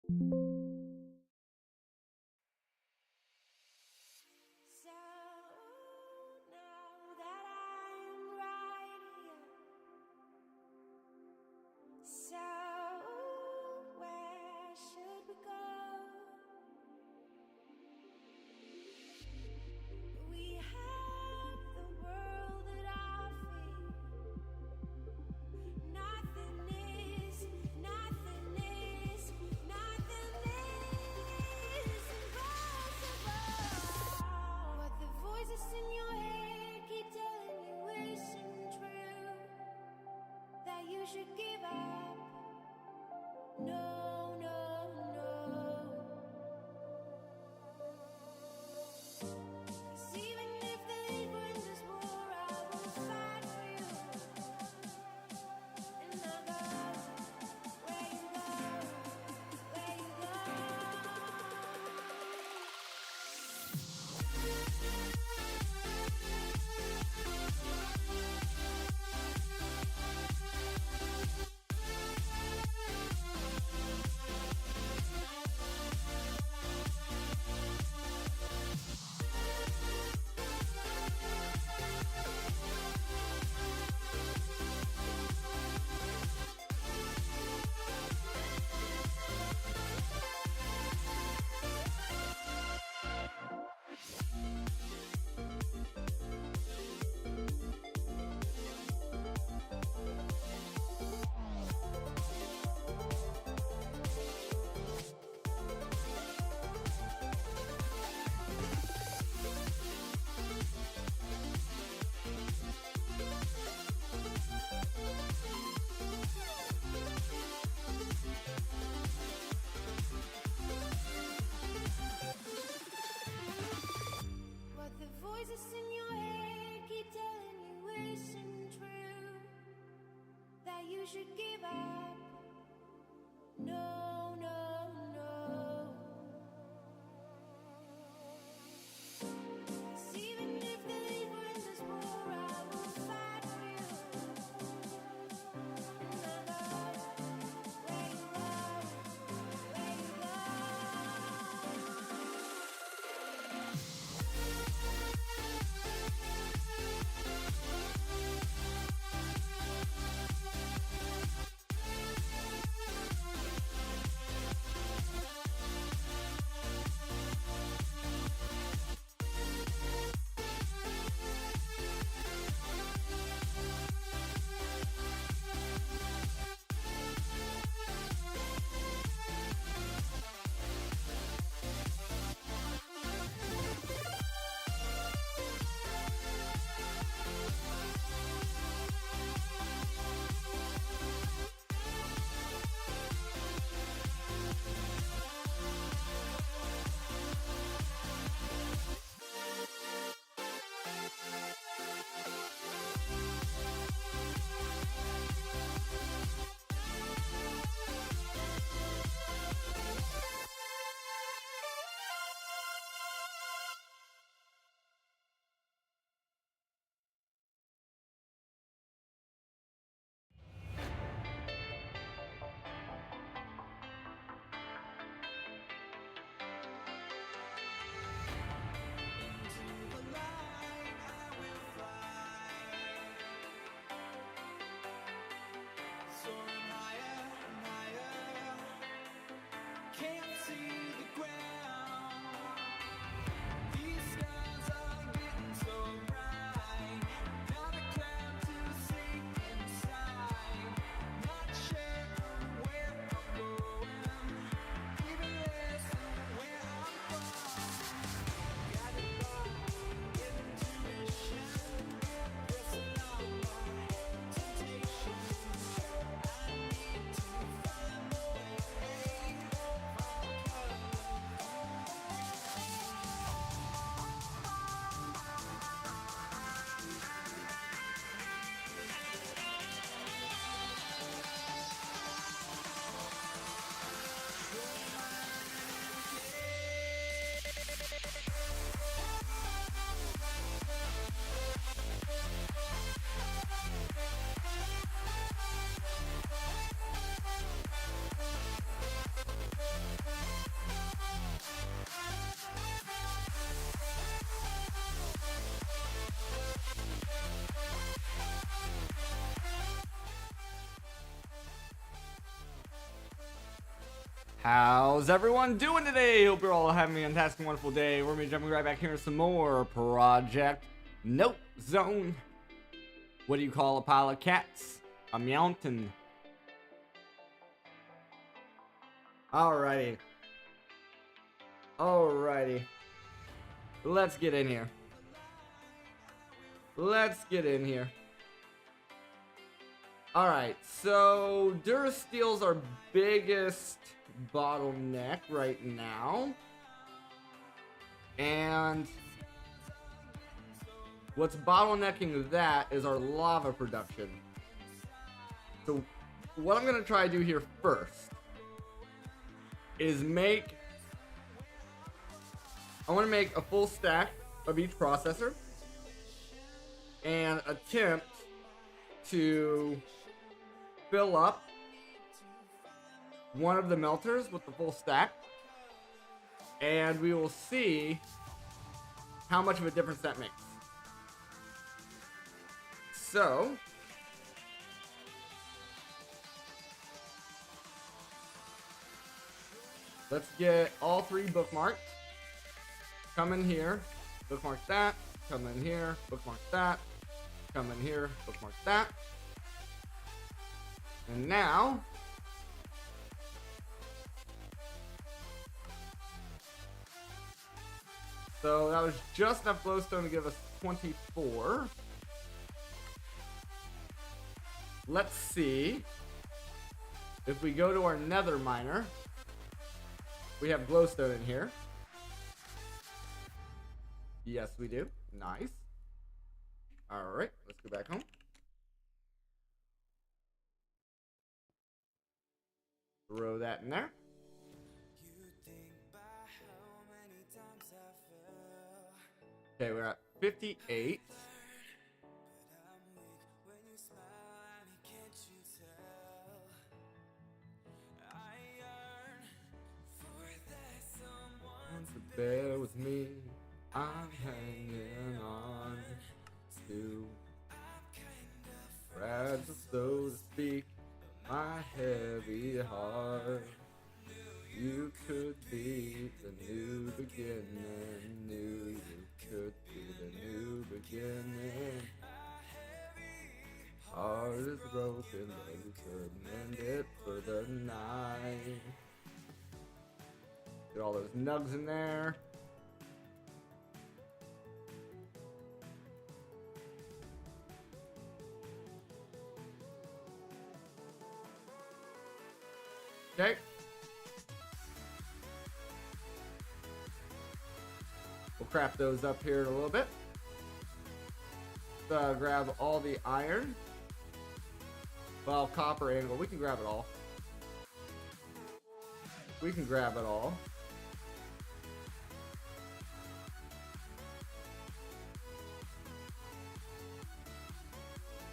So now that I'm right here, so where should we go? We have the world at our feet. Nothing is, nothing is, nothing is. How's everyone doing today? Hope you're all having a fantastic, wonderful day. We're gonna be jumping right back here with some more Project Note Zone. What do you call a pile of cats? A mountain. Alrighty. Let's get in here. Alright, so Durasteel's our biggest bottleneck right now. And what's bottlenecking that is our lava production. So what I'm going to try to do here first is I want to make a full stack of each processor and attempt to fill up one of the melters with the full stack, and we will see how much of a difference that makes. So let's get all three bookmarked. Come in here, bookmark that, come in here, bookmark that, come in here, bookmark that. And now so that was just enough glowstone to give us 24. Let's see if we go to our nether miner. We have glowstone in here. Yes, we do. Nice. Alright, let's go back home. Throw that in there. Okay, we're at 58. Bear with me, I'm hanging on to fragile, so to speak, my heavy heart. You could be the new beginning, knew you could be the new beginning. Heart is broken, but you could mend it for the night. Get all those nugs in there. Okay. We'll craft those up here in a little bit. Grab all the iron. Well, copper, angle. We can grab it all. We can grab it all.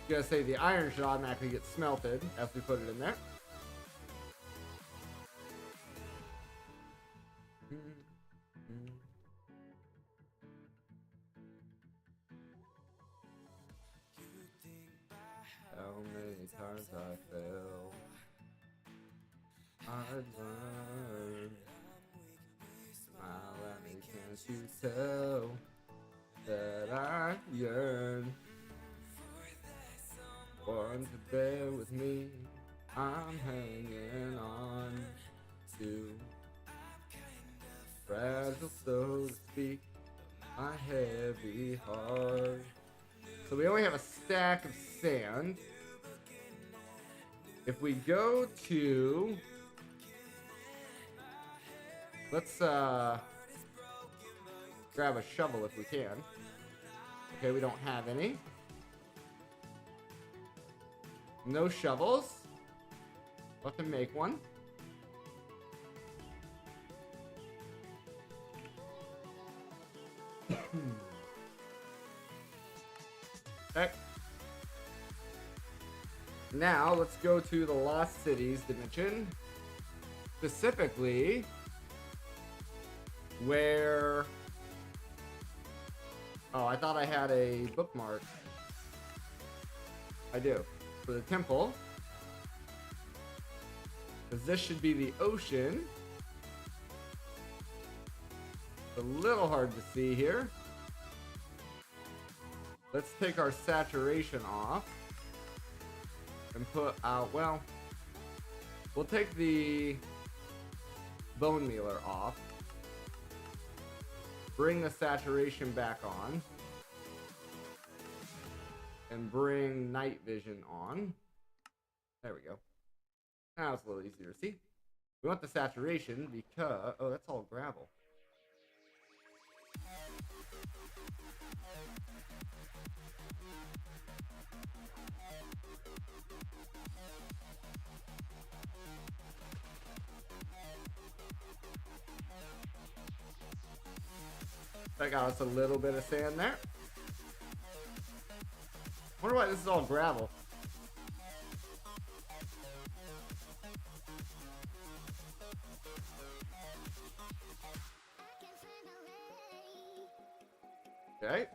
Gonna say the iron should automatically get smelted as we put it in there. How many times I fell, I've learned. Smile at me, can't you tell that I yearn? One to bear with me, I'm hanging on to fragile, so to speak, my heavy heart. So we only have a stack of sand. If we go to, let's grab a shovel if we can. Okay, we don't have any. No shovels. We'll have to make one. Okay. Now let's go to the Lost Cities dimension. Specifically where... Oh, I thought I had a bookmark. I do. For the temple. Because this should be the ocean. It's a little hard to see here. Let's take our saturation off and put out, well, we'll take the bone mealer off, bring the saturation back on, and bring night vision on. There we go. Now it's a little easier to see. We want the saturation because, oh, that's all gravel. That got us a little bit of sand there. Wonder why this is all gravel. Okay.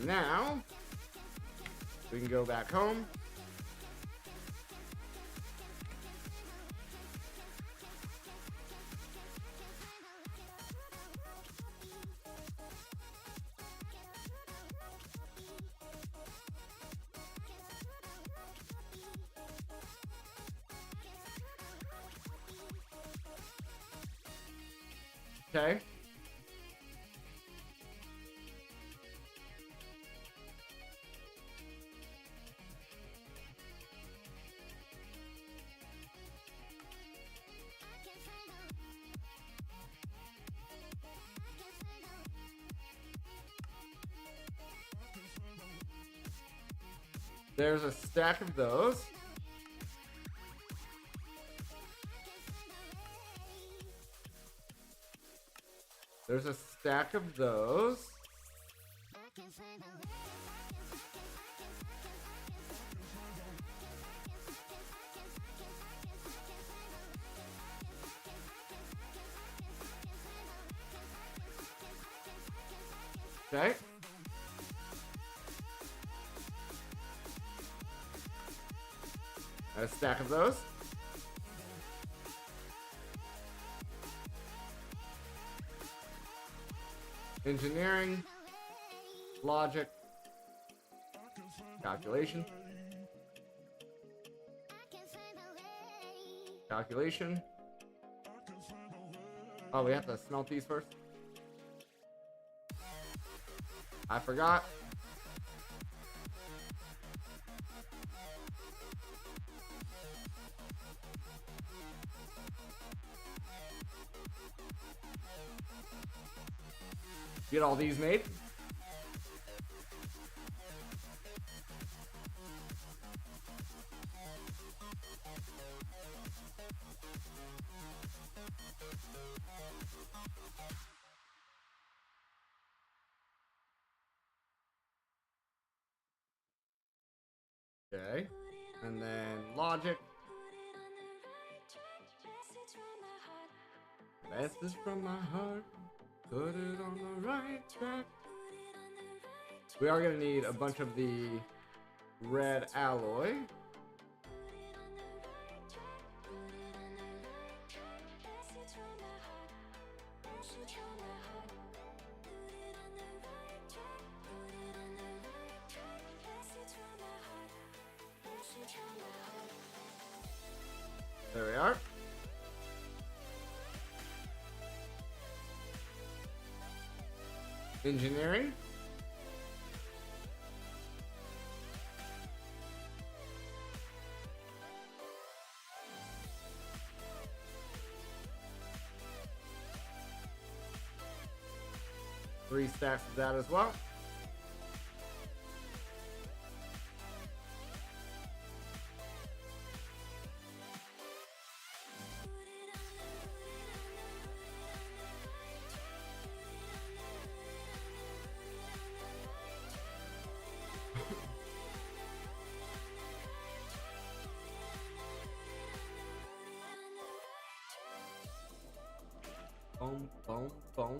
Now, we can go back home. Okay. There's a stack of those. There's a stack of those. Okay. A stack of those. Engineering, logic, calculation, calculation. Oh, we have to smelt these first. I forgot. Get all these made. Okay. And then logic. Message from my heart. Put it on the right track. We are going to need a bunch of the red alloy. There we are. Engineering. Three stacks of that as well. Boom, boom, boom.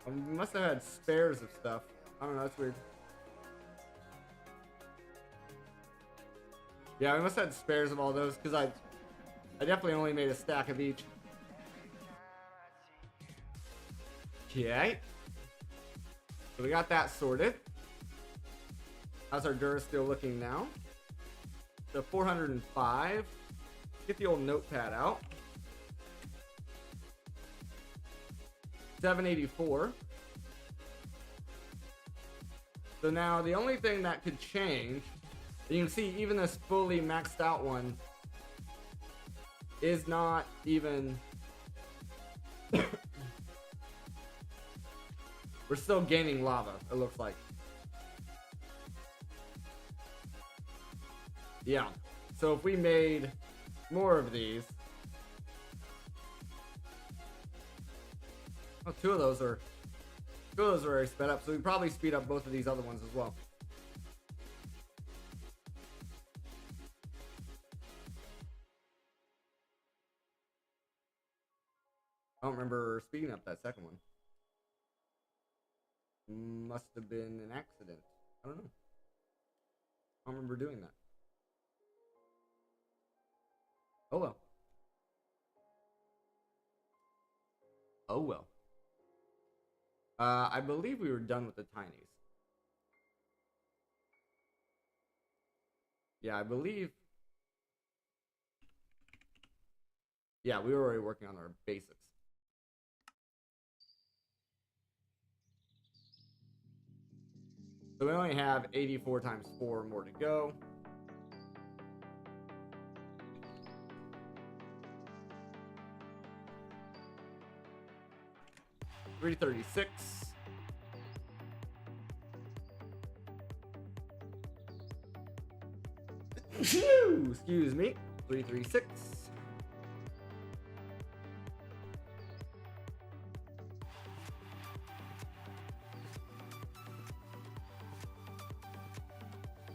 We must have had spares of stuff. I don't know, that's weird. Yeah, we must have had spares of all those, because I definitely only made a stack of each. Okay. So we got that sorted. How's our Durasteel looking now? So 405. Get the old notepad out. 784. So now the only thing that could change, you can see even this fully maxed out one is not even we're still gaining lava, it looks like. Yeah. So if we made more of these. Oh, two of those are already sped up, so we probably speed up both of these other ones as well. I don't remember speeding up that second one. Must have been an accident. I don't know. I don't remember doing that. Oh well. Oh well. I believe we were done with the tinies. Yeah, I believe. Yeah, we were already working on our basics. So we only have 84 times 4 more to go. $336. Excuse me. 336.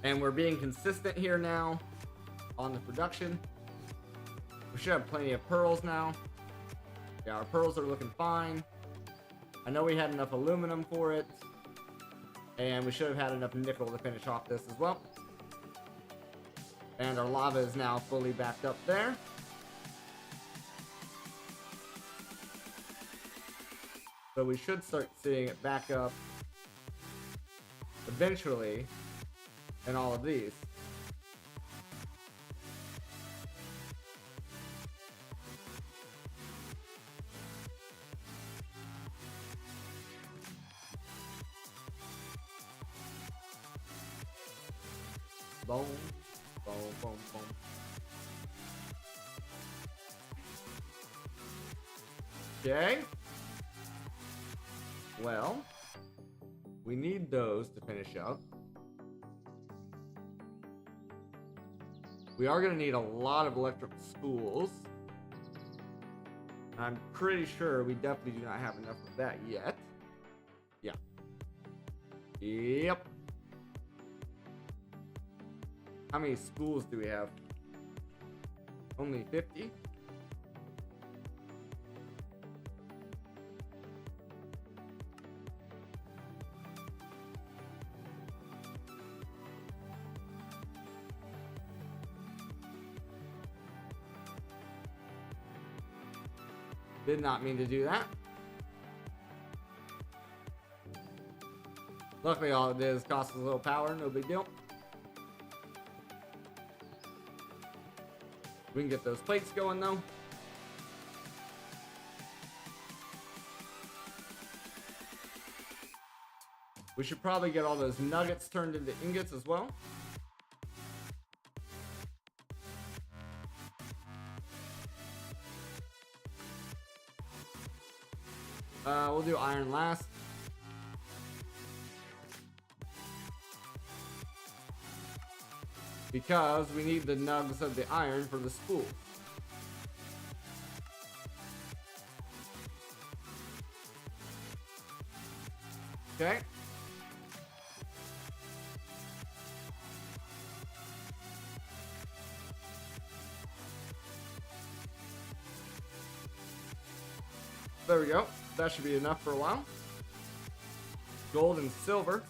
And we're being consistent here now on the production. We should have plenty of pearls now. Yeah, our pearls are looking fine. I know we had enough aluminum for it. And we should have had enough nickel to finish off this as well. And our lava is now fully backed up there. So we should start seeing it back up eventually in all of these. Boom, boom, boom, boom. Okay. Well, we need those to finish up. We are going to need a lot of electrical spools. I'm pretty sure we definitely do not have enough of that yet. Yeah. Yep. How many spools do we have? Only 50? Did not mean to do that. Luckily all it did is cost us a little power, no big deal. We can get those plates going though. We should probably get all those nuggets turned into ingots as well. We'll do iron last. Because we need the nugs of the iron for the spool. Okay. There we go. That should be enough for a while. gold and silver.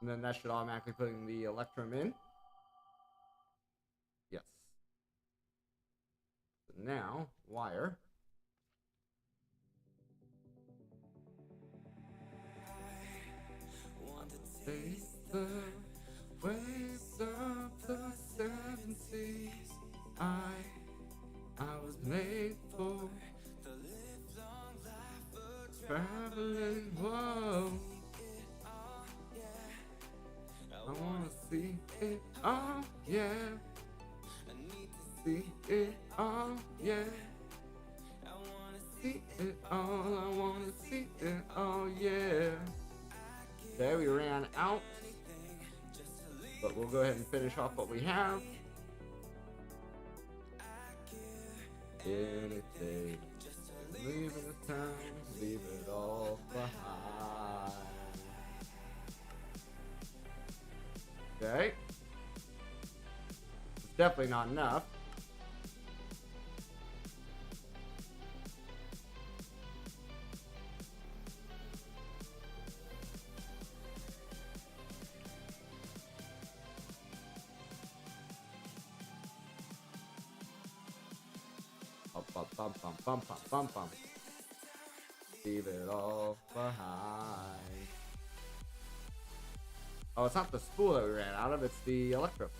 And then that should automatically put in the Electrum in. Yes. So now, wire. Taste the waves of the seven seas. I was made for traveling. Whoa. I wanna see it all, yeah. I need to see it all, yeah. I wanna see it all, I wanna see it all, yeah. Okay, we ran out, but we'll go ahead and finish off what we have. Anything, leave this town, leave it all behind. Okay. It's definitely not enough. Bum, bum, bum, bum, bum, bum. Leave it all behind. Oh, it's not the spool that we ran out of, it's the Electrum.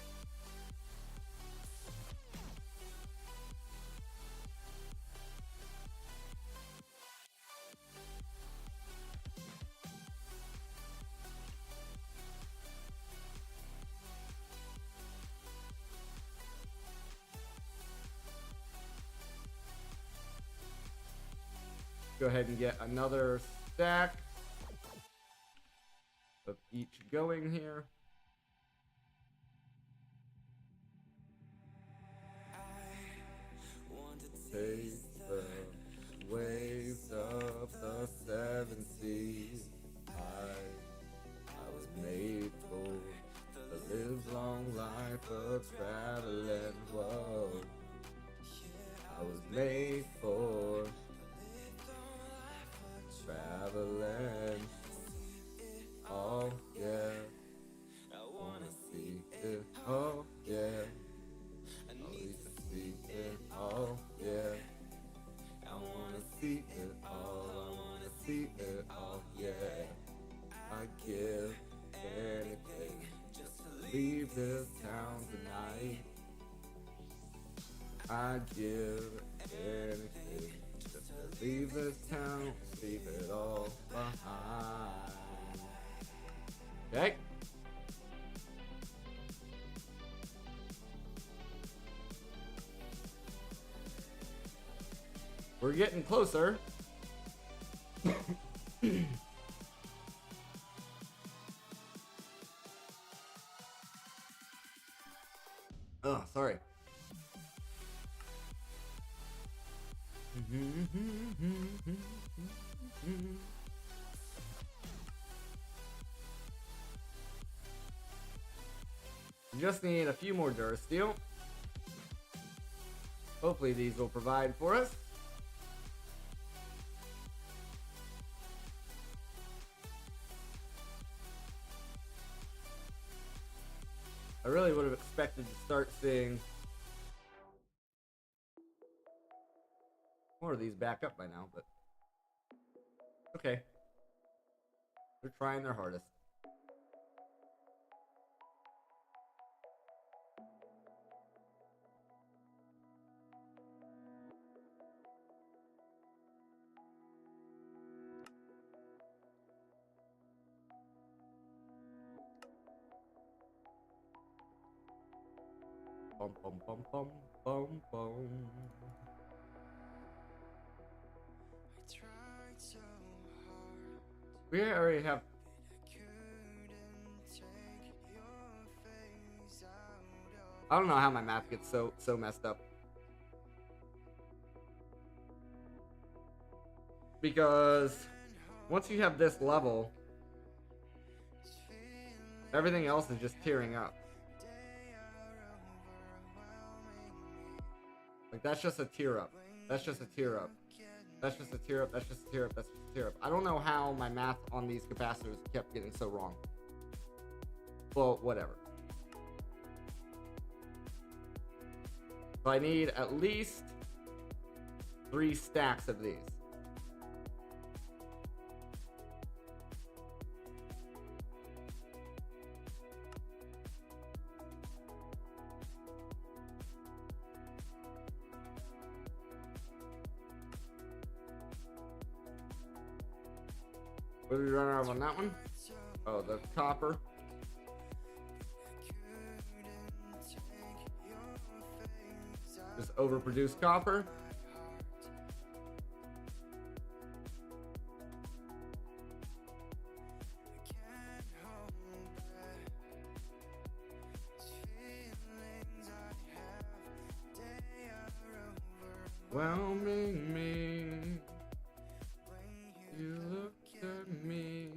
Go ahead and get another stack of each going here. Taste the waves of the seven seas. I was made for the live long life of traveling. Whoa. I was made for traveling. Oh yeah. I wanna see it. Oh yeah. I need to see it. Oh yeah. I wanna see it all. I wanna see it all. Yeah. I give anything just to leave this town tonight. I give anything just to leave this town. Leave it all behind. Okay. We're getting closer. Oh, sorry. Just need a few more Durasteel. Hopefully these will provide for us. I really would have expected to start seeing more of these back up by now, but okay. They're trying their hardest. Bum, bum, bum, bum, bum, bum. We already have. I don't know how my math gets so messed up. Because once you have this level, everything else is just tearing up. Like, that's just a tear up. That's just a tear up. That's just a tear up. That's just a tear up. That's just a tear up. I don't know how my math on these capacitors kept getting so wrong. Well, whatever. So I need at least 3 stacks of these. What did we run out of on that one? Oh, the copper. Just overproduced copper. Whelming me. You look at me.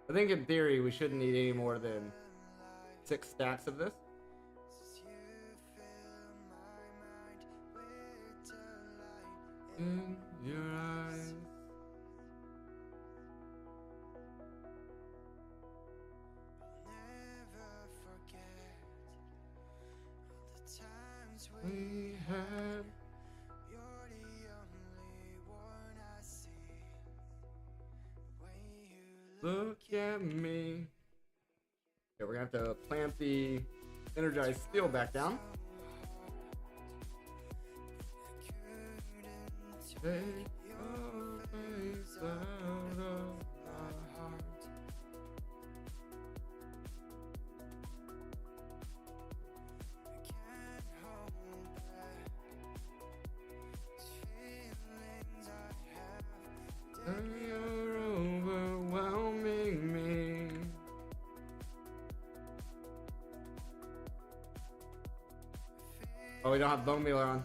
I think in theory we shouldn't need any more than 6 stacks of this. In your eyes. We had. Look at me. Okay, we're gonna have to plant the energized steel back down. Take your face out of my heart. You're overwhelming me. Oh, we don't have bone meal on.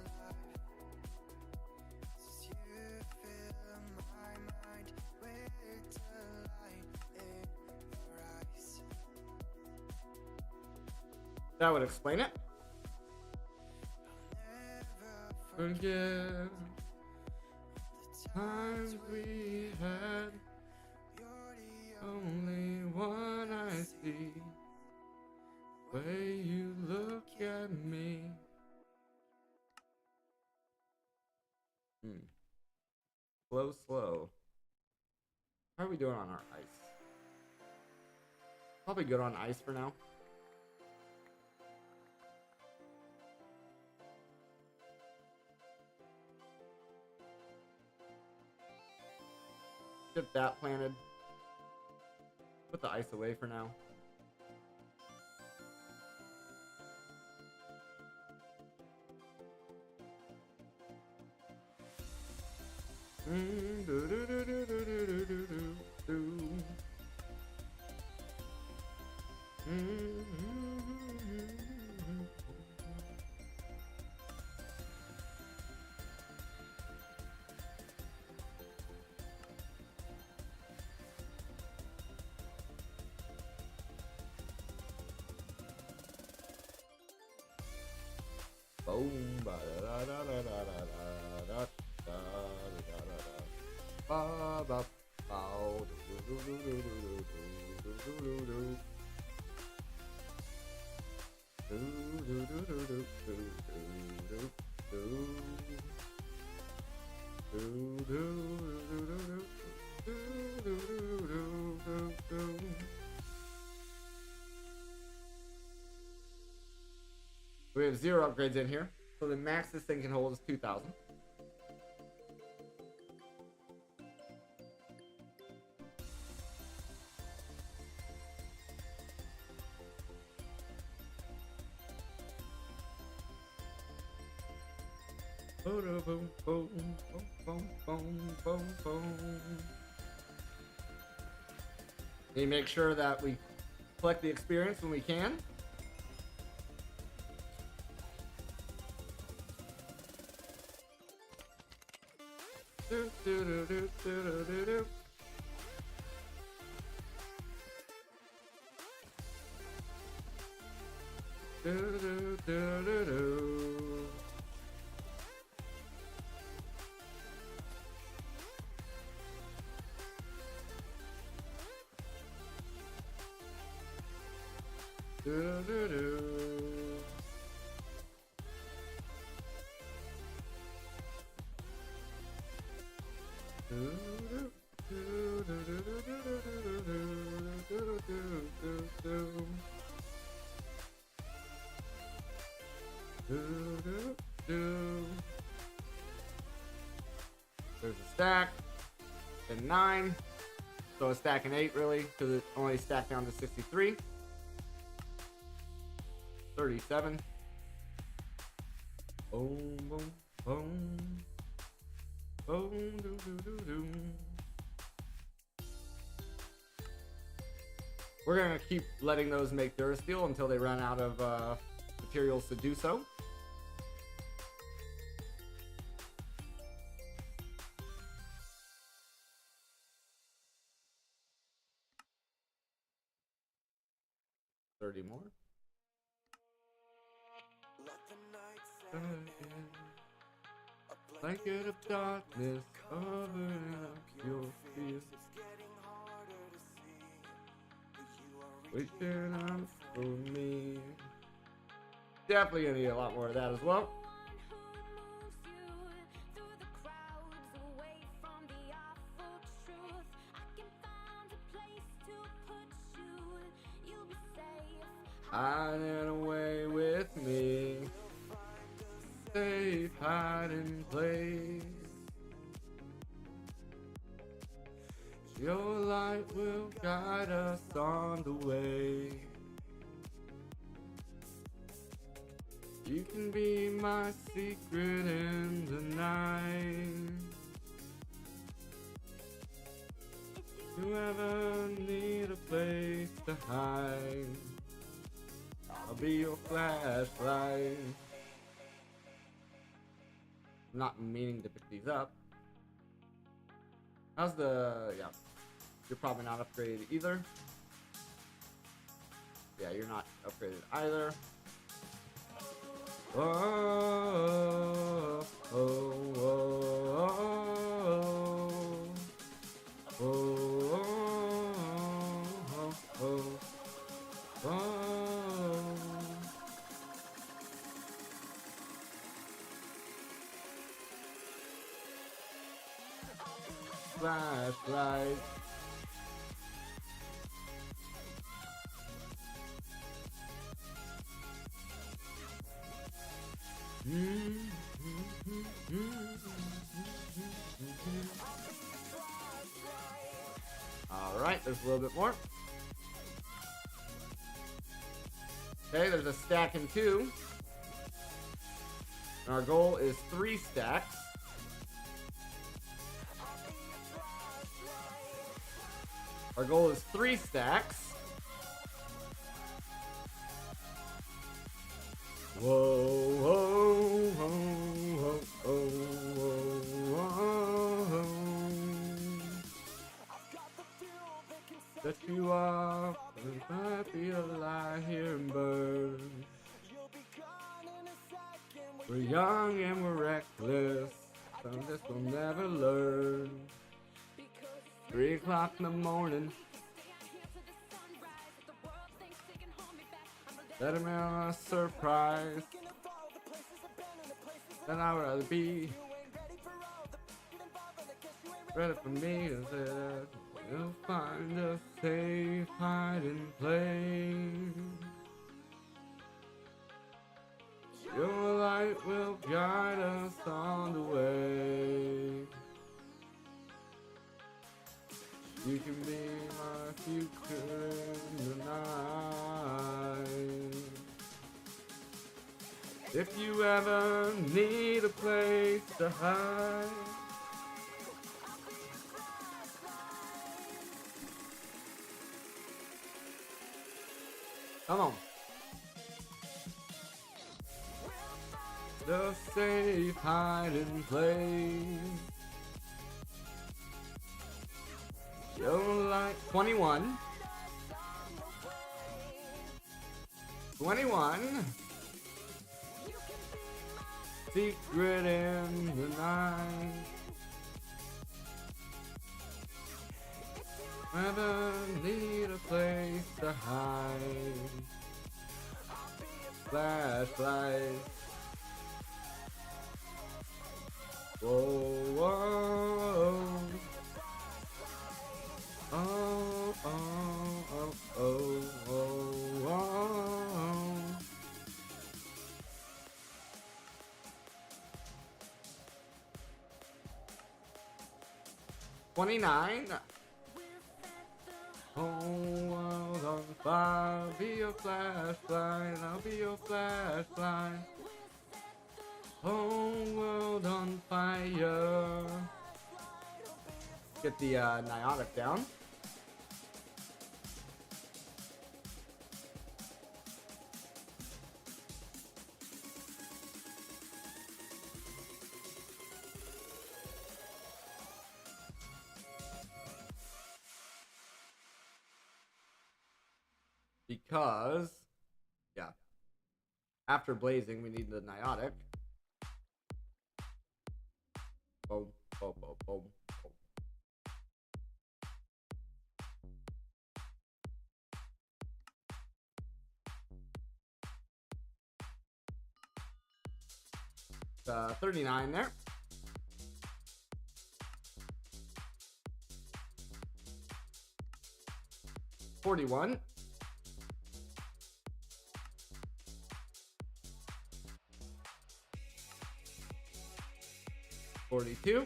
That would explain it. Forget the times we had. Only one I see. Way you look at me. Slow, slow. How are we doing on our ice? Probably good on ice for now. Get that planted. Put the ice away for now. Boom, ba da da da da da da da da da da da ba ba bow do do do do do do do do do do we have 0 upgrades in here, so the max this thing can hold is 2,000. Boom, boom, boom, boom, boom, boom, boom. Need to make sure that we collect the experience when we can. Do, do, do, do, do, do, do, do. Do, do, do, do, do. Do, do, do. There's a stack, and 9. So a stack and 8 really, because it only stacked down to 63. 37. Boom, boom, boom. Boom, doo, doo, doo, doo. We're gonna keep letting those make Durasteel until they run out of materials to do so. More. Blanket of darkness covering up your fears. Waiting out for me. Definitely gonna need a lot more of that as well. Hiding away with me, safe hiding place. Your light will guide us on the way. You can be my secret in the night. If you ever need a place to hide, I'll be your flashlight. I'm not meaning to pick these up. How's the... yeah. You're probably not upgraded either. Yeah, you're not upgraded either. Oh, oh, oh, oh, oh, oh, oh, oh, oh. Flashlight. All right, there's a little bit more. Okay, there's a stack and 2. And our goal is 3 stacks. Our goal is 3 stacks. Whoa, whoa, whoa, whoa, whoa, whoa. Set you off and happy to lie here and burn. We're young and we're reckless. Some of this we'll never learn. 3 o'clock in the morning. Let him in on a surprise. Then I'd rather be ready for me to say that you'll find a safe hiding place. Your light will guide us on the way. You can be my future in the night. If you ever need a place to hide. Come on. The safe hiding place. You're like 21. 21. Secret in the night. Never need a place to hide. Flashlight. Whoa, whoa. Oh, oh, oh, oh, oh, oh. 29. Oh, world on fire, be your flashlight, I'll be your flashlight. Oh, world on fire. Get the Niotic down. Because, yeah, after blazing, we need the Niotic. Boom, boom, boom, boom, boom. It's 39 there. $41. 42.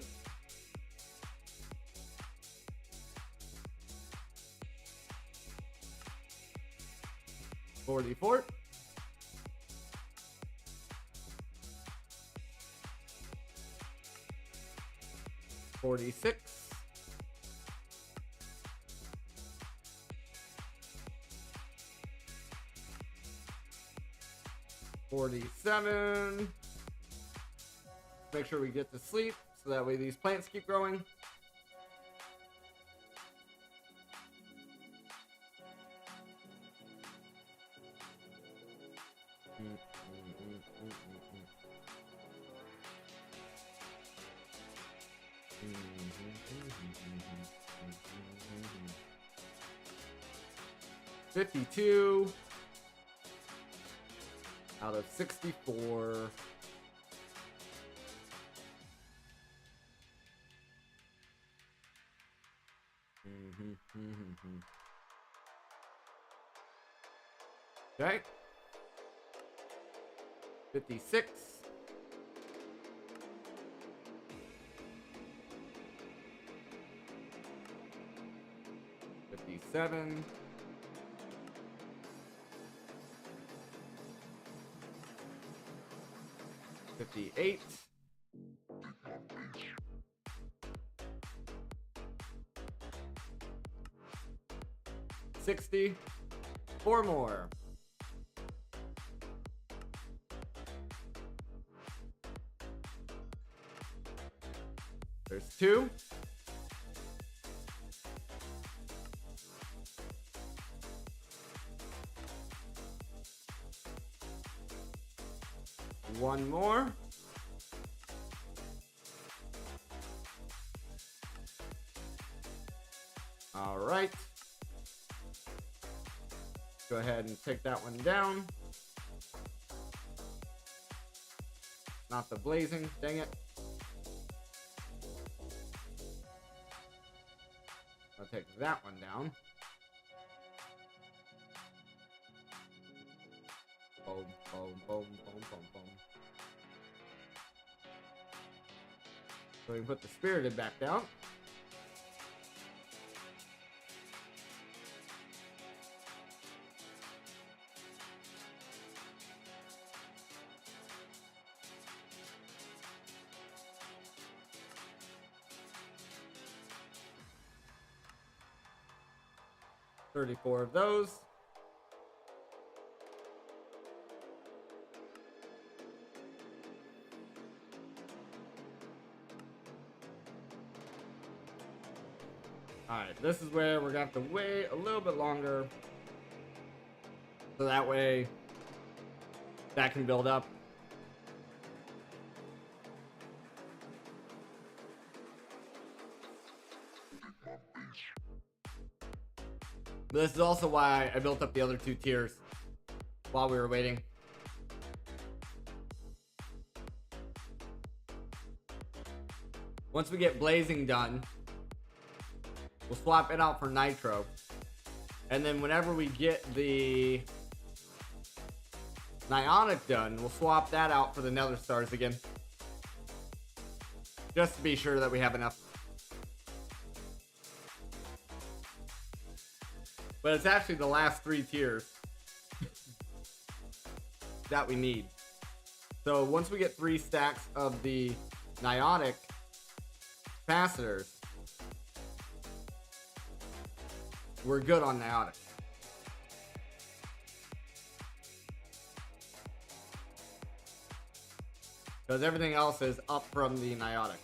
44. 46. 47. Make sure we get to sleep so that way these plants keep growing. $52 out of 64. Okay. 56. 57. 58. 60. 4 more. There's 2. One more. All right. Go ahead and take that one down. Not the blazing, dang it. I'll take that one down. Boom, boom, boom, boom, boom, boom. So we can put the spirited back down. 34 of those. Alright, this is where we're gonna have to wait a little bit longer. So that way that can build up. But this is also why I built up the other 2 tiers while we were waiting. Once we get blazing done, we'll swap it out for nitro. And then whenever we get the Nionic done, we'll swap that out for the Nether Stars again. Just to be sure that we have enough. But it's actually the last 3 tiers that we need. So once we get 3 stacks of the Nionic capacitors, we're good on Nionic. Because everything else is up from the Nionic.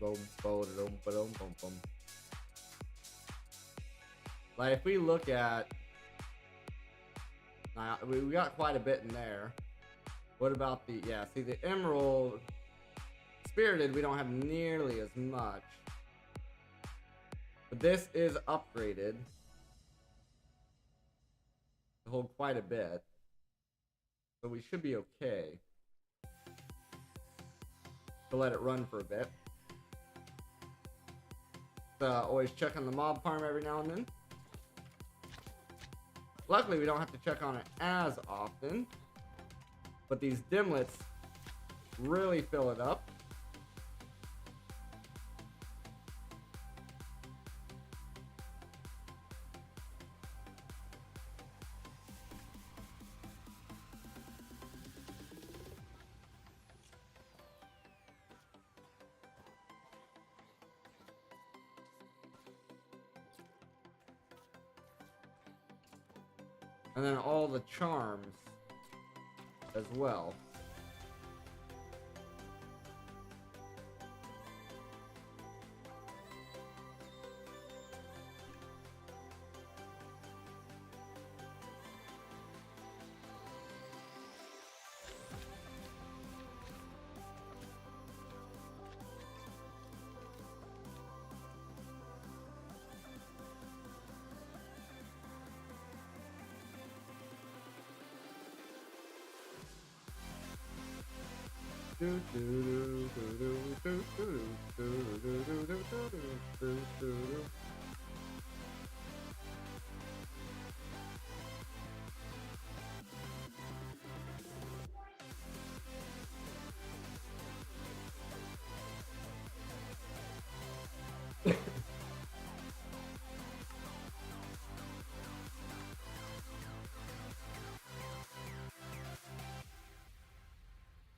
Boom, boom, boom, boom, boom, boom. Like if we look at, we got quite a bit in there. What about the, yeah, see the Emerald Spirited, we don't have nearly as much. But this is upgraded to hold quite a bit. So we should be okay to let it run for a bit. Always check on the mob farm every now and then. Luckily, we don't have to check on it as often. But these dimlets really fill it up. And then all the charms as well.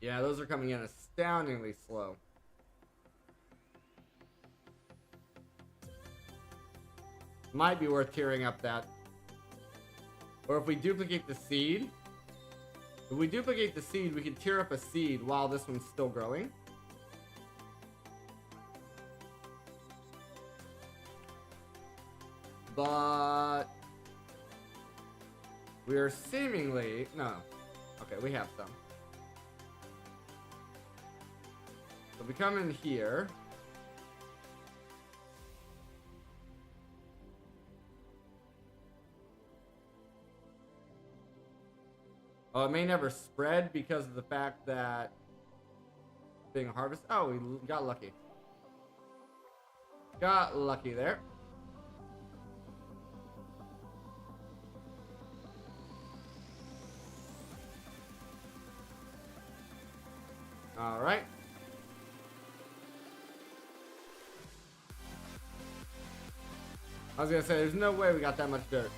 Yeah, those are coming in astoundingly slow. Might be worth tearing up that. Or if we duplicate the seed. If we duplicate the seed, we can tear up a seed while this one's still growing. But we are seemingly... No. Okay, we have some. So we come in here. Oh, it may never spread because of the fact that being harvested. Oh, we got lucky. Got lucky there. All right. I was gonna say, there's no way we got that much dirt.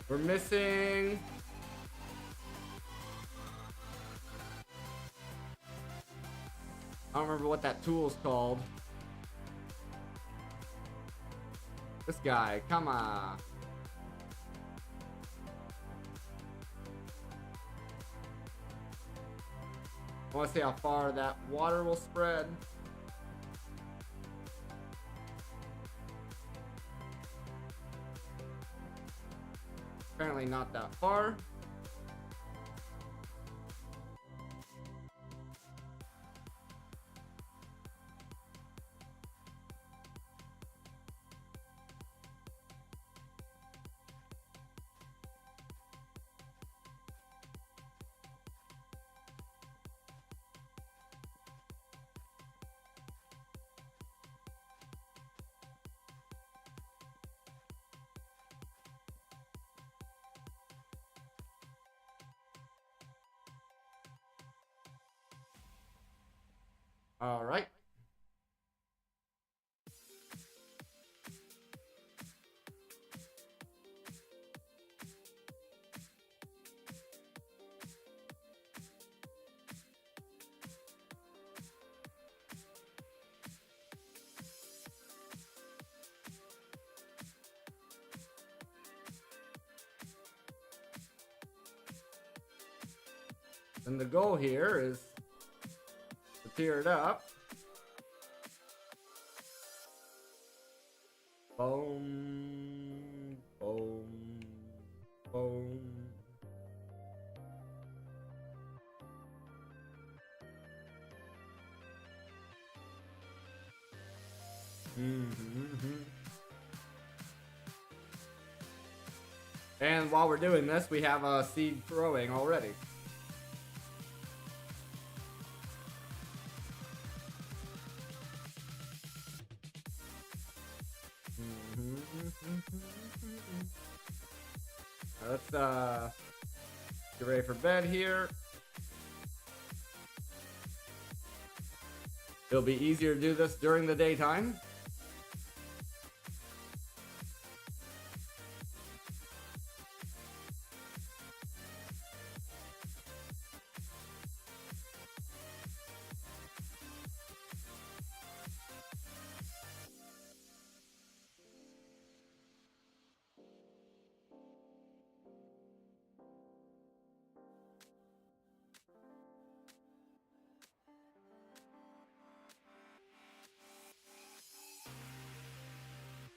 We're missing. I don't remember what that tool's called. This guy, come on. I want to see how far that water will spread. Apparently not that far. All right. And the goal here is to tear it up. Boom, boom, boom. And while we're doing this, we have a seed throwing already. Let's get ready for bed here. It'll be easier to do this during the daytime.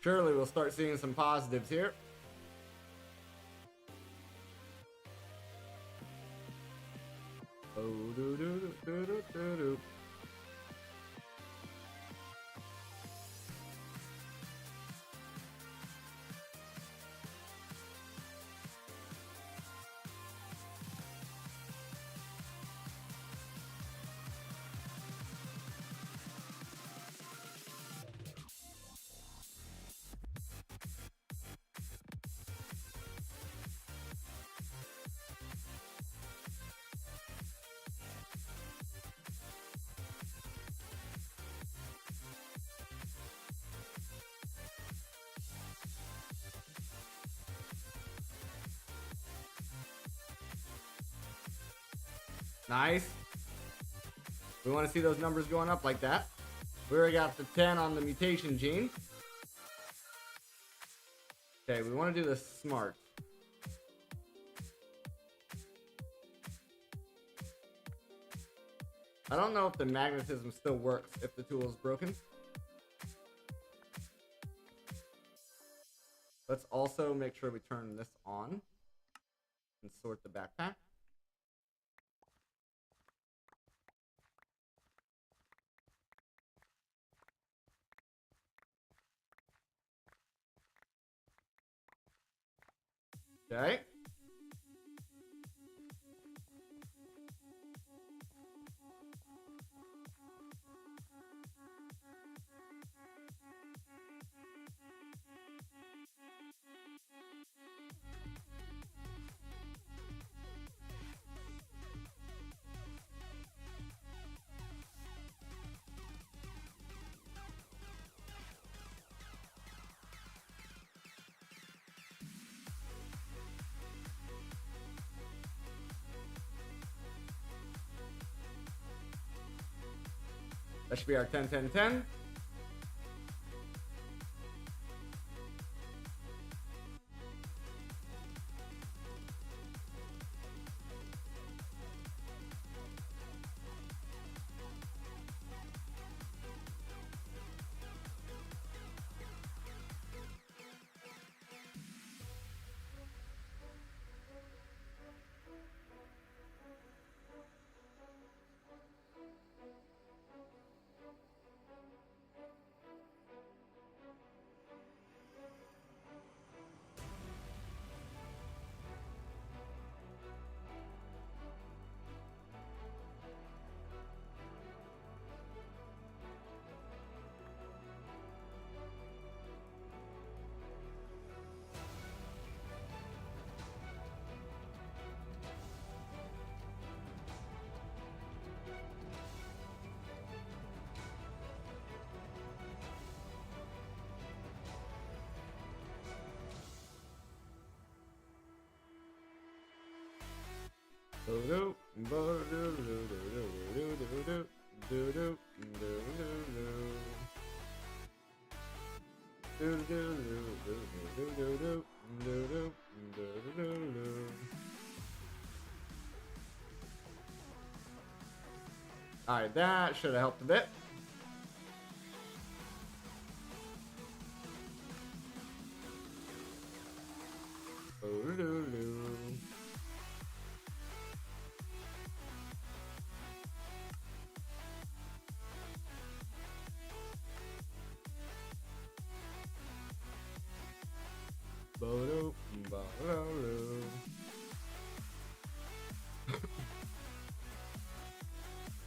Surely we'll start seeing some positives here. Oh, do do do do do do. Nice. We want to see those numbers going up like that. We already got the 10 on the mutation gene. Okay, we want to do this smart. I don't know if the magnetism still works if the tool is broken. Let's also make sure we turn this on and sort the backpack. Okay. That should be our 10, 10, 10. Alright, that should have helped a bit.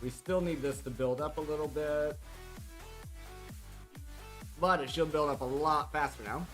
We still need this to build up a little bit, but it should build up a lot faster now.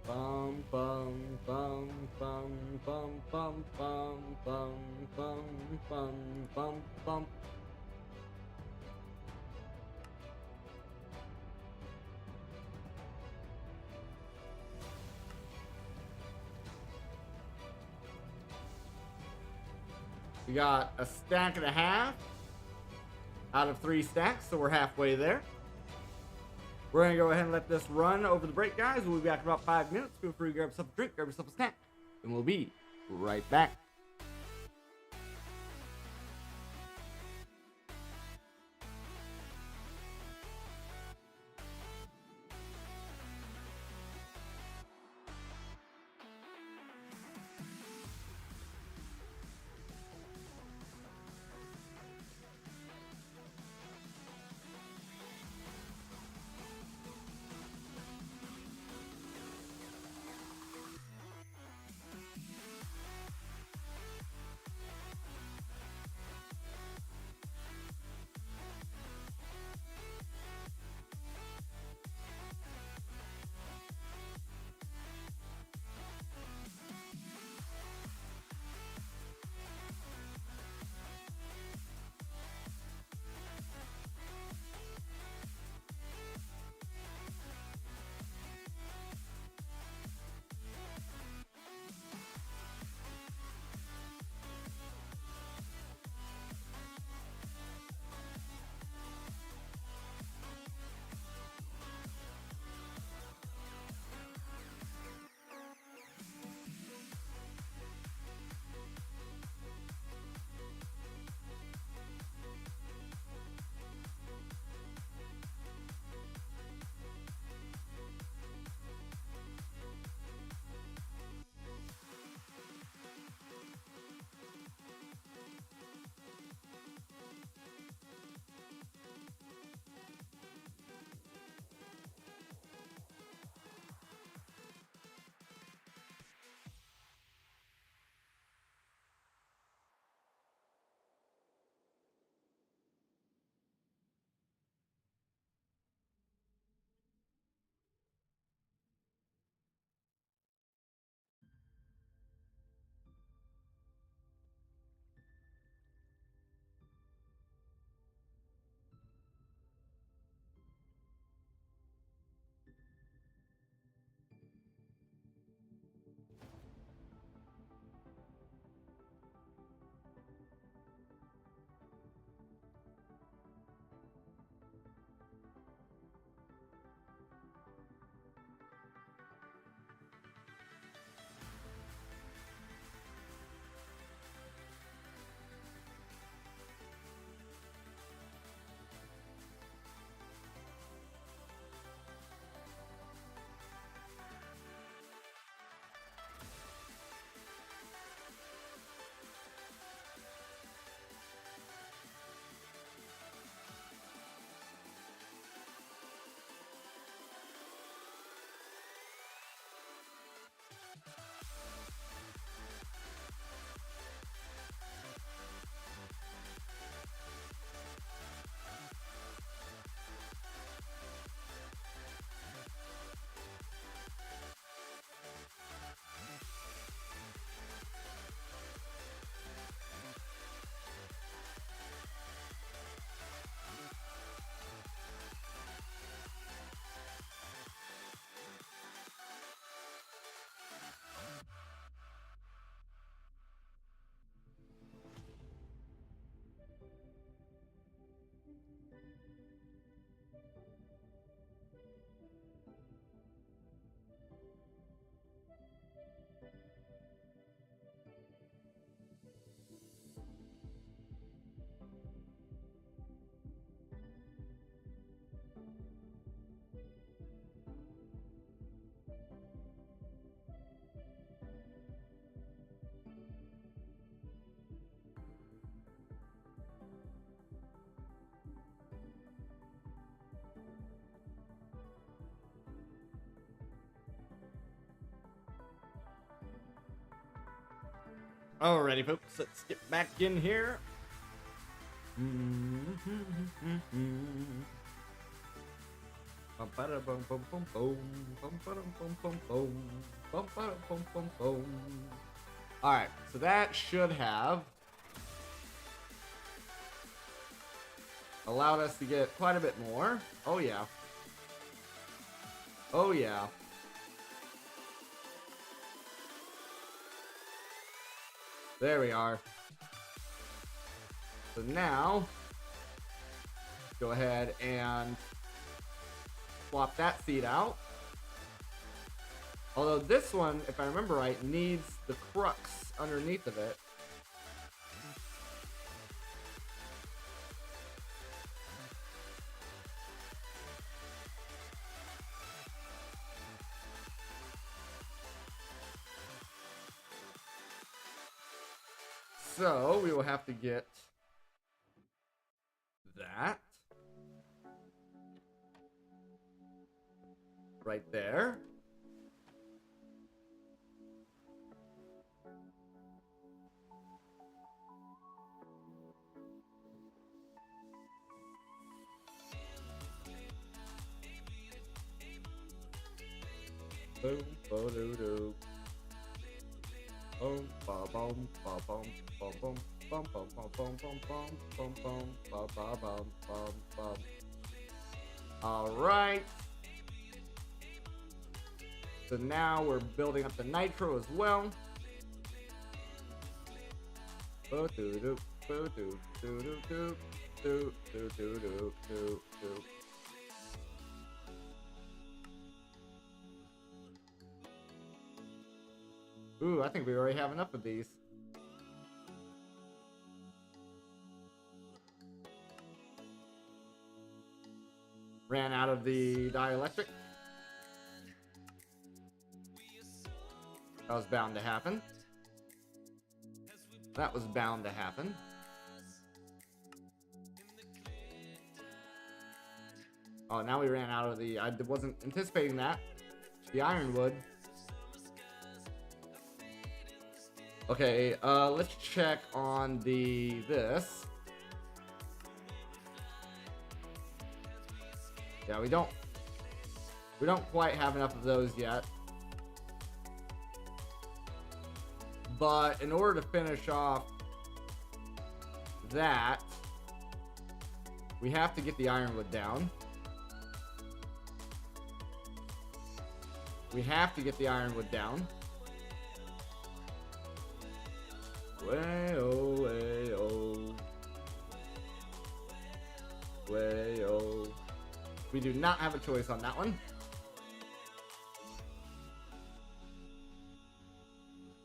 Bum bum bum bum bum bum bum bum bum bum bum bum. We got a stack and a half out of 3 stacks, so we're halfway there. We're going to go ahead and let this run over the break, guys. We'll be back in about 5 minutes. Feel free to grab yourself a drink, grab yourself a snack, and we'll be right back. Alrighty, folks, let's get back in here. Alright, so that should have allowed us to get quite a bit more. Oh yeah. Oh yeah. There we are. So now, go ahead and swap that seed out. Although this one, if I remember right, needs the crux underneath of it. So we will have to get that right there. Boom, bo doo doo. Boom, ba boom, ba boom, ba boom, bum bum bum bum bum bum bum bum ba ba bum bum bum. All right. So now we're building up the nitro as well. Bo doo doo, bo doo doo doo doo doo doo doo doo doo doo. Ooh, I think we already have enough of these. Ran out of the dielectric. That was bound to happen. That was bound to happen. Oh, now we ran out of the... I wasn't anticipating that. The ironwood. Okay, let's check on this. Yeah, we don't quite have enough of those yet. But in order to finish off that, we have to get the ironwood down. We have to get the ironwood down. Way-oh, way-oh. Way-oh. We do not have a choice on that one.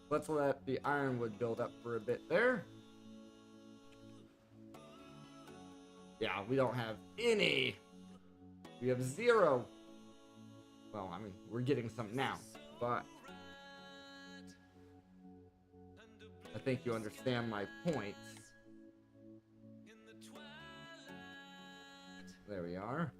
Let's let the ironwood build up for a bit there. Yeah, we don't have any. We have 0. Well, I mean, we're getting some now, but I think you understand my point. There we are.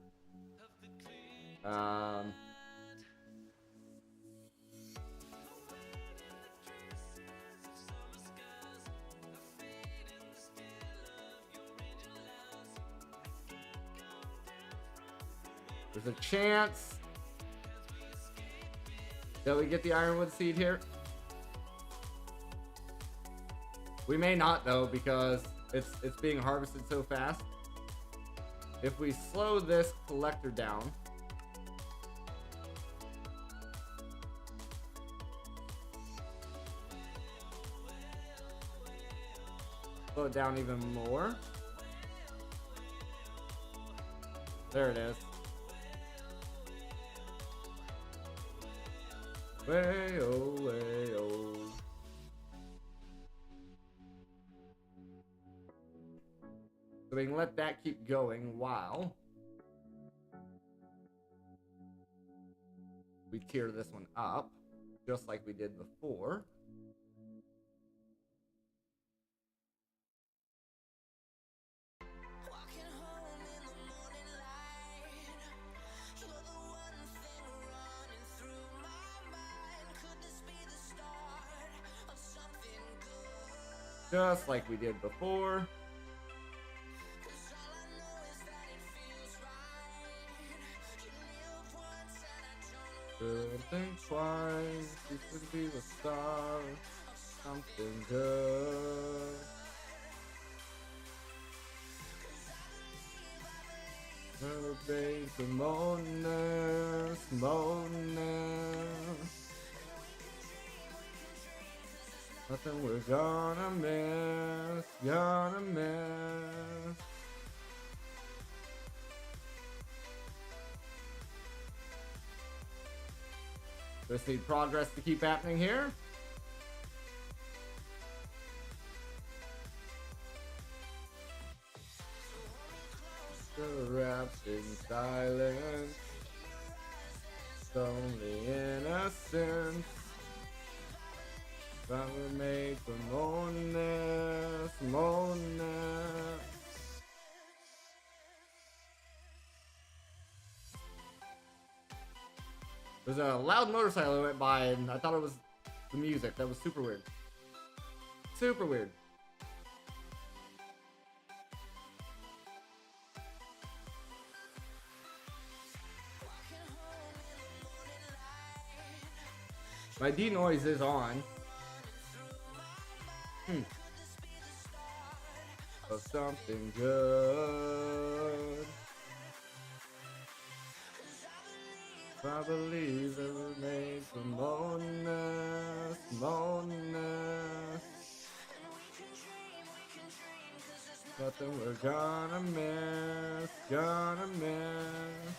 There's a chance that we get the ironwood seed here. We may not though, because it's being harvested so fast. If we slow this collector down, slow it down even more. There it is. Way-oh, way-oh. So we can let that keep going while we tier this one up, just like we did before. Just like we did before. Couldn't think twice, you could be the star of something good. Never be to moaners, moaners. Nothing we're gonna miss, gonna miss. Just need progress to keep happening here. Still wrapped in silence, only innocence. That were made for moanness, moanness. There's a loud motorcycle that went by and I thought it was the music. That was super weird. Super weird. My denoise is on. Of something good. I believe it was made for moanness, moanness. Nothing we're gonna miss, gonna miss.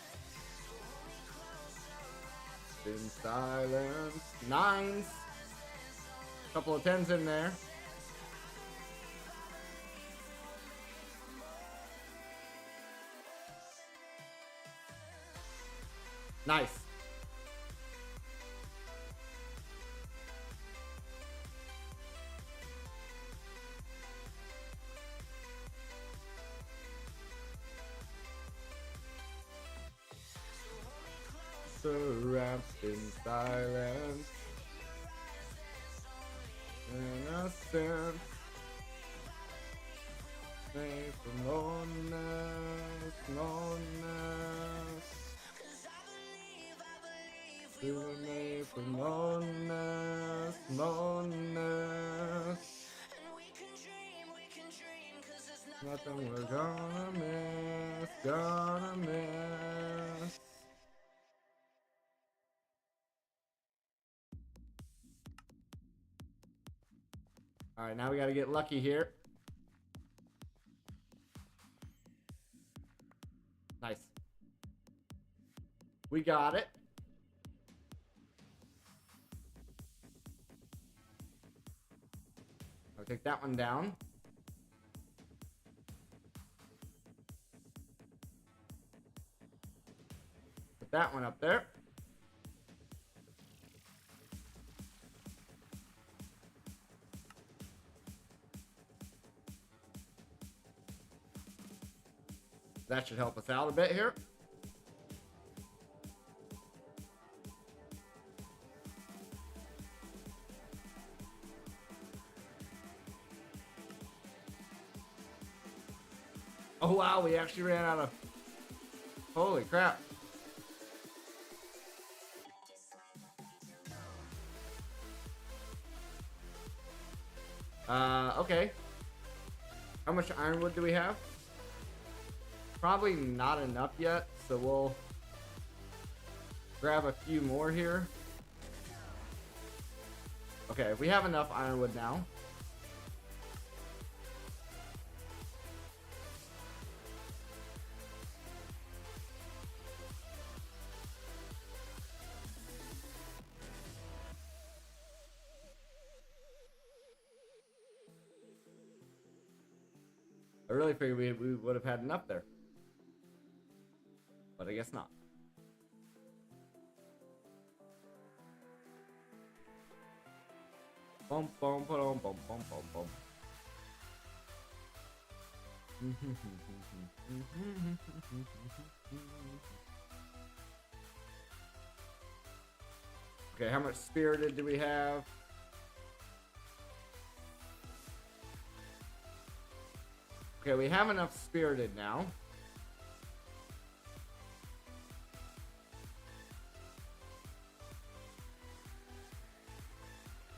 In silence. Nines. Couple of tens in there. Nice. So wrapped in silence, innocent, made for loneliness, loneliness. We were made for loneliness, loneliness. Nothing we're gonna miss, gonna miss. All right, now we got to get lucky here. Nice. We got it. I'll take that one down. Put that one up there. That should help us out a bit here. Oh wow, we actually ran out of... Holy crap. Okay. How much ironwood do we have? Probably not enough yet, so we'll grab a few more here. Okay, we have enough ironwood now. I really figured we would have had enough there. But I guess not. Bum bum bum bum bum bum bum. Okay, how much spirited do we have? Okay, we have enough spirited now.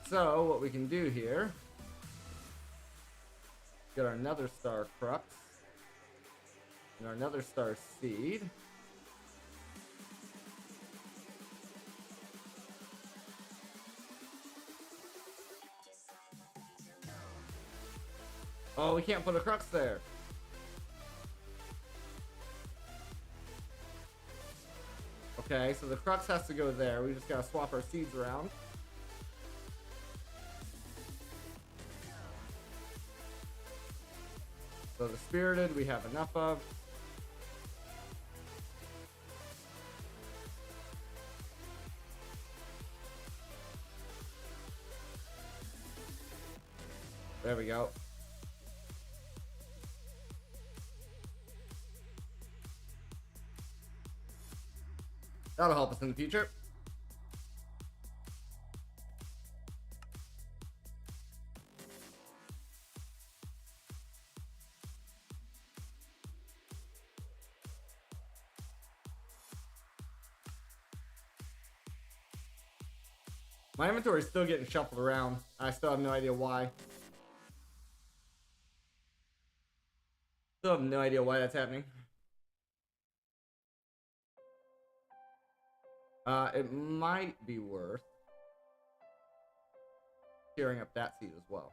So, what we can do here, get our Nether Star Crux, and our Nether Star Seed. Oh, we can't put a Crux there. Okay, so the Crux has to go there. We just gotta swap our seeds around. So the Spirited we have enough of. There we go. That'll help us in the future. My inventory is still getting shuffled around. I still have no idea why. Still have no idea why that's happening. It might be worth tearing up that seed as well.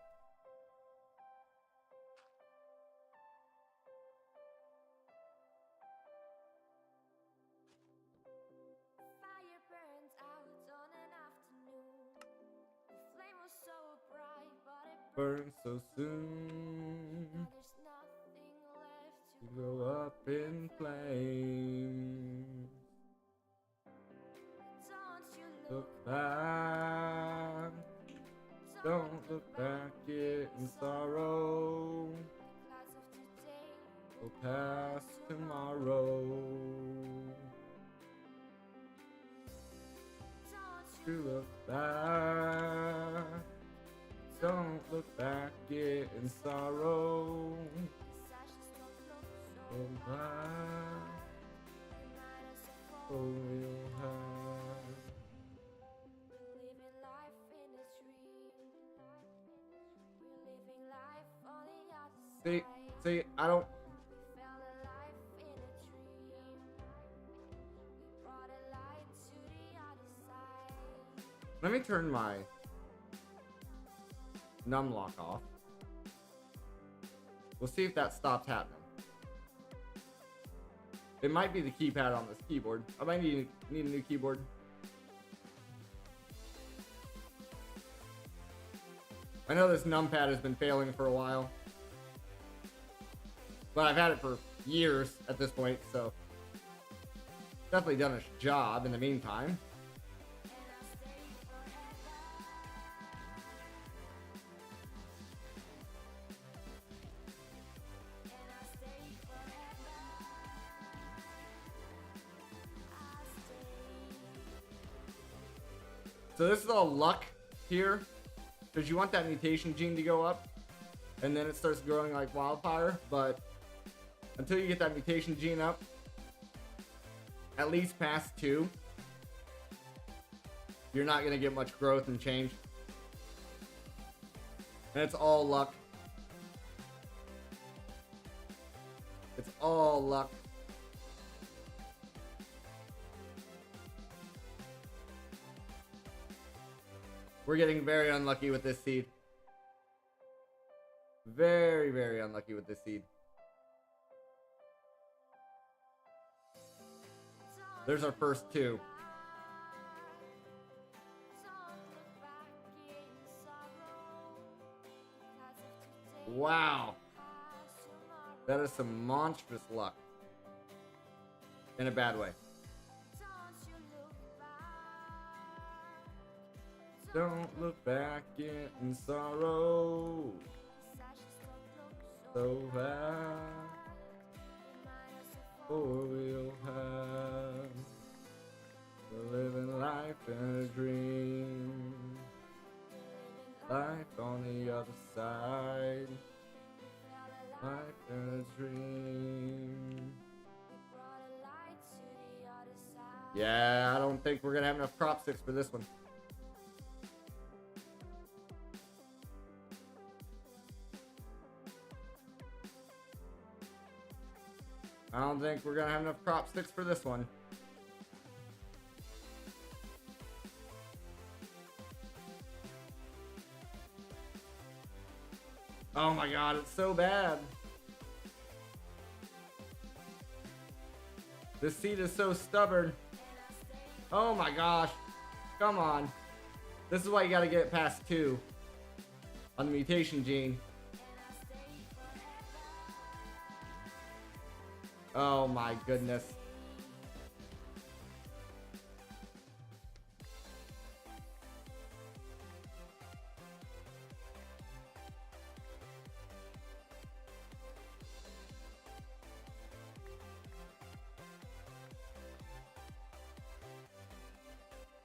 Fire burns out on an afternoon. The flame was so bright, but it Burn so soon. now there's nothing left To go up in flames. Don't you Look back. Don't look back in sorrow. clouds of today Will pass tomorrow. don't To you look back. Don't look back in sorrow. ashes don't look so Go back. remind us of Oh, all we'll have. we're living life in a dream. We're living life on the other See, side. I don't. We felt alive in a dream. We brought a light to the other side. Let me turn my numlock off. We'll see if that stops happening. It might be the keypad on this keyboard. I might need a new keyboard. I know this numpad has been failing for a while. But I've had it for years at this point, so definitely done its job in the meantime. And I'll stay forever. And I'll stay forever. I'll stay. So this is all luck here, because you want that mutation gene to go up, and then it starts growing like wildfire. But until you get that mutation gene up, at least past 2, you're not gonna get much growth and change. And it's all luck. It's all luck. We're getting very unlucky with this seed. Very, very unlucky with this seed. There's our first 2. Don't look back in sorrow. Clouds of today Wow. pass tomorrow. That is some monstrous luck. In a bad way. Don't you look back. Don't look back in sorrow. Ashes don't look So bad. remind us of For all we'll have. We're living life in a dream. Life on the other side. like a dream. We brought a light to the other side. Yeah, I don't think we're gonna have enough crop sticks for this one. I don't think we're gonna have enough crop sticks for this one. Oh my god, it's so bad. This seed is so stubborn. Oh my gosh. Come on. This is why you gotta get past 2 on the mutation gene. Oh my goodness.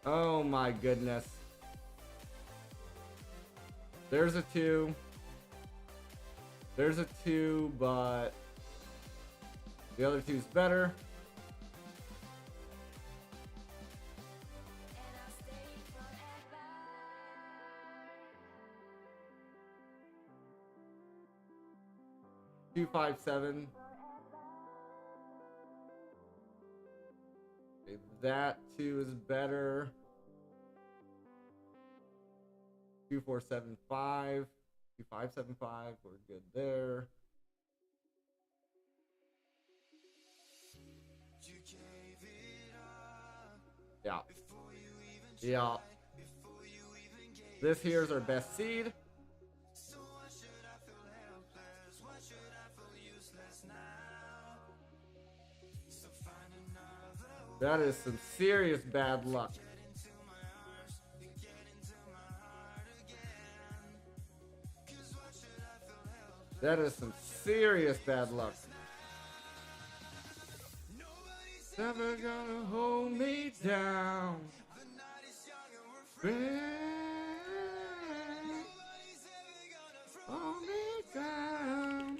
Oh my goodness. There's a 2. There's a 2, but the other 2's better. Two, 5, 7. Okay, that 2 is better. 2, 4, 7, 5. 2, 5, 7, 5. We're good there. Yeah. Yeah. This here's our best seed. That is some serious bad luck. That is some serious bad luck. Never gonna hold me down. Hold me down.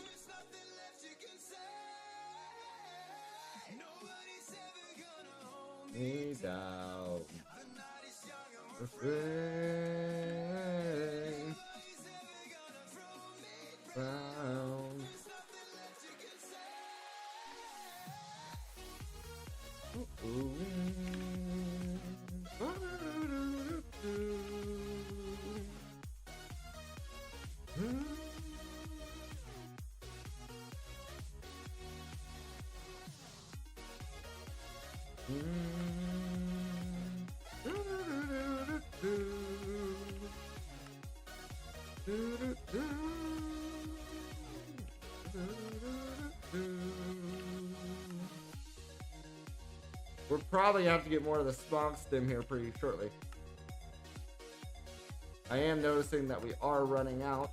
Me down. Afraid. Found. Ooh. We'll probably have to get more of the smog stem here pretty shortly. I am noticing that we are running out.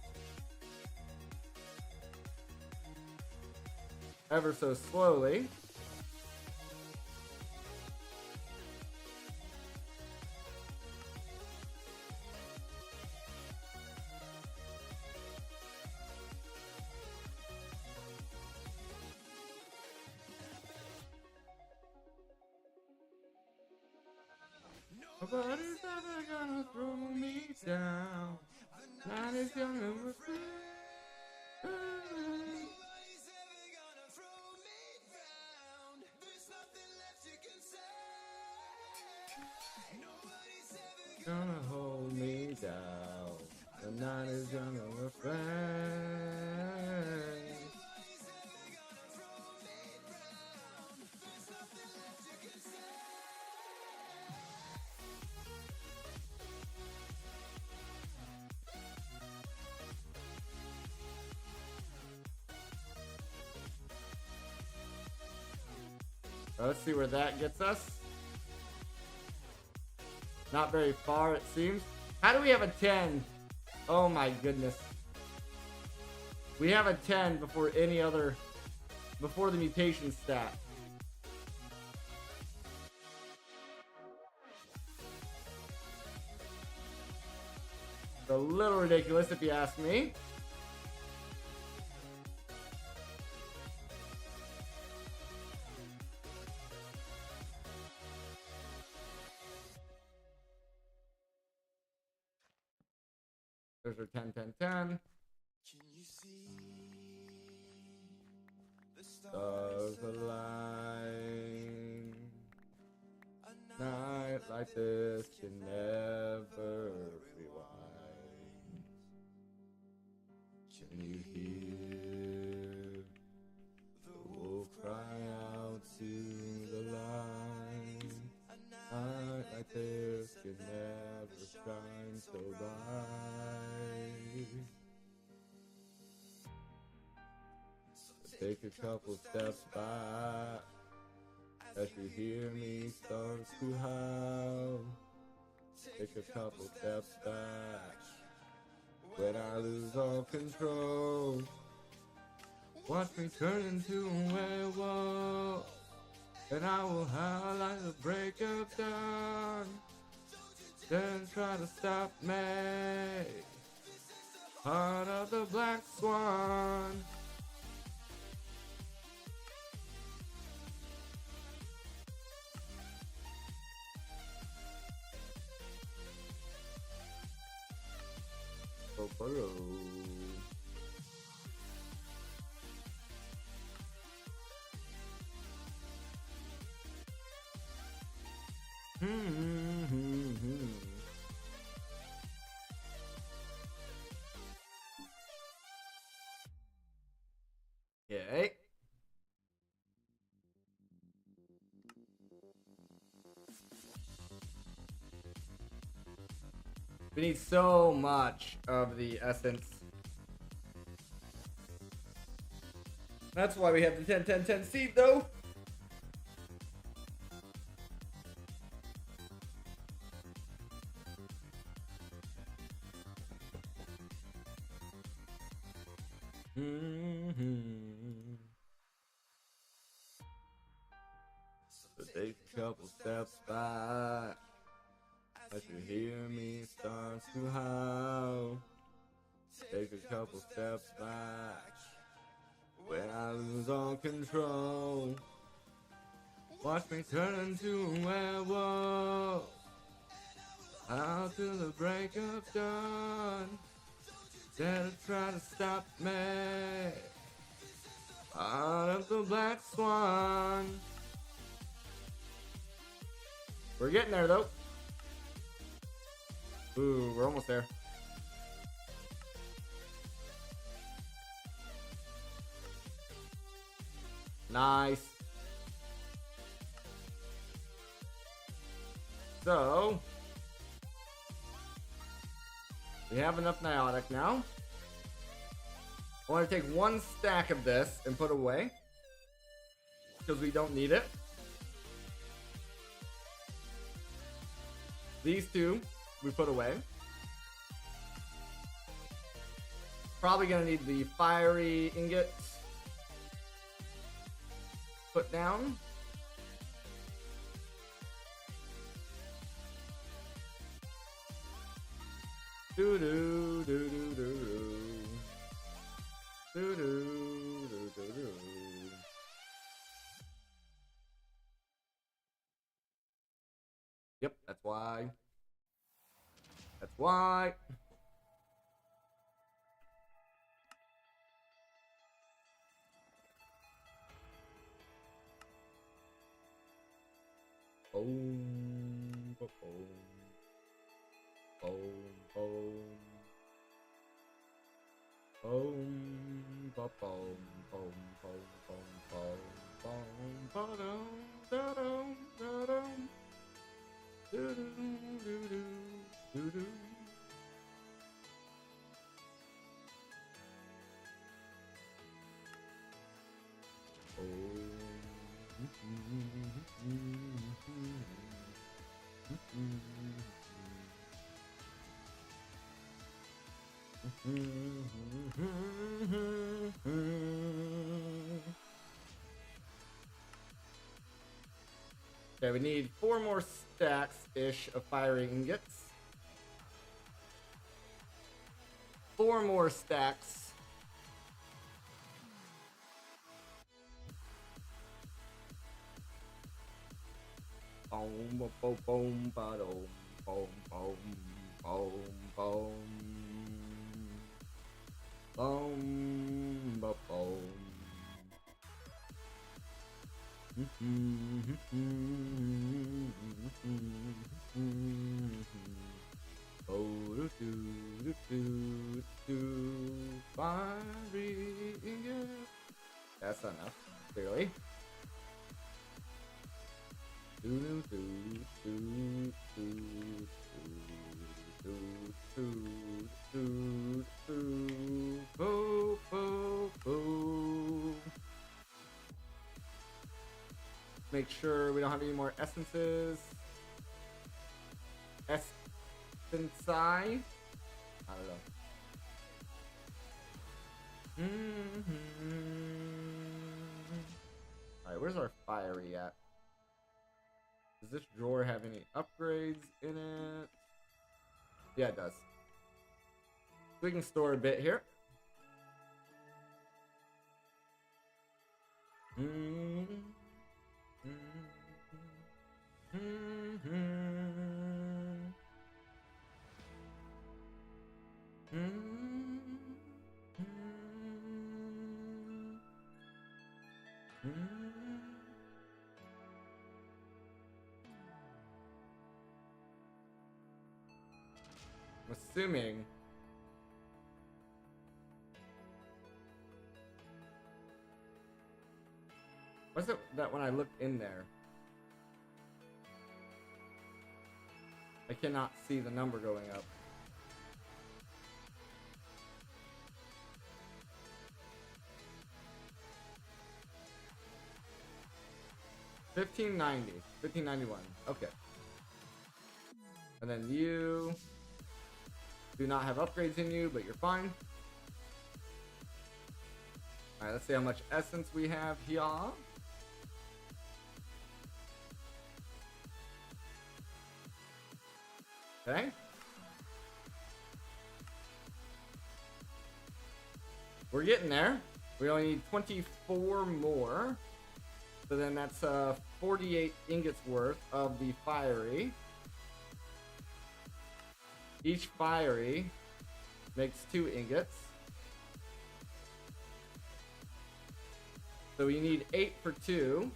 Ever so slowly. Nobody's ever gonna throw me down. Night is young and we're free. Nobody's ever gonna throw me down. There's nothing left you can say. Nobody's ever Gonna hold me down. The night is young and we're free. Let's see where that gets us. Not very far, it seems. How do we have a 10? Oh my goodness. We have a 10 before any other, before the mutation stat. It's a little ridiculous if you ask me. There's our 10, 10, 10. Stars align. Night like this can never rewind. Can you hear the wolf cry out to the light? Night like this can never shine so bright. Take a couple steps back as you hear me start to howl. Take a couple steps back when I lose all control. Watch me turn into a werewolf, and I will howl like the break of dawn. Then try to stop me, heart of the black swan. Okay. We need so much of the essence. That's why we have the 10, 10, 10 seed, though. So take a couple steps back as you hear me start to howl. Take a couple steps back when I lose all control. Watch me turn into a werewolf, out to the break of dawn. Dare to try to stop me, out of the black swan. We're getting there though. Ooh, we're almost there. Nice. So, we have enough Niotic now. I want to take one stack of this and put away, because we don't need it. These two we put away. Probably gonna need the fiery ingot put down. Do do do do do do do do do do. Yep, that's why. That's why. Boom, boom, boom, boom, boom, boom, boom, boom, boom, boom, boom, boom, boom, do do do do do do. Okay, we need 4 more stacks-ish of fiery ingots. 4 more stacks. Boom, boom, boom, boom, boom, boom, boom, boom. Boom, ba boom. Oh, fiery ingot. That's not enough, clearly. Boo, boo, boo. Make sure we don't have any more essences. Essence I don't know. Alright, where's our fiery at? Does this drawer have any upgrades in it? Yeah, it does. We can store a bit here. I'm assuming what's it that when I look in there I cannot see the number going up. $15.90, $15.91. Okay. And then you do not have upgrades in you, but you're fine. Alright, let's see how much essence we have here. Okay. We're getting there. We only need 24 more. So then that's 48 ingots worth of the fiery. Each fiery makes 2 ingots. So you need 8 for 2.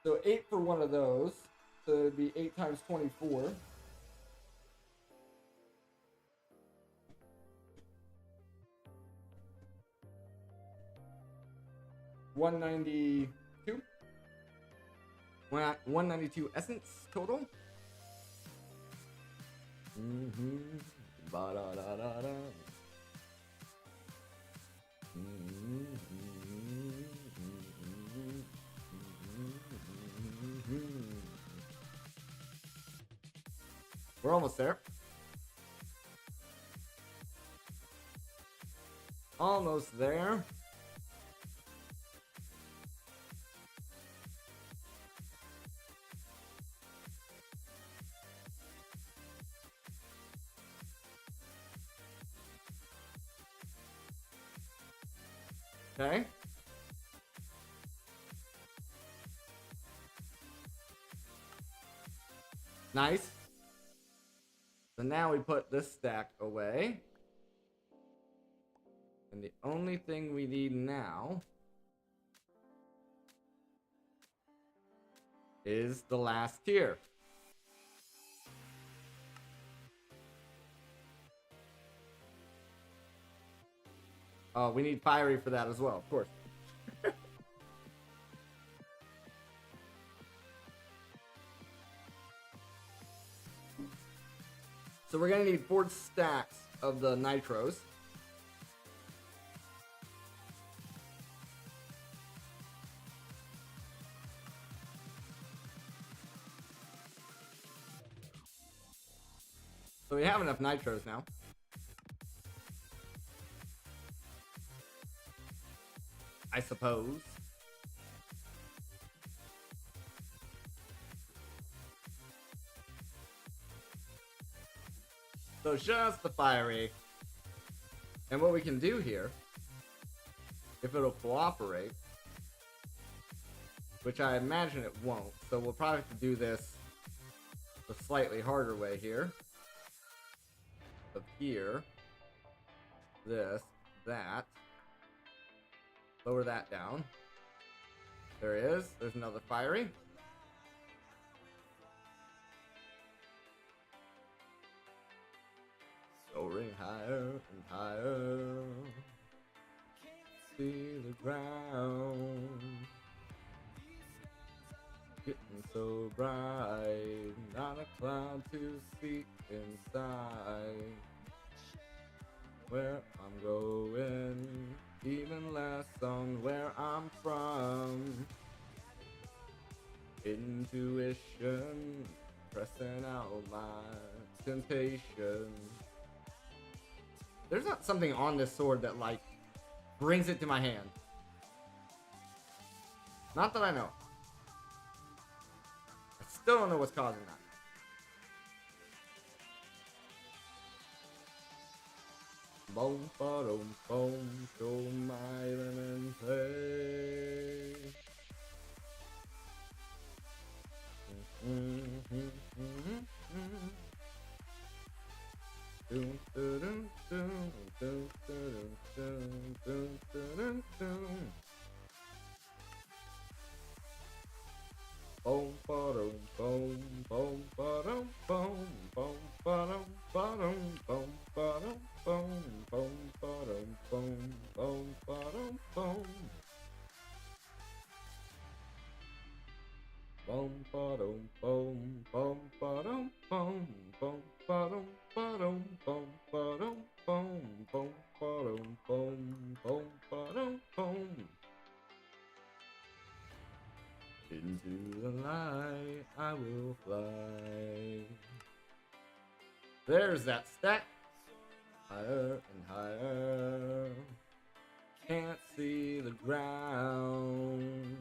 So 8 for one of those. So it'd be 8 times 24. $192. 192 essence total. Ba-da-da-da-da. We're almost there. Almost there. Okay. Nice. So now we put this stack away. And the only thing we need now is the last tier. Oh, we need fiery for that as well, of course. So we're gonna need 4 stacks of the nitros. So we have enough nitros now. I suppose. So just the fiery. And what we can do here, if it'll cooperate, which I imagine it won't. So we'll probably have to do this the slightly harder way here. Of here, this, that. Lower that down. There it is. There's another fiery. Soaring higher and higher. See the ground. Getting so bright. Not a cloud to see inside. Where I'm going. Even less on where I'm from. Intuition, pressing out my temptation. There's not something on this sword that like brings it to my hand. Not that I know. I still don't know what's causing that. Boom, boom, boom, show my lemon play. Boom, ba-dum, boom, boom, ba-dum, boom, boom, ba-dum, ba-dum, boom, ba-dum, boom, boom, ba-dum, boom, boom, ba-dum, boom. Boom, ba-dum, boom, boom, ba-dum, boom, boom, ba-dum, ba-dum, boom, ba-dum, boom, boom, ba-dum, boom, boom, ba-dum, boom. Into the light I will fly. There's that stack. Higher and higher. Can't see the ground.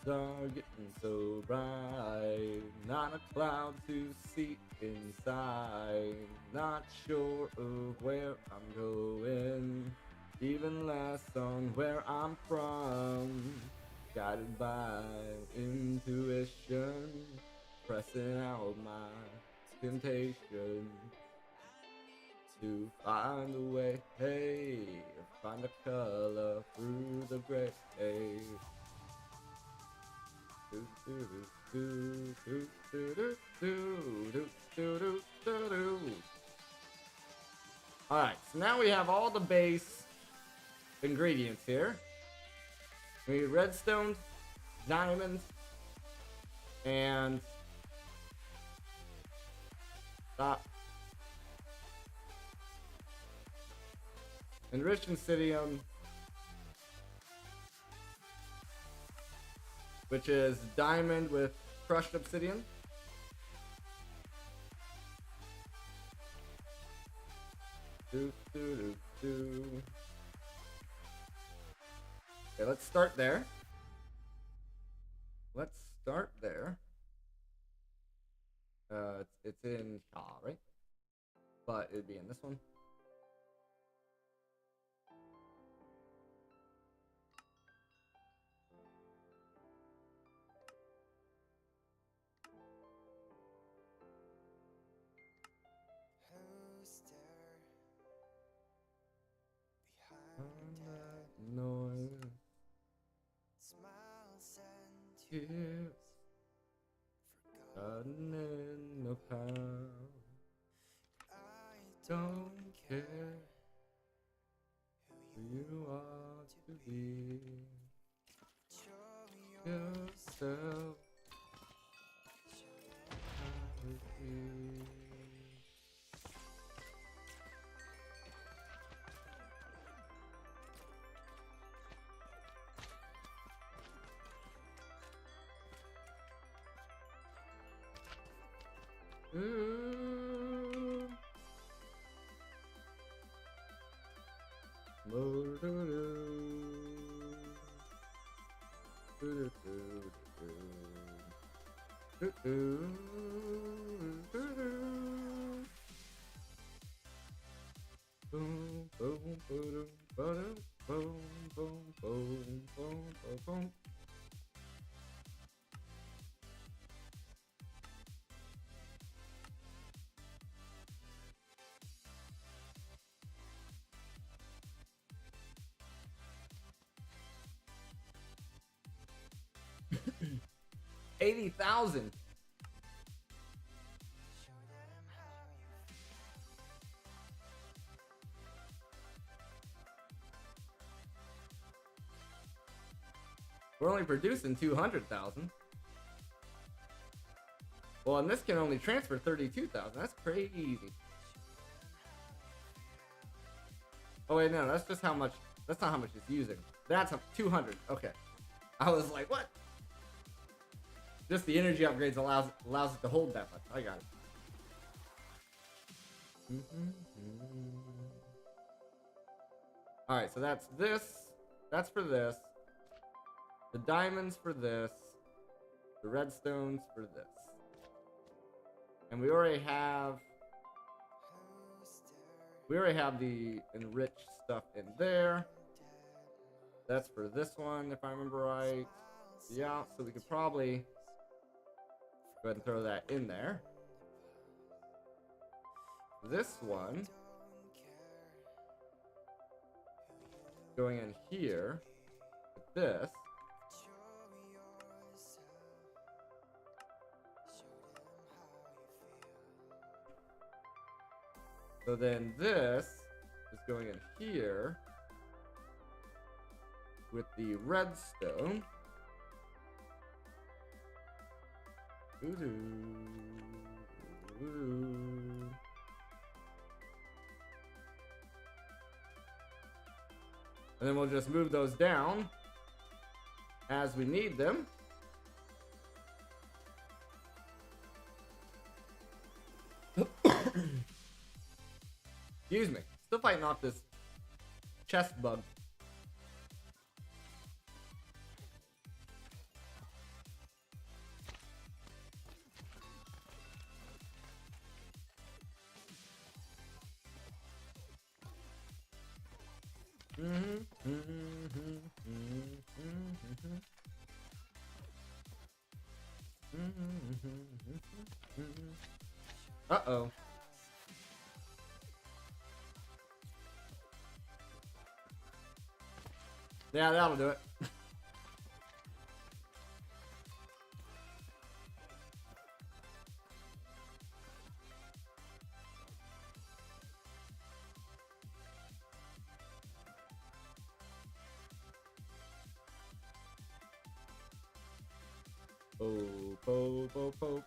Stars getting so bright. Not a cloud to see inside. Not sure of where I'm going. Even less on where I'm from. Guided by intuition, pressing out my temptation to find a way, hey, find a color through the gray. Alright, so now we have all the base ingredients here. We need redstone, diamonds, and stop. Enriched obsidian, which is diamond with crushed obsidian. Okay, let's start there. It's in Shaw, right? But it'd be in this one. Noise, tears, forgotten in the past. Don't care who you are to be. Yourself. 80,000. We're only producing 200,000. Well, and this can only transfer 32,000. That's crazy. Oh wait, no, that's just how much. That's not how much it's using. That's 200. Okay, I was like, what? Just the energy upgrades allows it to hold that much. I got it. All right, so that's this. That's for this. The diamonds for this. The redstones for this. And we already have the enriched stuff in there. That's for this one, if I remember right. Yeah, so we could probably go ahead and throw that in there. This one going in here with this. So then this is going in here with the redstone. And then we'll just move those down as we need them. Excuse me. Still fighting off this chest bug. Uh-oh. Yeah, that'll do it. Po.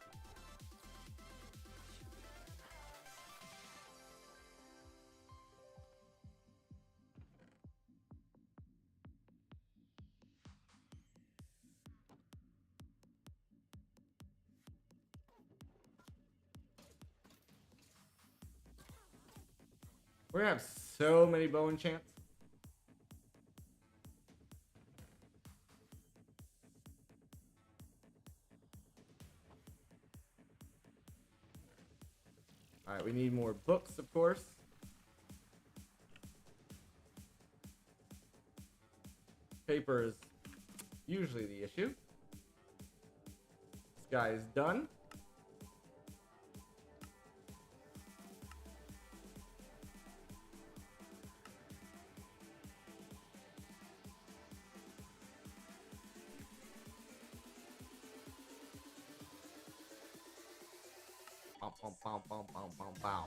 We're gonna have so many bow enchants. Alright, we need more books, of course. Paper is usually the issue. This guy is done. Bow.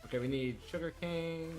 Okay, we need sugar cane.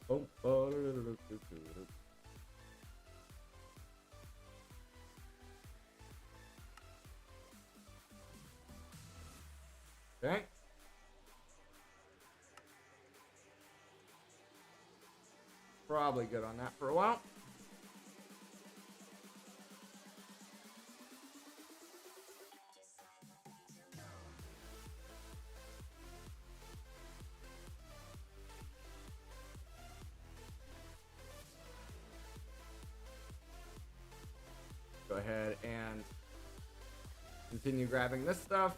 Boom, boom. Okay. Probably good on that for a while. Go ahead and continue grabbing this stuff.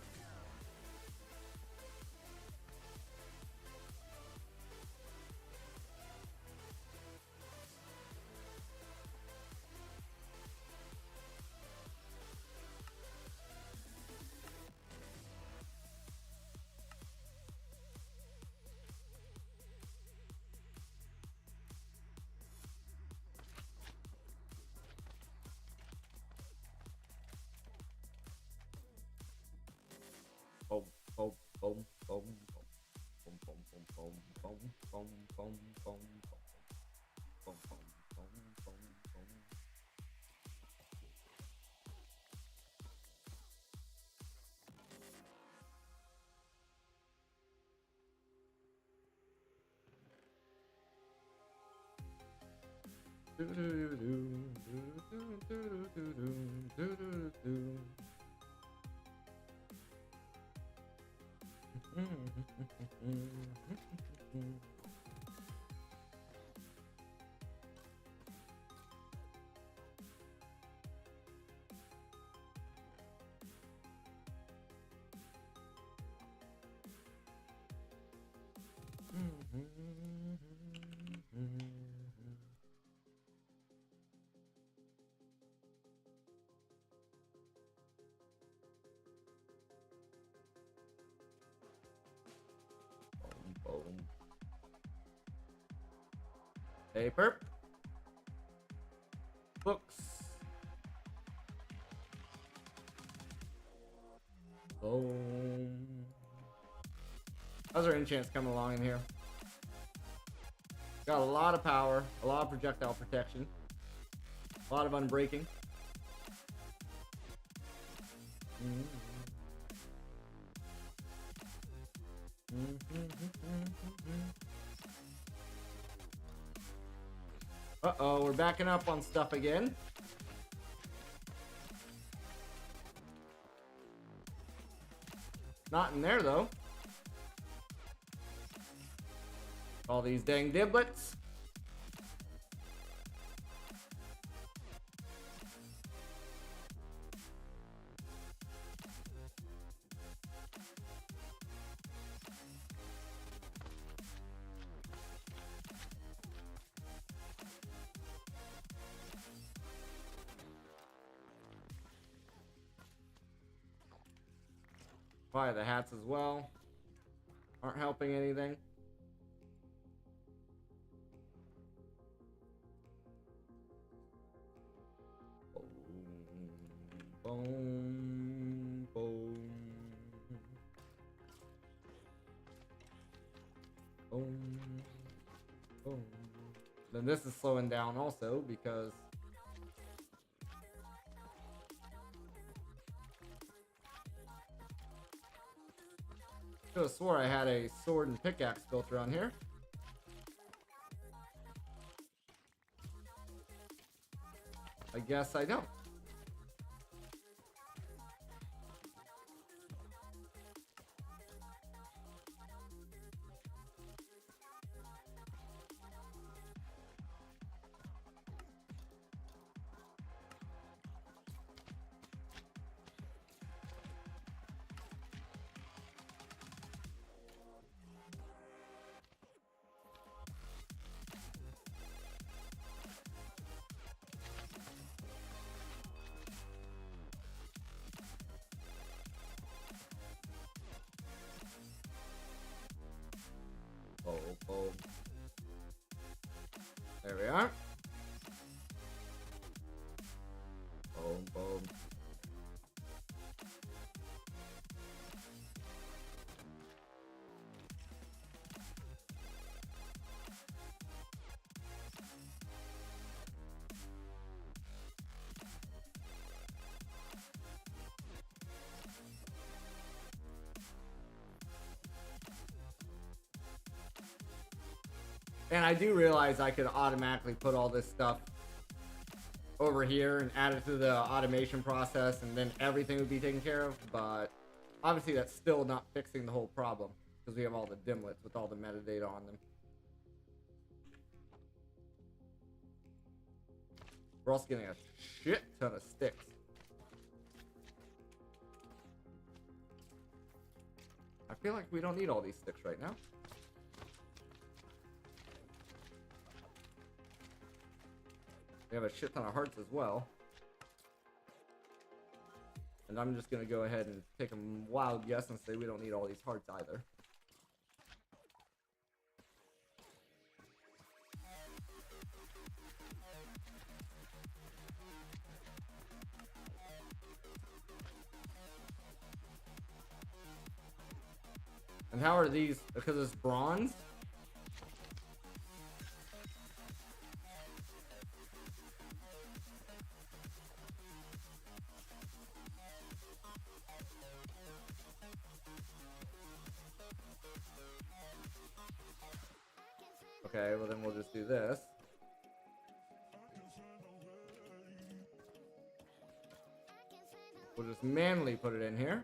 Boom, boom, boom, boom, boom, boom, boom, boom, boom, boom, boom, boom, boom, boom, boom, boom. Boom. Paper. Books. Boom. How's our enchants coming along in here? Got a lot of power, a lot of projectile protection, a lot of unbreaking. Uh-oh, we're backing up on stuff again. Not in there, though. All these dang diblets. Probably the hats as well. Aren't helping anything. Boom, boom, boom, boom. Then this is slowing down also because I could have swore I had a sword and pickaxe filter on here. I guess I don't. Boom, boom. There we are. Boom, boom. And I do realize I could automatically put all this stuff over here and add it to the automation process, and then everything would be taken care of, but obviously that's still not fixing the whole problem because we have all the dimlets with all the metadata on them. We're also getting a shit ton of sticks. I feel like we don't need all these sticks right now. We have a shit ton of hearts as well. And I'm just gonna go ahead and take a wild guess and say we don't need all these hearts either. And how are these? Because it's bronze? Okay, well then we'll just do this. We'll just manually put it in here.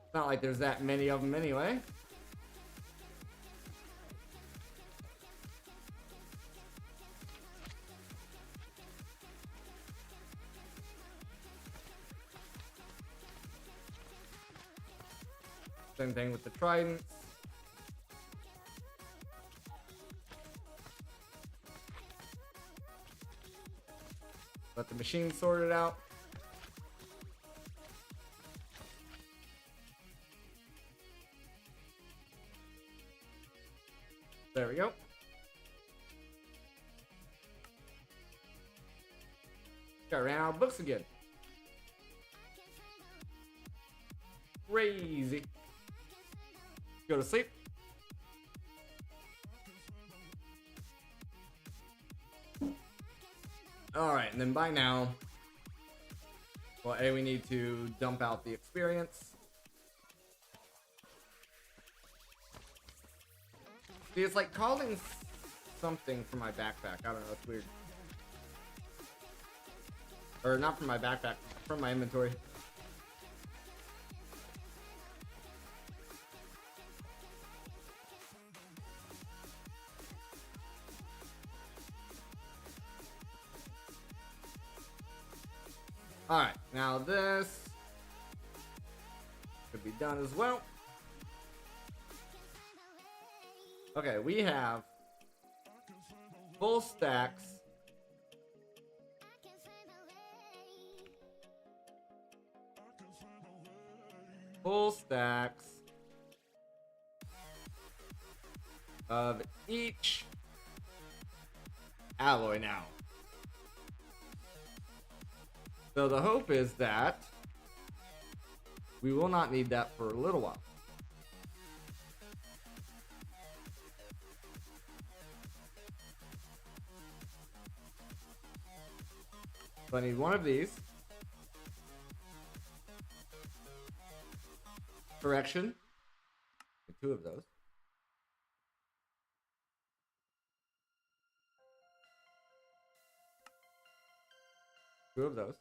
It's not like there's that many of them anyway. Same thing with the tridents. Let the machine sort it out. There we go. Got ran out of books again. Crazy. Go to sleep. Alright, and then by now, well, we need to dump out the experience. See, it's like calling something from my backpack. I don't know, it's weird. Or not from my backpack, from my inventory. Alright, now this could be done as well. Okay, we have full stacks of each alloy now. So the hope is that we will not need that for a little while. So I need one of these. Correction. Two of those. Two of those.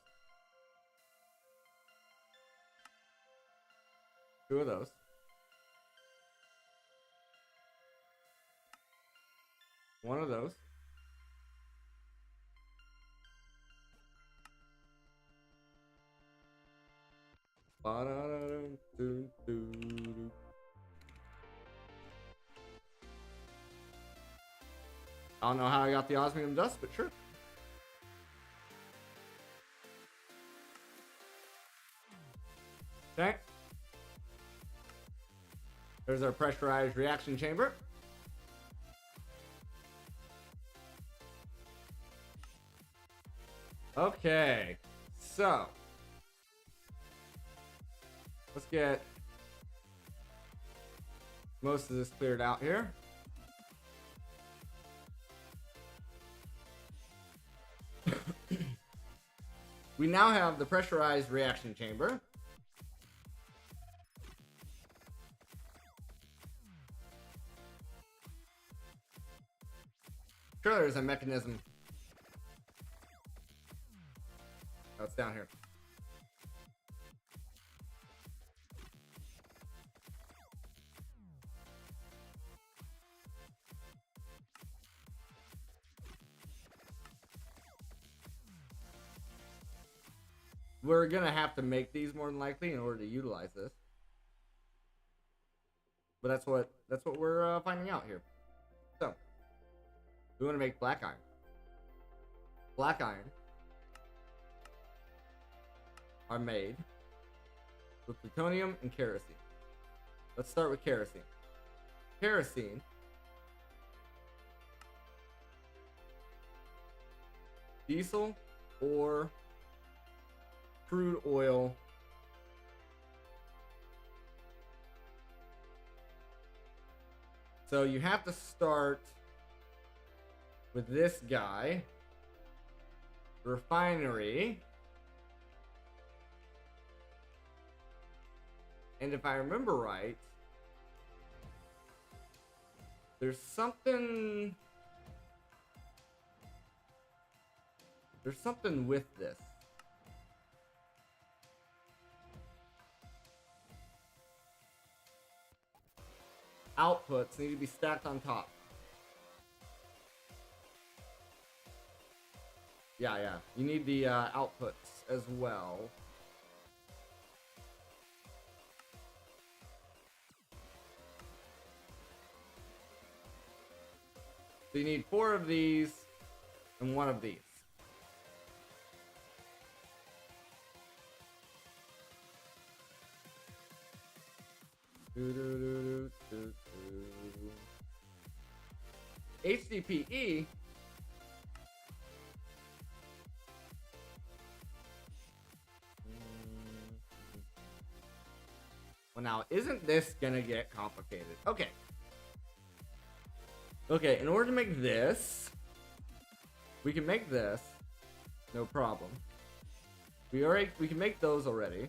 Two of those. One of those. I don't know how I got the osmium dust, but sure. Okay. There's our pressurized reaction chamber. Okay, so let's get most of this cleared out here. We now have the pressurized reaction chamber. Sure, there's a mechanism. Oh, it's down here. We're gonna have to make these more than likely in order to utilize this. But that's what we're finding out here. So we want to make black iron. Black iron are made with plutonium and kerosene. Let's start with kerosene. Kerosene diesel or crude oil so you have to start with this guy, refinery, and if I remember right, there's something with this. Outputs need to be stacked on top. Yeah. You need the outputs as well. So you need 4 of these and 1 of these. HDPE well, now isn't this gonna get complicated? Okay, in order to make this, we can make this, no problem. We can make those already.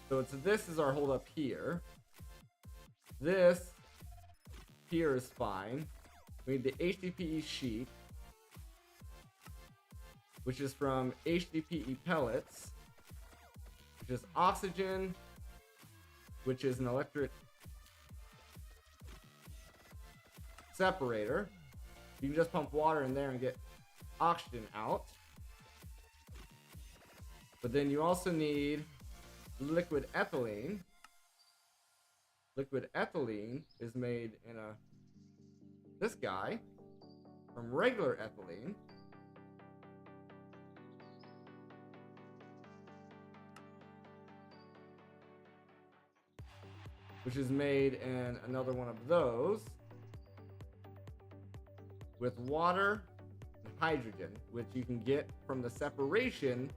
So this is our hold up here. This here is fine. We need the HDPE sheet, which is from HDPE pellets, which is oxygen, which is an electric separator. You can just pump water in there and get oxygen out. But then you also need liquid ethylene. Liquid ethylene is made in this guy from regular ethylene. Which is made in another one of those with water and hydrogen, which you can get from the separation.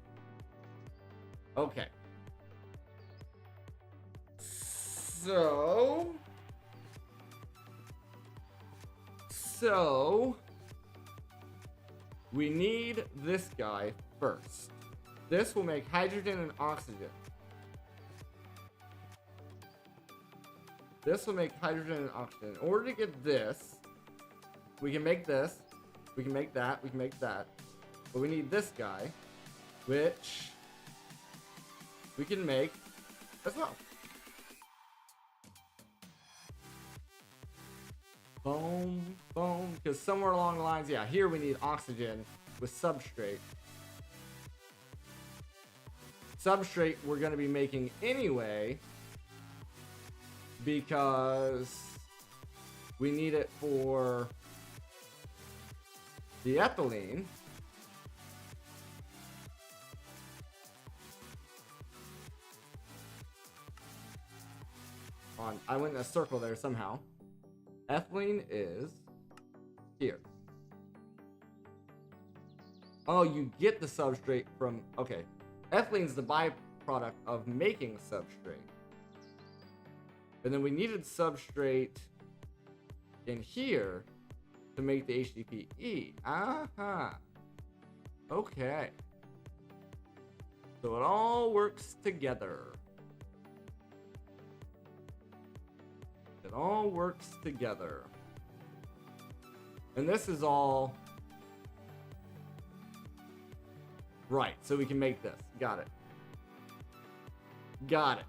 Okay. So we need this guy first. This will make hydrogen and oxygen. This will make hydrogen and oxygen. In order to get this, we can make this, we can make that, we can make that. But we need this guy, which we can make as well. Boom, boom. Because somewhere along the lines, yeah, here we need oxygen with substrate. Substrate we're going to be making anyway, because we need it for the ethylene. I went in a circle there somehow. Ethylene is here. Oh, you get the substrate from... Okay. Ethylene's the byproduct of making a substrate. And then we needed substrate in here to make the HDPE. Aha. Okay. So it all works together. It all works together. And this is all Right, so we can make this. Got it. Got it.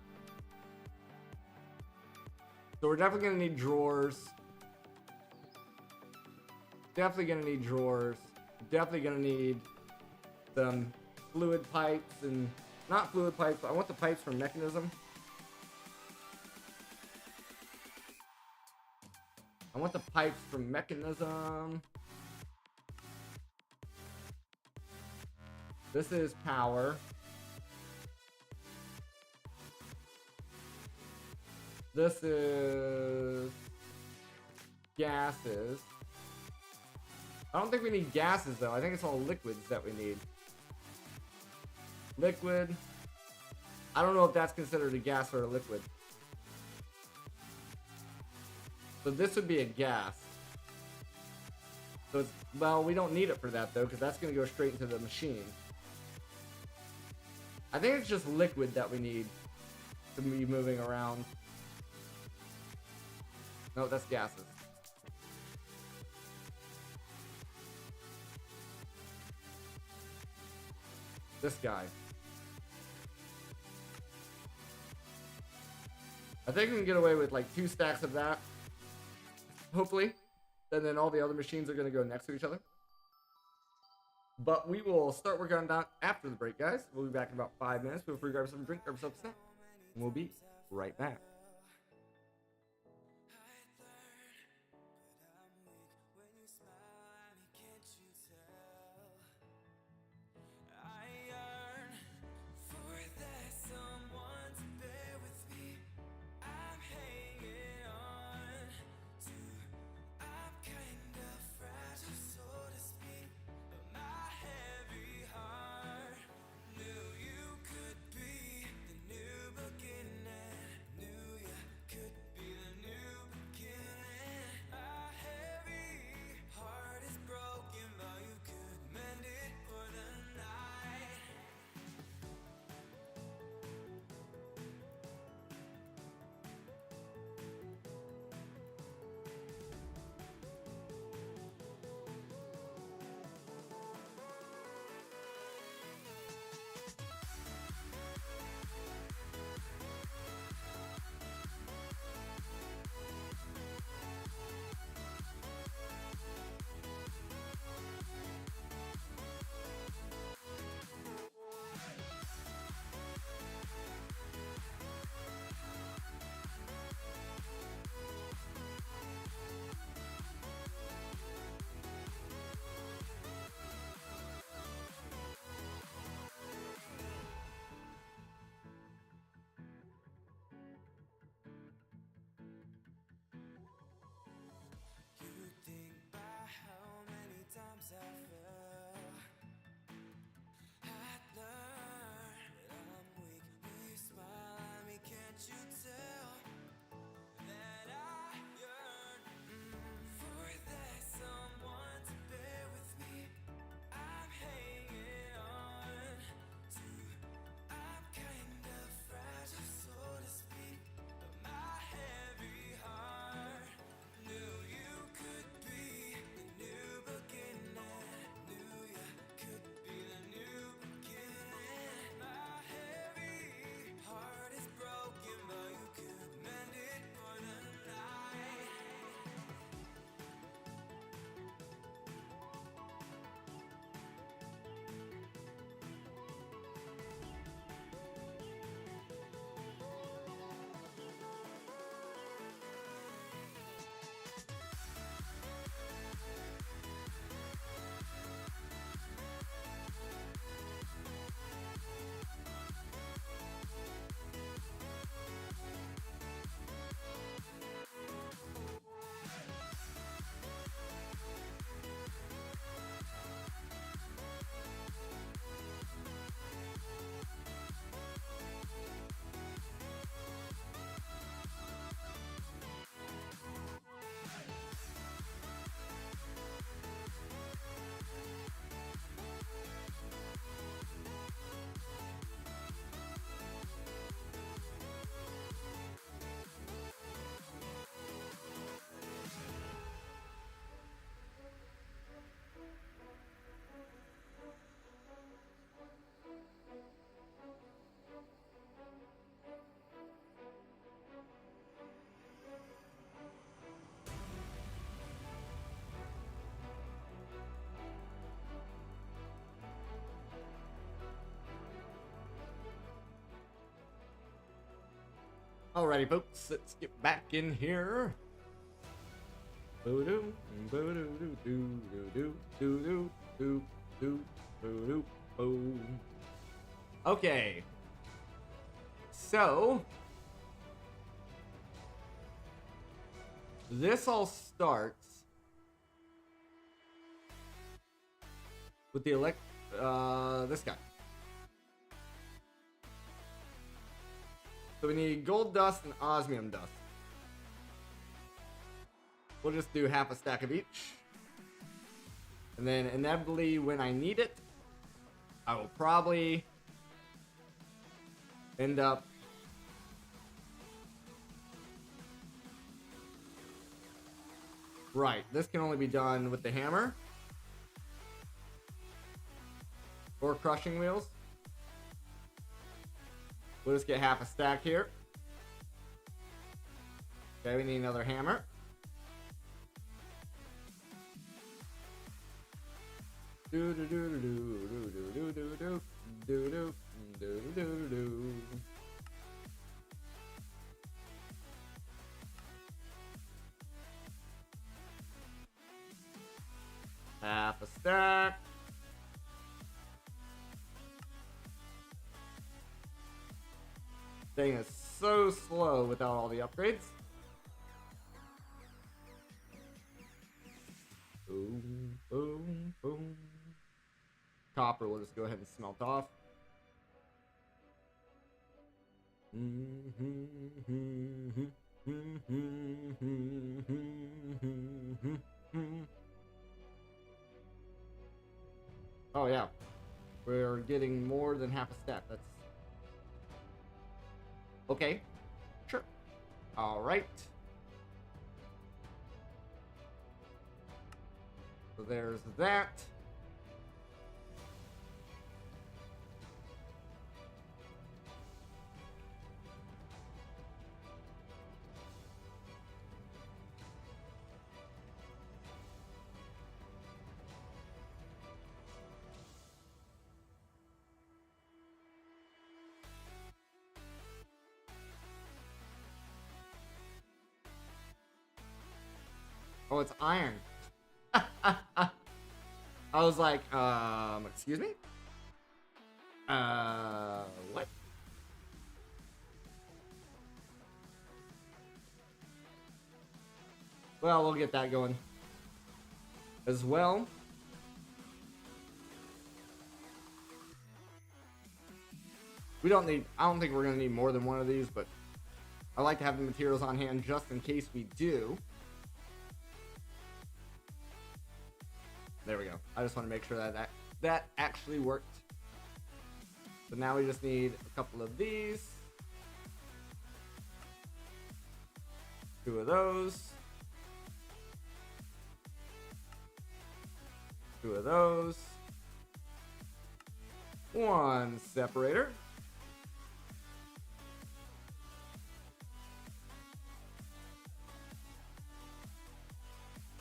So we're definitely gonna need drawers. Definitely gonna need drawers. Definitely gonna need some fluid pipes and not fluid pipes. I want the pipes from Mechanism. I want the pipes from Mechanism. This is power. This is gases. I don't think we need gases though. I think it's all liquids that we need. Liquid. I don't know if that's considered a gas or a liquid. So this would be a gas. So it's, well, we don't need it for that though, because that's going to go straight into the machine. I think it's just liquid that we need to be moving around. No, that's gases. This guy. I think we can get away with like 2 stacks of that. Hopefully. And then all the other machines are going to go next to each other. But we will start working on that after the break, guys. We'll be back in about 5 minutes. Feel free to grab some drink, grab some snack. And we'll be right back. Alrighty, folks, let's get back in here. Boo-doo, boo-doo, doo-doo, doo-doo, doo-doo, doo-doo, boo-doo, boo. Okay. So this all starts with the this guy. So we need gold dust and osmium dust. We'll just do half a stack of each. And then inevitably when I need it, I will probably end up right. This can only be done with the hammer or crushing wheels. We'll just get half a stack here. Okay, we need another hammer. Do do do do do do do do do do do do do do. Half a stack. Thing is so slow without all the upgrades. Boom, boom, boom. Copper, we'll just go ahead and smelt off. Oh yeah, we're getting more than half a stack. That's okay. Sure. All right. So there's that. Oh, it's iron. I was like, excuse me? What? Well, we'll get that going as well. I don't think we're gonna need more than one of these, but I like to have the materials on hand just in case we do. There we go. I just want to make sure that actually worked. So now we just need a couple of these. 2 of those. 2 of those. 1 separator.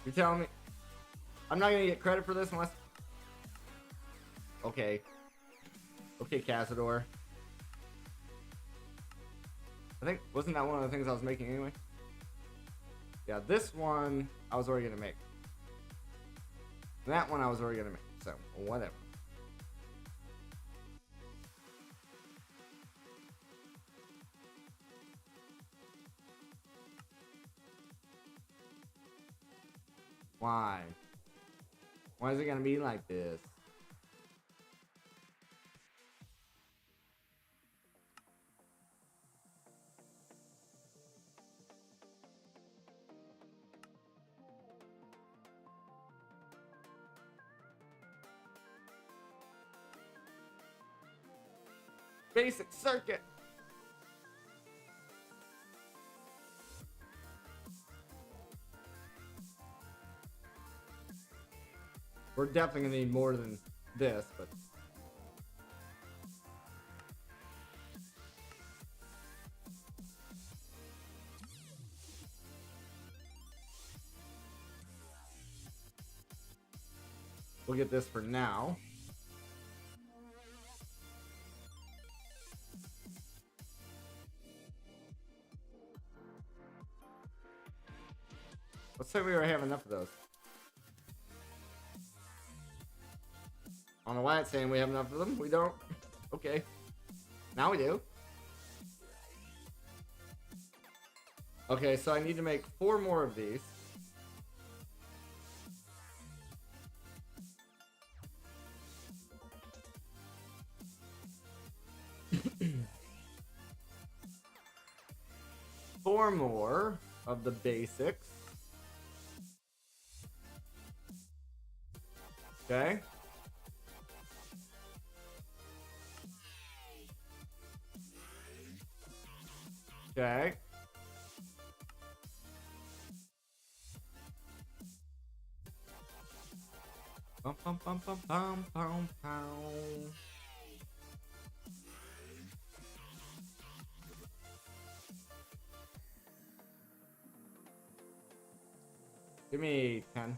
You're telling me I'm not gonna get credit for this unless... Okay. Okay, Cazador. I think... Wasn't that one of the things I was making anyway? Yeah, this one I was already gonna make. And that one I was already gonna make. So, whatever. Why? Why is it gonna be like this? Basic circuit. We're definitely gonna need more than this, but we'll get this for now. Let's say we already have enough of those. I don't know why it's saying we have enough of them. We don't. Okay. Now we do. Okay, so I need to make 4 more of these. Four more of the basics. Okay. Okay. Bum, bum, bum, bum, bum, bum, bum. Give me 10.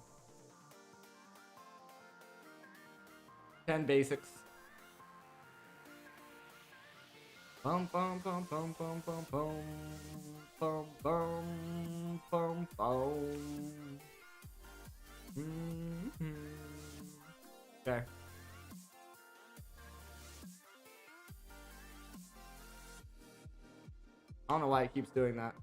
10 basics. Bum bum bum bum bum bum bum bum bum bum bum. Okay. I don't know why it keeps doing that.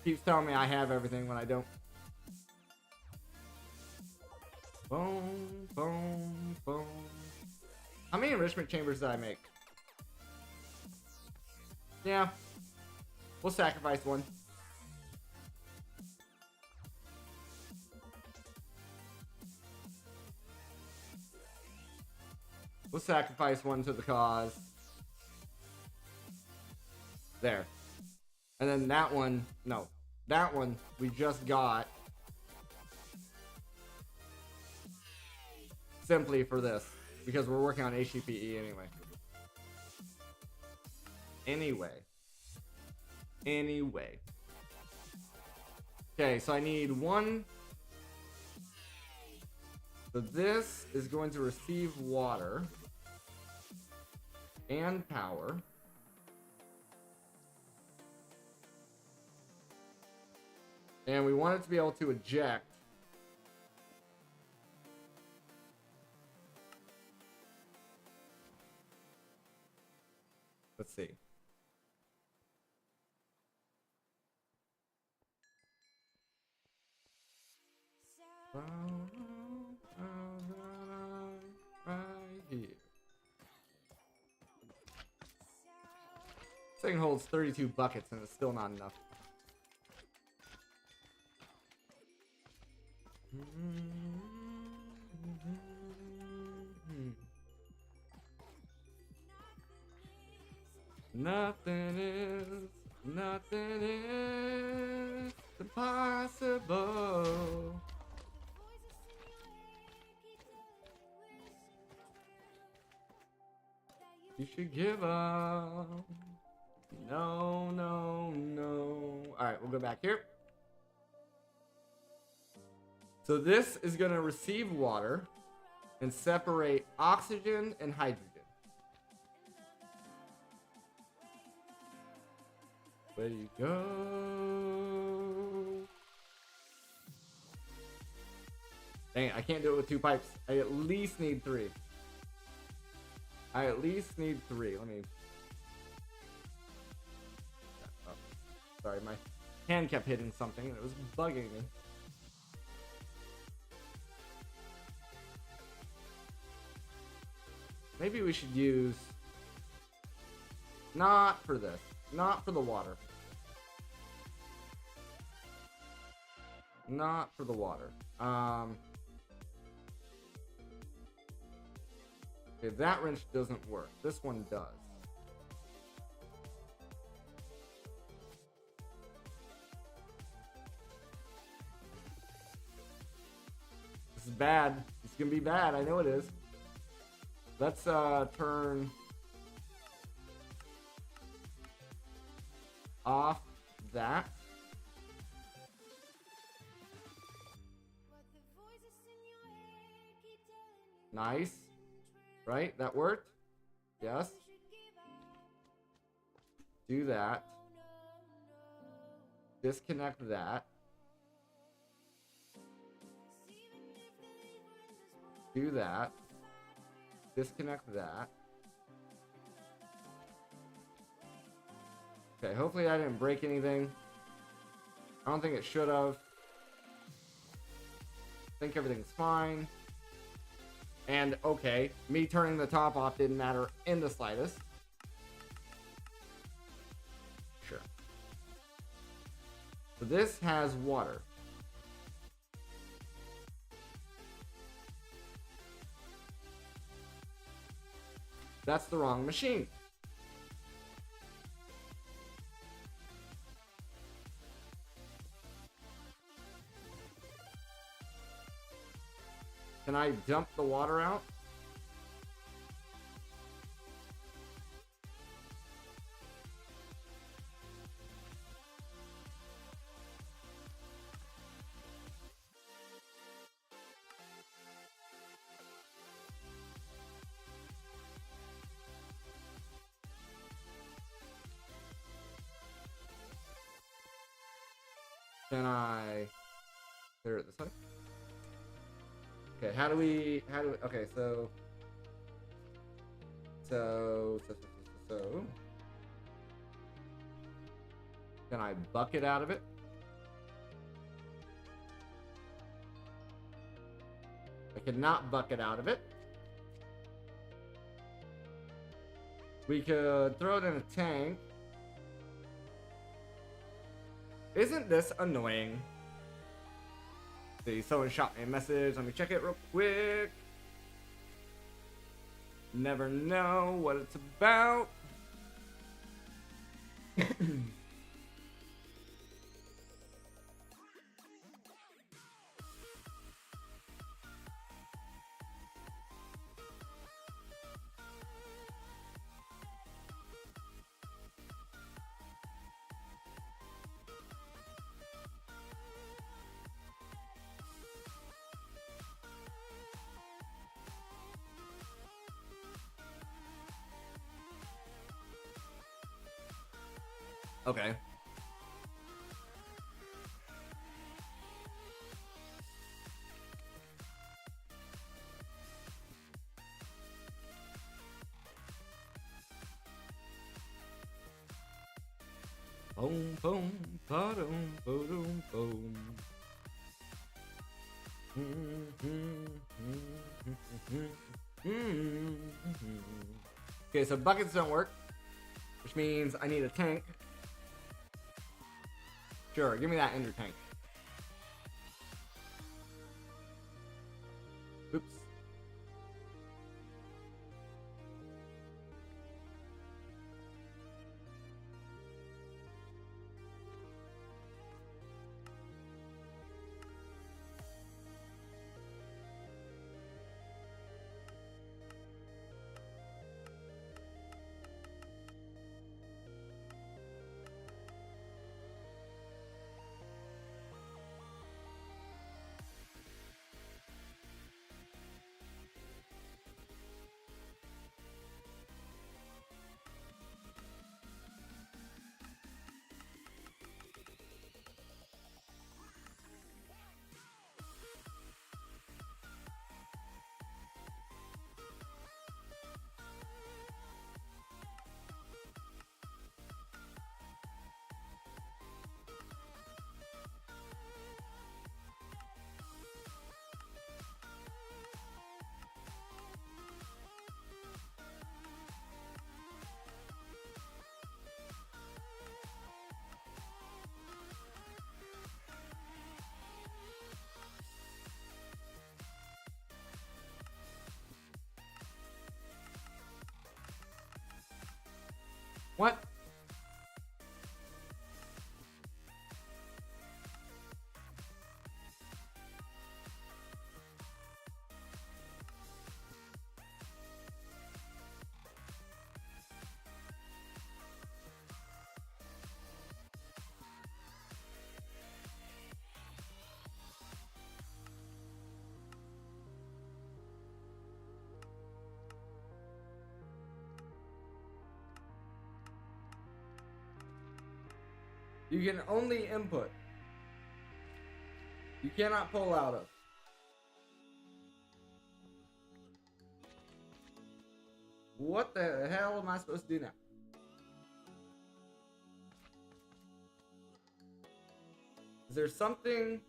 Keeps telling me I have everything when I don't. Boom, boom, boom. How many enrichment chambers did I make? Yeah. We'll sacrifice one. We'll sacrifice one to the cause. There. And then that one, no. That one we just got. Simply for this. Because we're working on HCPE anyway. Anyway. Okay, so I need one. So this is going to receive water and power. And we want it to be able to eject. Let's see. Right here. This thing holds 32 buckets and it's still not enough. Nothing is impossible. You should give up. No, no, no. Alright, we'll go back here. So this is going to receive water and separate oxygen and hydrogen. Where you go? Dang it, I can't do it with 2 pipes. I at least need 3. Let me... Oh, sorry, my hand kept hitting something and it was bugging me. Maybe we should use... Not for this. Not for the water. Not for the water. Okay, that wrench doesn't work. This one does. This is bad. It's gonna be bad. I know it is. Let's turn off that. Nice. Right? That worked? Yes. Do that. Disconnect that. Do that. Disconnect that. Okay, hopefully I didn't break anything. I don't think it should have. I think everything's fine. And okay, me turning the top off didn't matter in the slightest. Sure. So this has water. That's the wrong machine. Can I dump the water out? Can I clear it this way? Okay, how do we, okay, so, can I bucket out of it? I cannot bucket out of it. We could throw it in a tank. Isn't this annoying? See, someone shot me a message. Let me check it real quick. Never know what it's about. Okay. Boom, boom, ba-dum, boom, boom. Okay, so buckets don't work, which means I need a tank. Sure, give me that ender tank. Oops. What? You can only input. You cannot pull out of. What the hell am I supposed to do now? Is there something?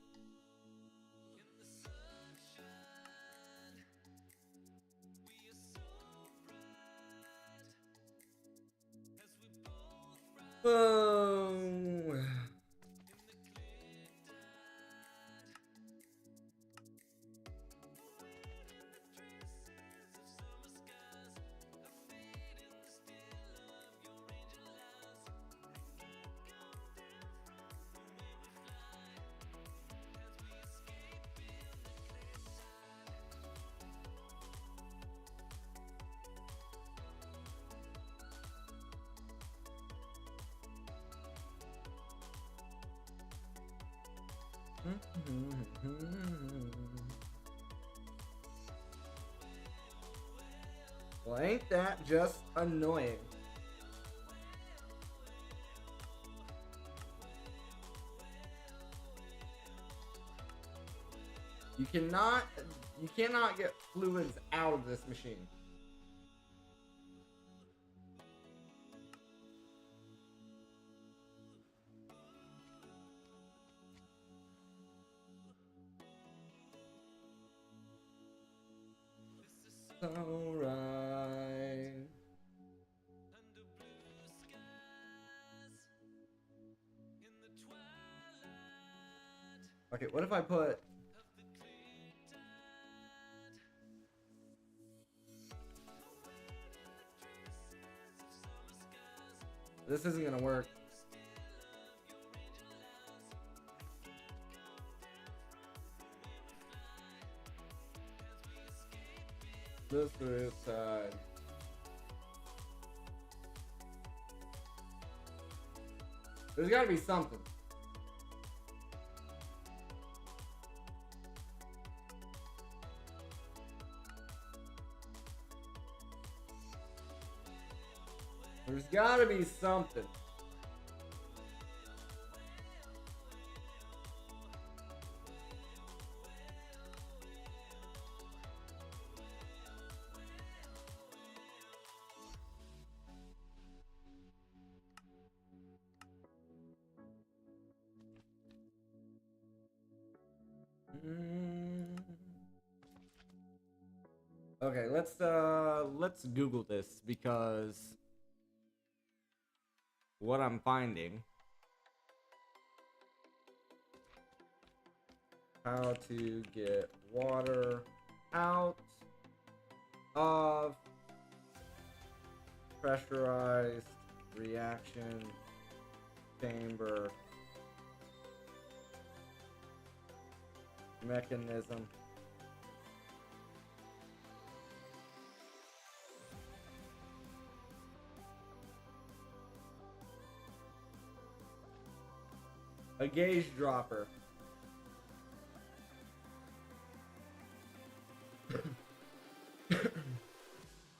Oh. Well, ain't that just annoying? You cannot get fluids out of this machine. Alright. Okay, what if I put... This isn't gonna work. This is side. There's gotta be something. There's gotta be something. Okay, let's Google this because what I'm finding, how to get water out of pressurized reaction chamber mechanism. A gauge dropper.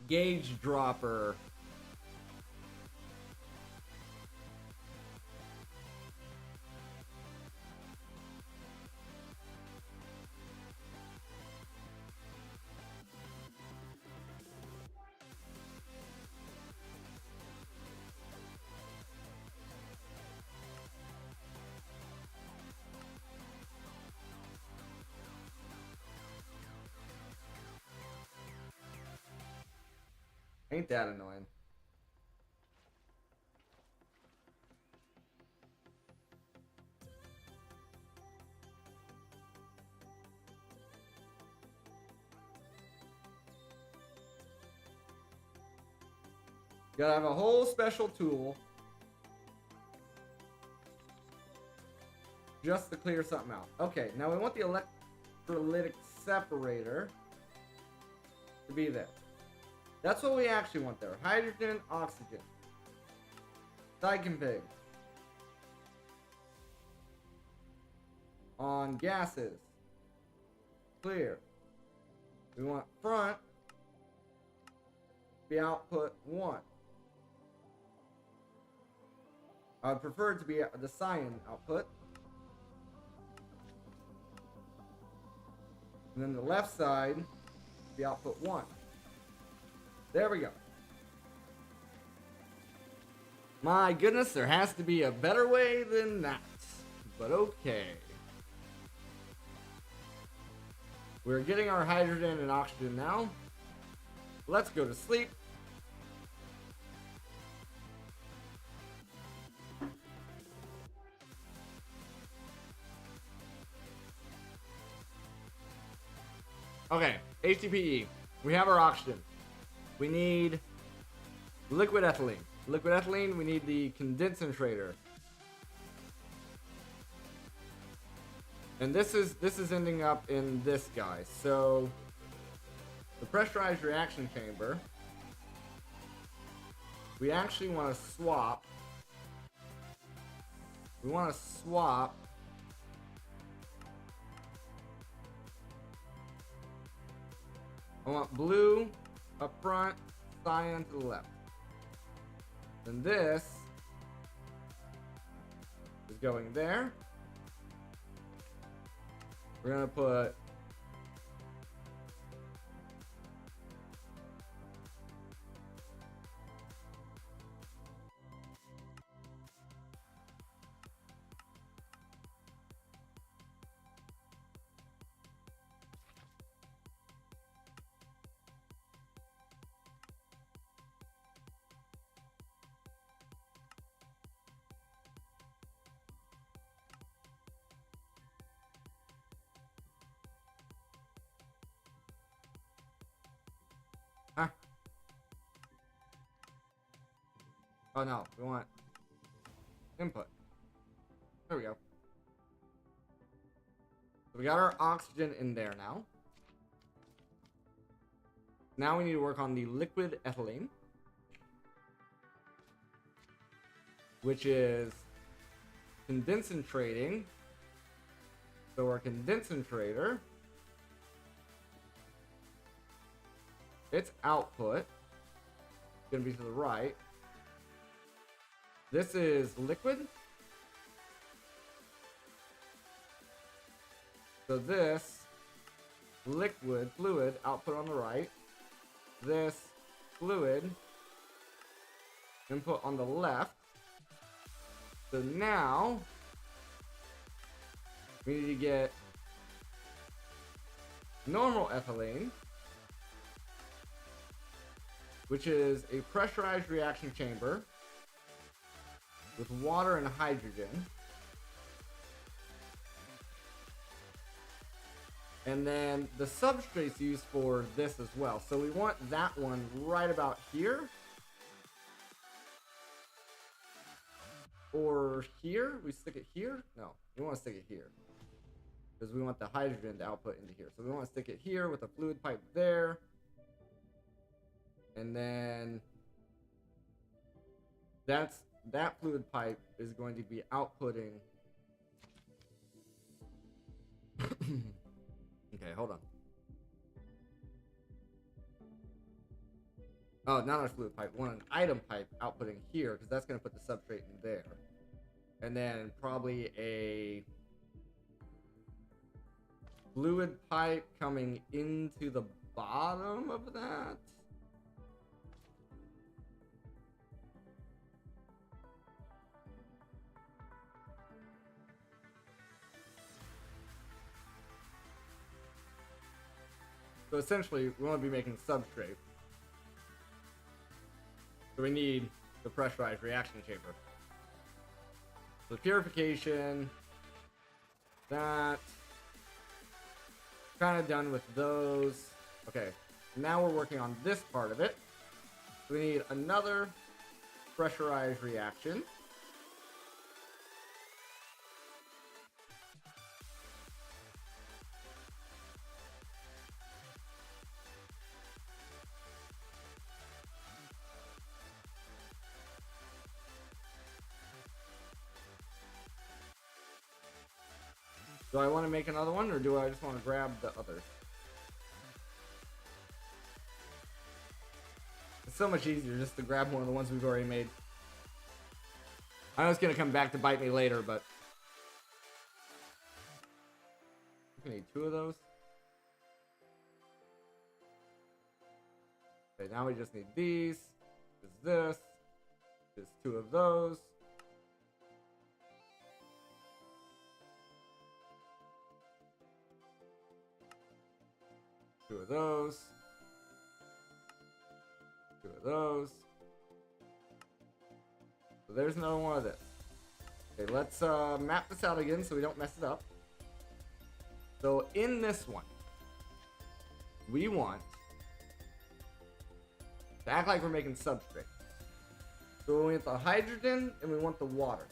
Gauge dropper. Ain't that annoying? Gotta have a whole special tool just to clear something out. Okay, now we want the electrolytic separator to be there. That's what we actually want there. Hydrogen, oxygen. Psyconfig. On gases. Clear. We want front to be output 1. I would prefer it to be the cyan output. And then the left side, the output 1. There we go. My goodness, there has to be a better way than that. But okay. We're getting our hydrogen and oxygen now. Let's go to sleep. Okay, HTPE. We have our oxygen. We need liquid ethylene. Liquid ethylene, we need the condensator. And this is ending up in this guy. So the pressurized reaction chamber, we actually want to swap. We want to swap I want blue up front, cyan to the left. And this is going there. We're gonna put oh no, we want input. There we go. So we got our oxygen in there now. Now we need to work on the liquid ethylene, which is condensating. So our condensator, its output is going to be to the right. This is liquid. So this liquid, fluid, output on the right. This fluid, input on the left. So now we need to get normal ethylene, which is a pressurized reaction chamber with water and hydrogen. And then the substrate's used for this as well. So we want that one right about here. Or here? We stick it here? No, we want to stick it here. Because we want the hydrogen to output into here. So we want to stick it here with a fluid pipe there. And then that fluid pipe is going to be outputting. Okay, hold on. Oh, not a fluid pipe. We want an item pipe outputting here, because that's going to put the substrate in there. And then probably a fluid pipe coming into the bottom of that. So essentially, we want to be making substrate. So we need the pressurized reaction chamber. So purification, that, kind of done with those. Okay, now we're working on this part of it. We need another pressurized reaction. Do I want to make another one, or do I just want to grab the others? It's so much easier just to grab one of the ones we've already made. I know it's gonna come back to bite me later, but I'm gonna need 2 of those. Okay, now we just need these. Just this. Just 2 of those. Two of those. 2 of those. So there's another one of this. Okay, let's map this out again so we don't mess it up. So in this one, we want to act like we're making substrate. So we want the hydrogen and we want the water.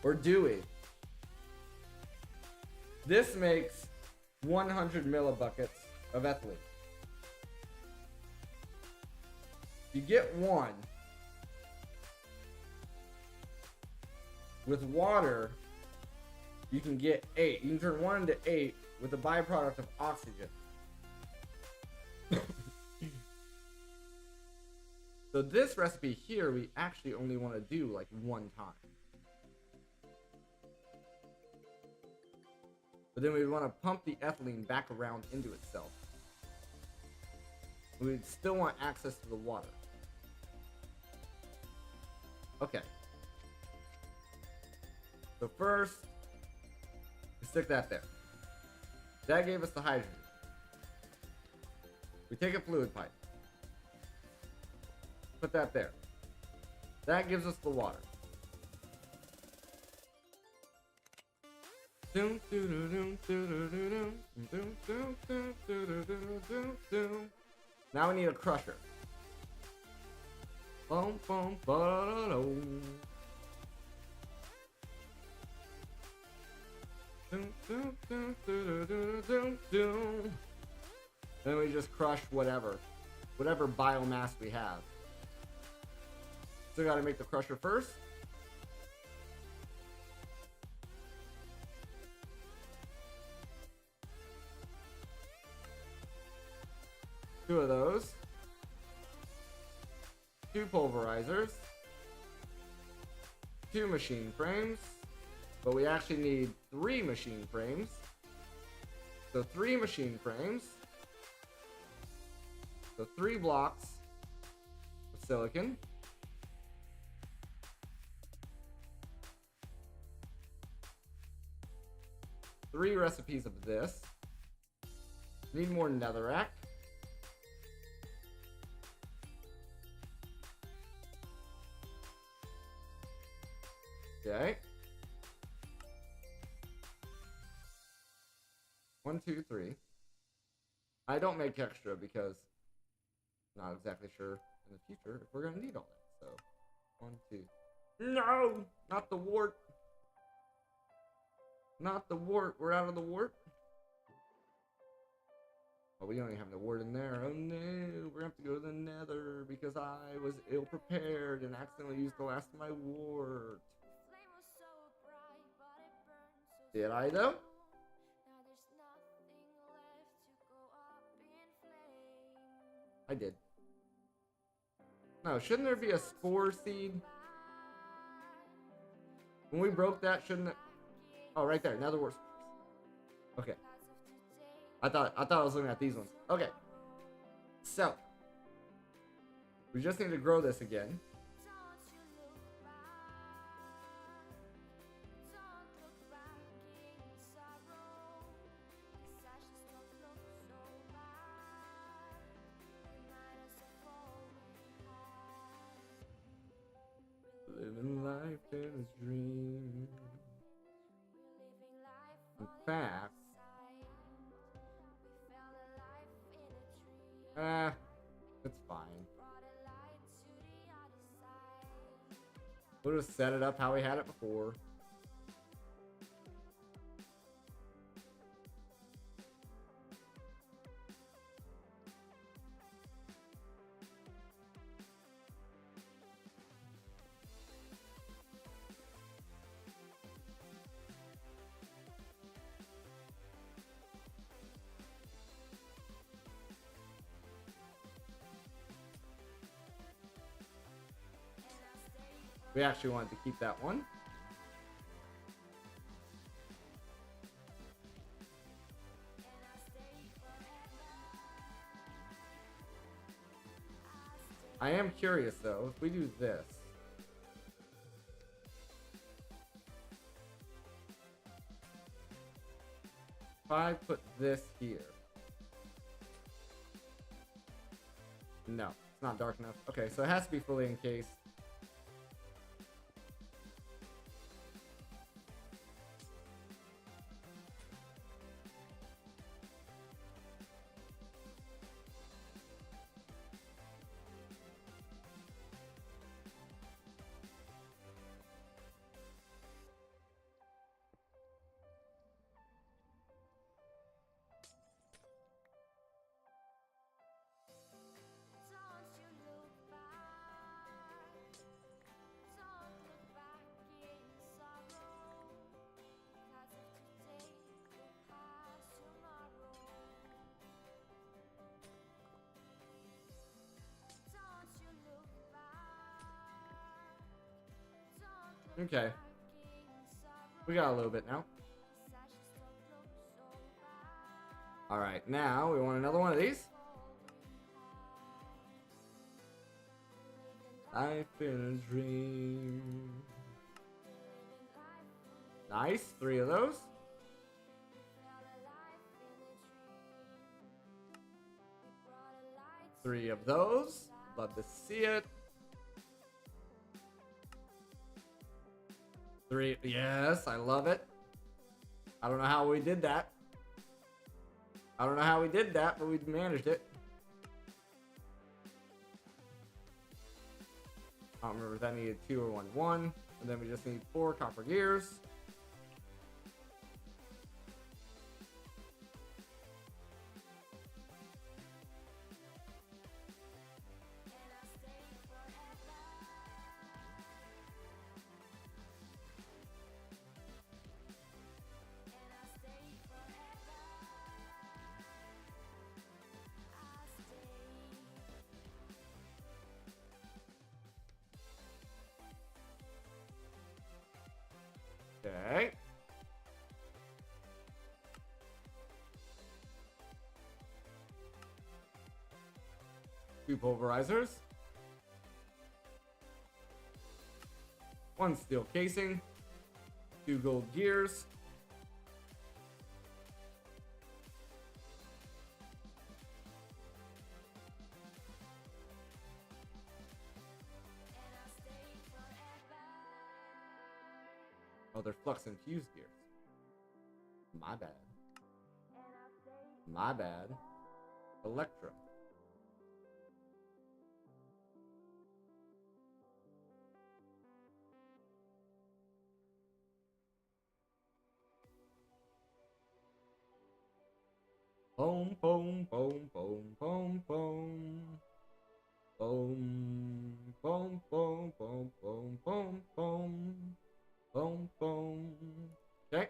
Or do we? This makes 100 millibuckets of ethylene. You get 1. With water, you can get 8. You can turn 1 into 8 with a byproduct of oxygen. So this recipe here, we actually only want to do like 1 time. But then we want to pump the ethylene back around into itself. We still want access to the water. Okay. So first, we stick that there. That gave us the hydrogen. We take a fluid pipe. Put that there. That gives us the water. Now we need a crusher. Boom, boom, ba-da-da-dum. Then we just crush whatever biomass we have. Still gotta make the crusher first. Two of those. 2 pulverizers. 2 machine frames. But we actually need 3 machine frames. So 3 machine frames. So 3 blocks of silicon. Three recipes of this. Need more netherrack. Okay. 1, 2, 3. I don't make extra because I'm not exactly sure in the future if we're gonna need all that. So 1, 2. No, not the wart. Not the wart. We're out of the wart. Oh, we don't even have the wart in there. Oh no, we're gonna have to go to the nether because I was ill prepared and accidentally used the last of my wart. Did I though? I did. No, shouldn't there be a spore seed? When we broke that, shouldn't it? Oh, right there. Nether wart. Okay. I thought I was looking at these ones. Okay. So we just need to grow this again. Living life in a dream. In fact, it's fine. We'll just set it up how we had it before. We actually wanted to keep that one. I am curious though, if we do this. If I put this here. No, it's not dark enough. Okay, so it has to be fully encased. Okay. We got a little bit now. Alright, now we want another one of these. Life in a dream. Nice, 3 of those. Three of those. Love to see it. 3, yes, I love it. I don't know how we did that. I don't know how we did that, but we managed it. I don't remember if that needed 2 or 1. And then we just need 4 copper gears. Okay. 2 pulverizers. 1 steel casing. 2 gold gears. Oh, they're flux infused gears. My bad. My bad. Electro. Boom, boom, boom, boom, boom, boom. Boom, boom, boom, boom, boom, boom, boom. Boom, boom. Okay.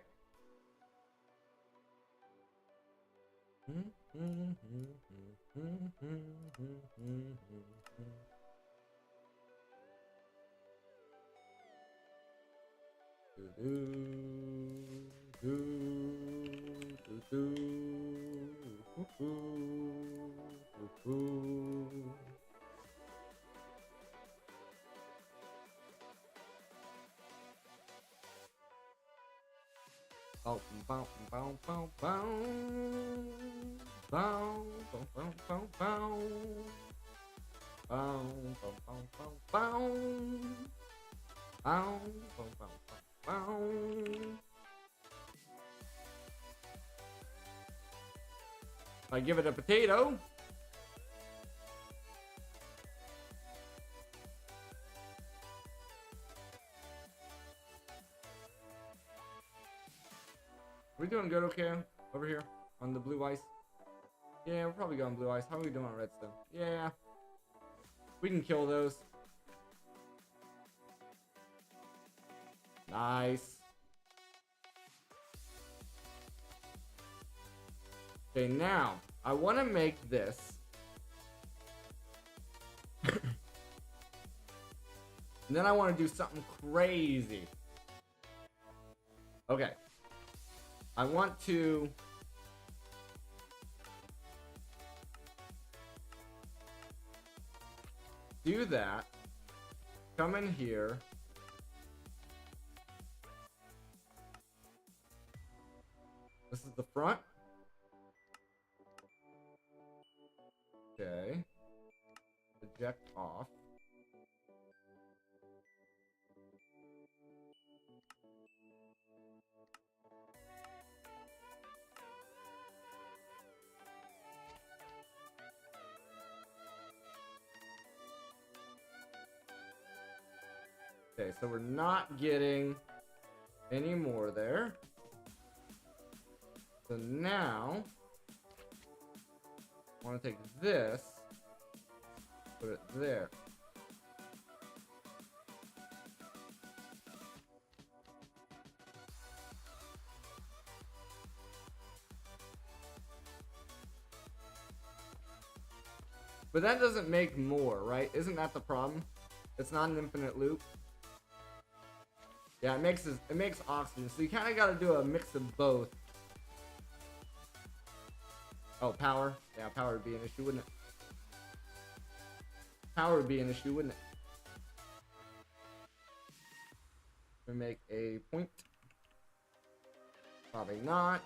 Bow, bow, bow, bow, bow. Bow, bow, bow, bow, bow. Bow, bow, bow, bow, bow. Bow, bow, bow, bow, bow. If I give it a potato. We're doing good, okay? Over here on the blue ice. Yeah, we're probably going blue ice. How are we doing on redstone? Yeah. We can kill those. Nice. Okay, now I want to make this And then I want to do something crazy. Okay. I want to do that. Come in here. This is the front. Okay. Eject off. Okay, so we're not getting any more there. So now, I want to take this, put it there. But that doesn't make more, right? Isn't that the problem? It's not an infinite loop. Yeah, it makes oxygen. So you kind of got to do a mix of both. Oh, power. Yeah, power would be an issue, wouldn't it? Power would be an issue, wouldn't it? We make a point. Probably not.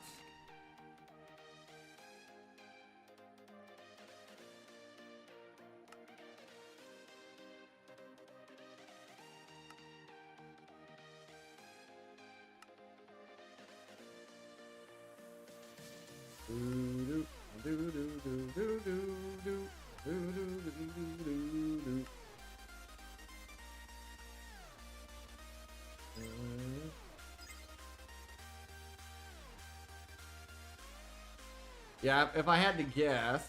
Yeah, if I had to guess.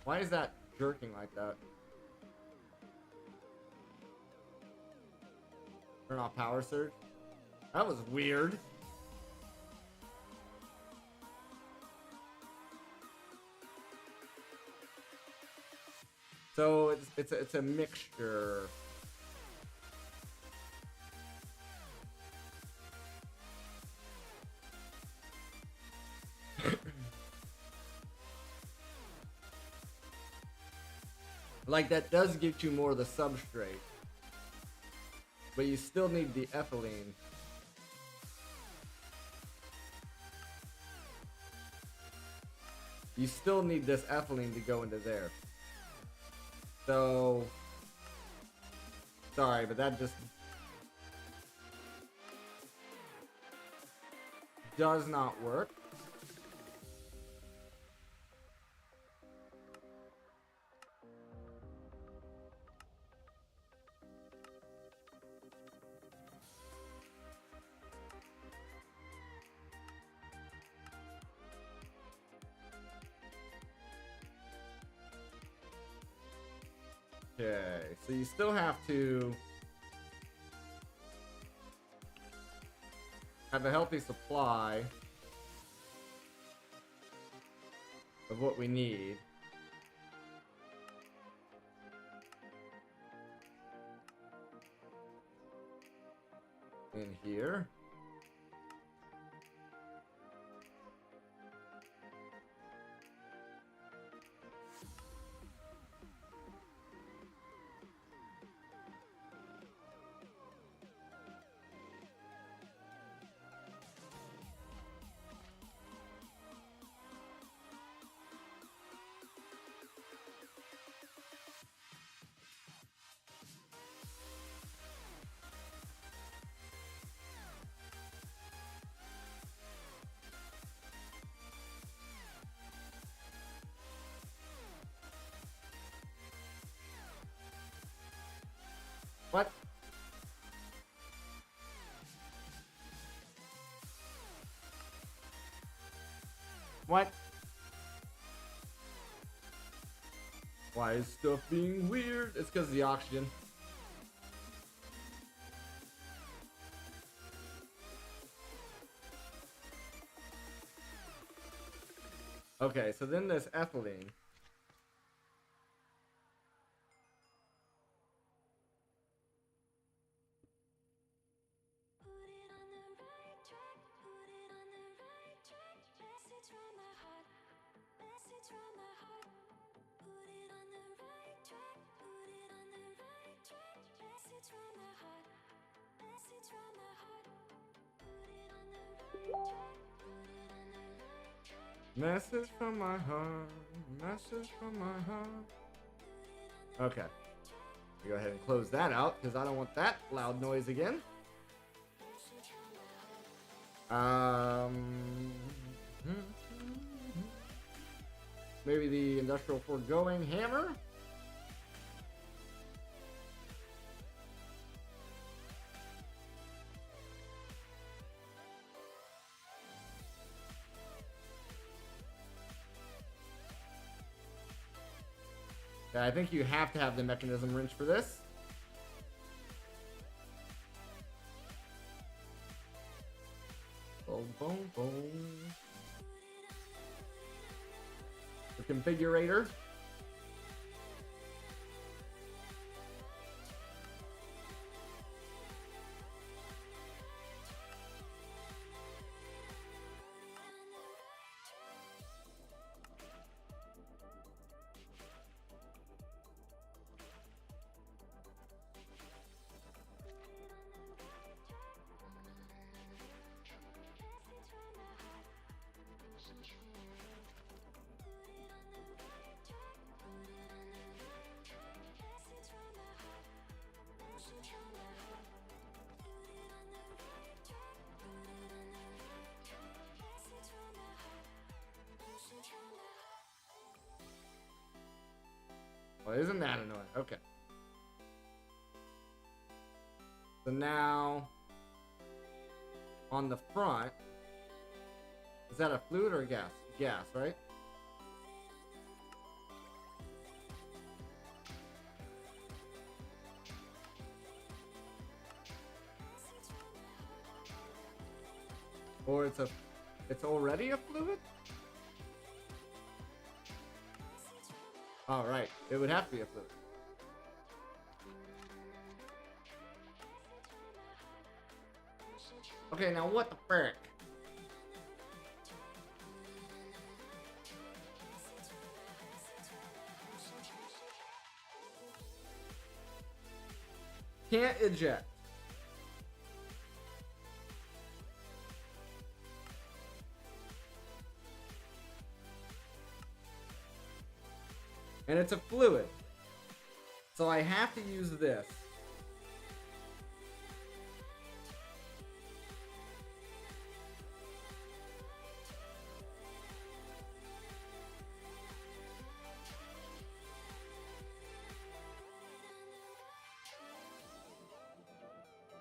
Why is that jerking like that? Turn off power surge. That was weird. So it's a mixture. Like, that does get you more of the substrate. But you still need the ethylene. You still need this ethylene to go into there. So... Sorry, but that just... does not work. Okay, so you still have to have a healthy supply of what we need. In here. What? What? Why is stuff being weird? It's because of the oxygen. Okay, so then this ethylene. Message from my heart. Message from my heart. Okay. Go ahead and close that out because I don't want that loud noise again. Maybe the industrial foregoing hammer. I think you have to have the mechanism wrench for this. Boom, boom, boom. The configurator. Well, isn't that annoying? Okay. So now, on the front, is that a fluid or a gas? Gas, right? Or it's already a fluid? All right, it would have to be a fluid. Okay, now what the frick? Can't eject. And it's a fluid. So I have to use this.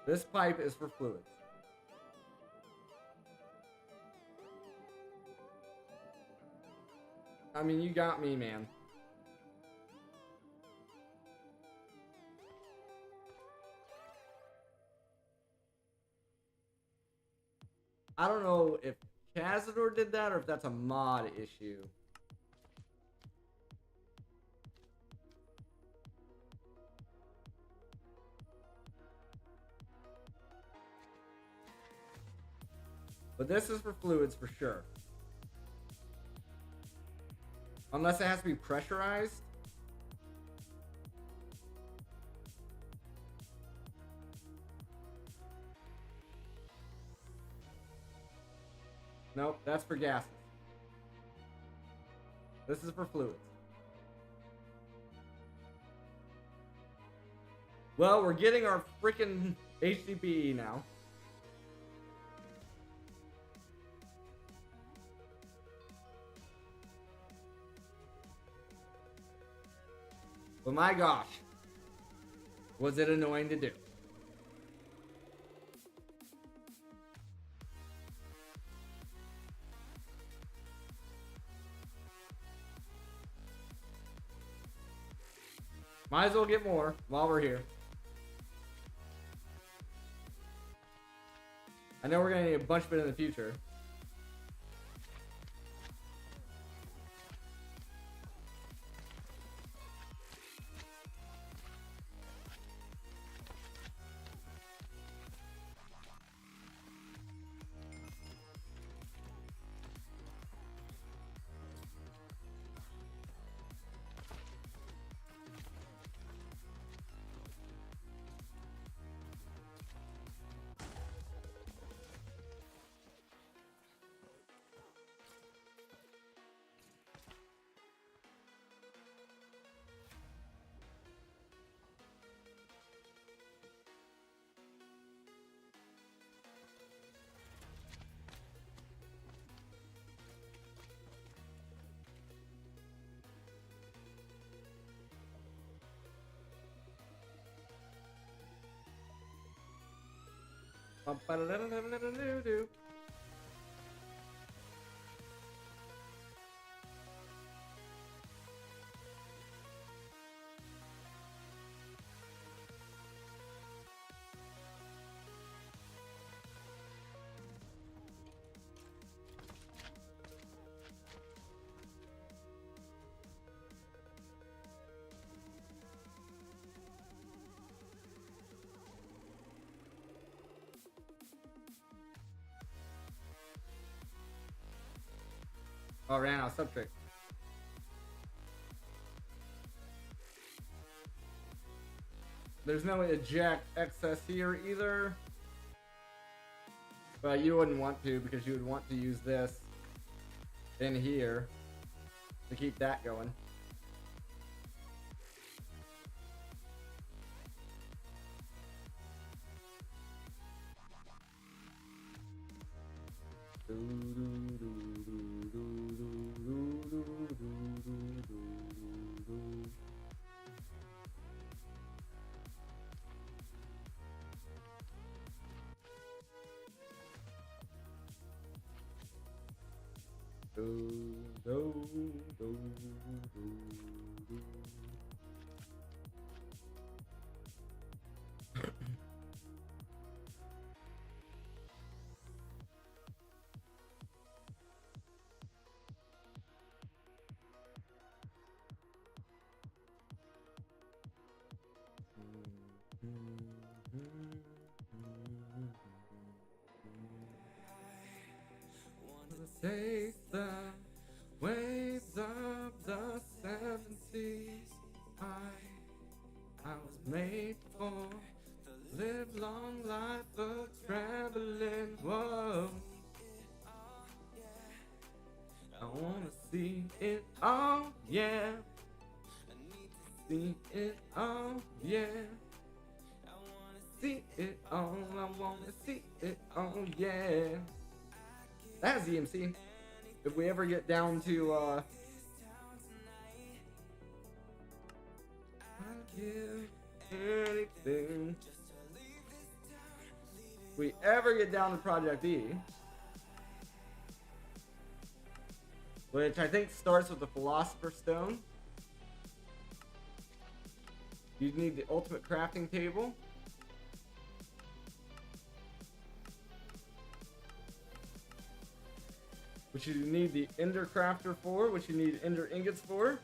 This pipe is for fluids. I mean, you got me, man. I don't know if Cazador did that or if that's a mod issue. But this is for fluids for sure. Unless it has to be pressurized. Nope, that's for gases. This is for fluids. Well, we're getting our freaking HDPE now. But my gosh, was it annoying to do. Might as well get more while we're here. I know we're gonna need a bunch of it in the future. Bum-ba-da-da-da-da-da-da-do. Oh, ran out of substrate. There's no eject excess here either. But you wouldn't want to because you would want to use this in here to keep that going. Taste the waves of the 70s. I was made for live long life of traveling. Whoa. I wanna see it all, yeah. See it all, yeah. See it all, I wanna see it all, yeah. That's EMC. If we ever get down to I'll give anything. If we ever get down to Project E, which I think starts with the Philosopher's Stone, you need the ultimate crafting table. Which you need the Ender Crafter for, which you need Ender Ingots for.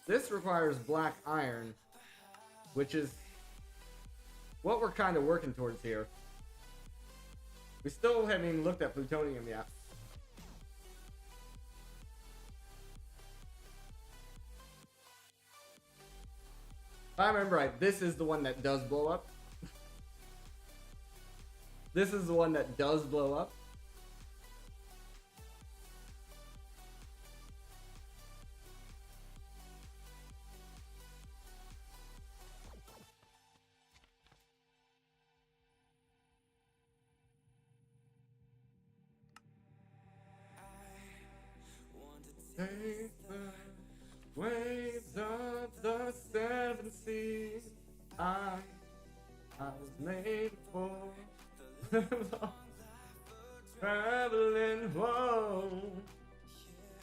This requires black iron, which is what we're kind of working towards here. We still haven't even looked at plutonium yet. If I remember right, this is the one that does blow up. This is the one that does blow up. Take the waves of the 7 seas. I was made for traveling. Whoa,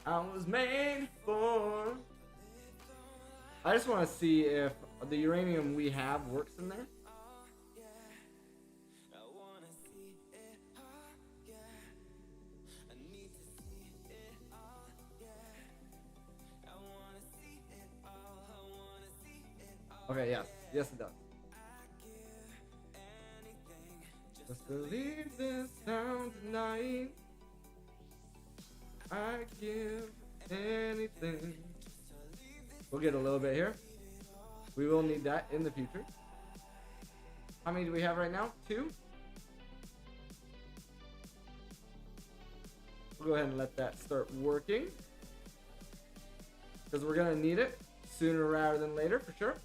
I was made for. I just want to see if the uranium we have works in there. Okay, yes. Yes, it does. Just to leave this town tonight, I give anything. We'll get a little bit here. We will need that in the future. How many do we have right now? 2? We'll go ahead and let that start working, because we're going to need it sooner rather than later for sure.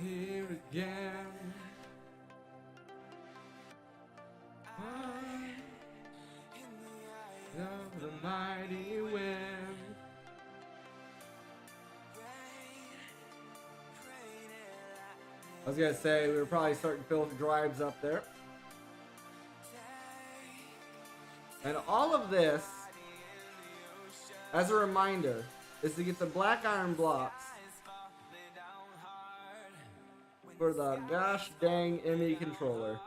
here again. Of the mighty wind. I was gonna say, we were probably starting to fill drives up there. And all of this, as a reminder, is to get the black iron blocks for the gosh dang ME controller.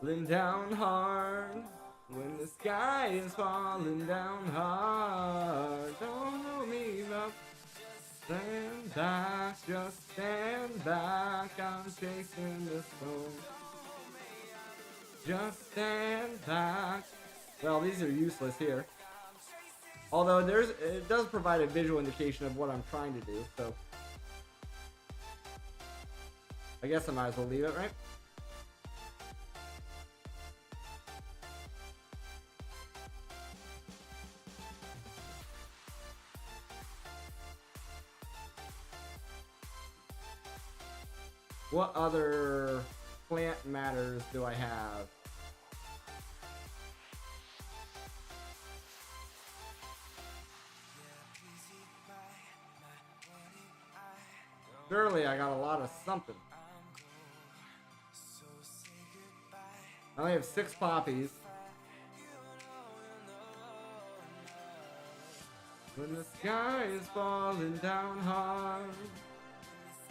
Falling down hard, when the sky is falling down hard. Don't hold me up. Stand back, just stand back. I'm chasing the storm. Just stand back. Well, these are useless here. Although it does provide a visual indication of what I'm trying to do, so I guess I might as well leave it, right? What other plant matters do I have? Surely I got a lot of something. I only have 6 poppies. When the sky is falling down hard.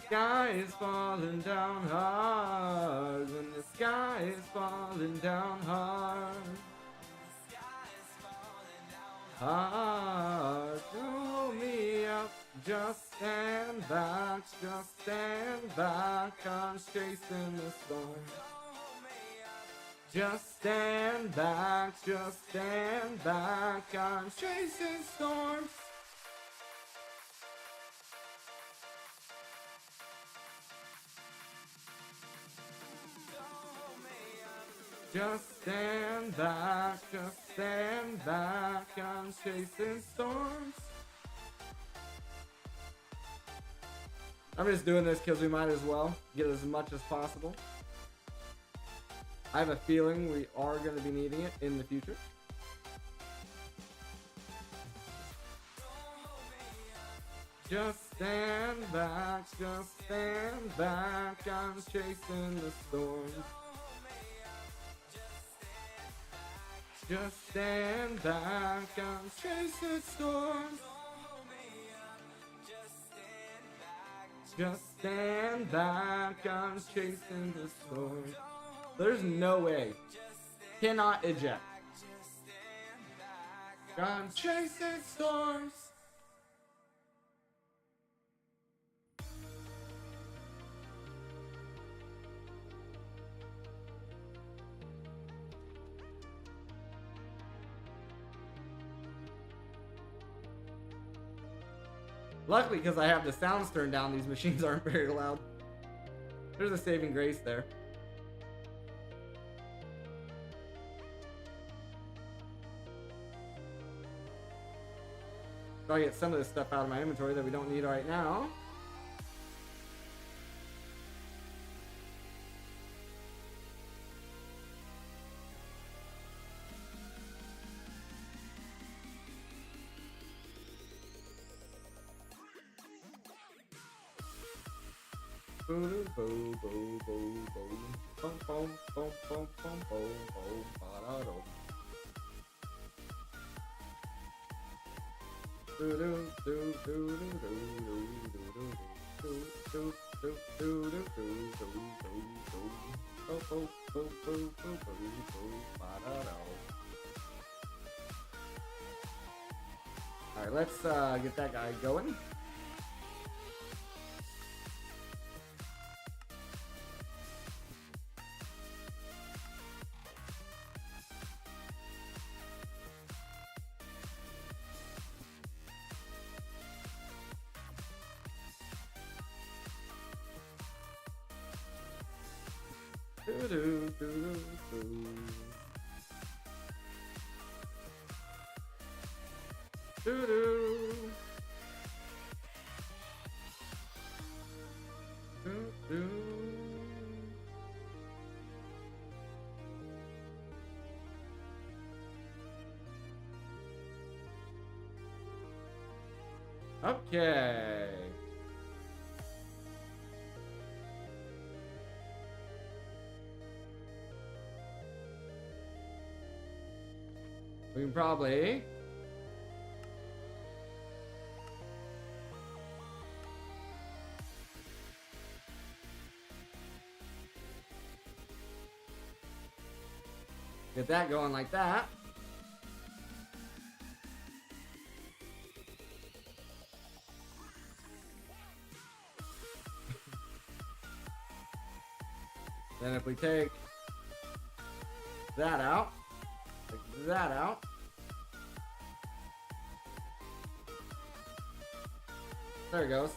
Sky is falling down hard. When the sky is falling down hard. Hard, throw me up. Just stand back, just stand back. I'm chasing the storm. Just stand back, just stand back. I'm chasing storms. Just stand back, just stand back. I'm chasing storms. I'm just doing this because we might as well get as much as possible. I have a feeling we are going to be needing it in the future. Just stand back, just stand back. I'm chasing the storm. Just stand back, I'm chasing storms. Just stand back, I'm chasing the storm. There's no way. Cannot eject. I'm chasing storms. Luckily, because I have the sounds turned down, these machines aren't very loud. There's a saving grace there. Try to get some of this stuff out of my inventory that we don't need right now. Alright, let's get that guy going. do. Okay. We can probably get that going like that. Then if we take that out, take that out, there it goes.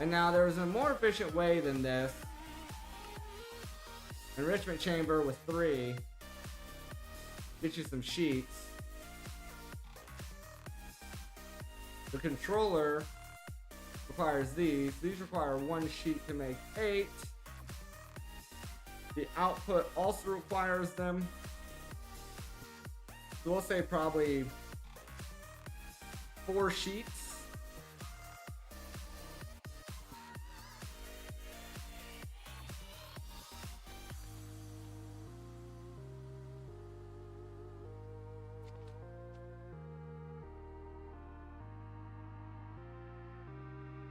And now there's a more efficient way than this. Enrichment chamber with 3. Get you some sheets. The controller requires these. These require 1 sheet to make 8. The output also requires them. So we'll say probably 4 sheets.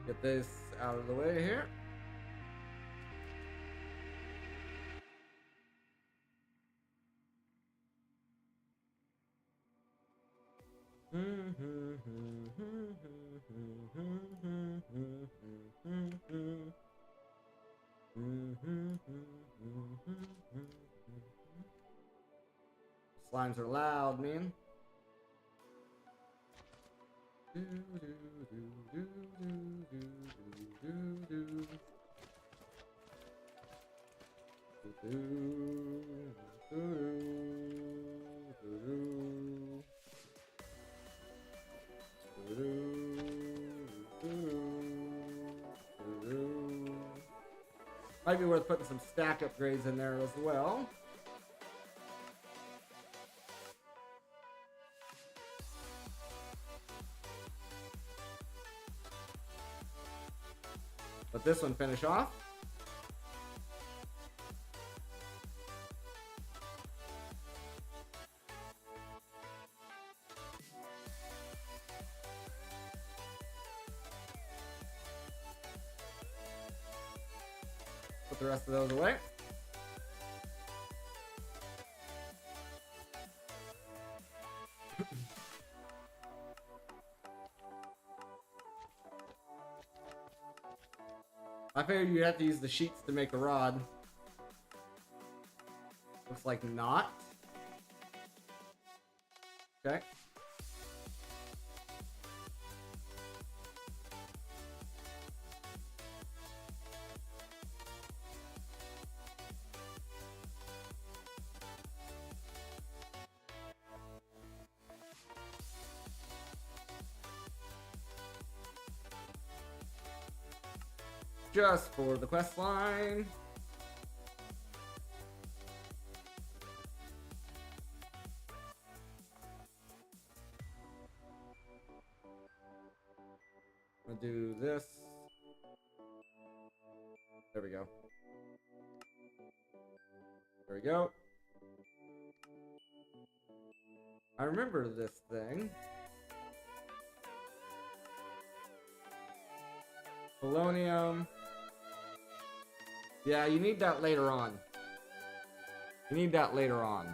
Get this out of the way here. Slimes are loud, man. Might be worth putting some stack upgrades in there as well. Let this one finish off. Put the rest of those away. I figured you'd have to use the sheets to make a rod. Looks like not. Okay. Just for the quest line. I'll do this. There we go. There we go. I remember this thing. Polonium. Yeah, you need that later on. You need that later on.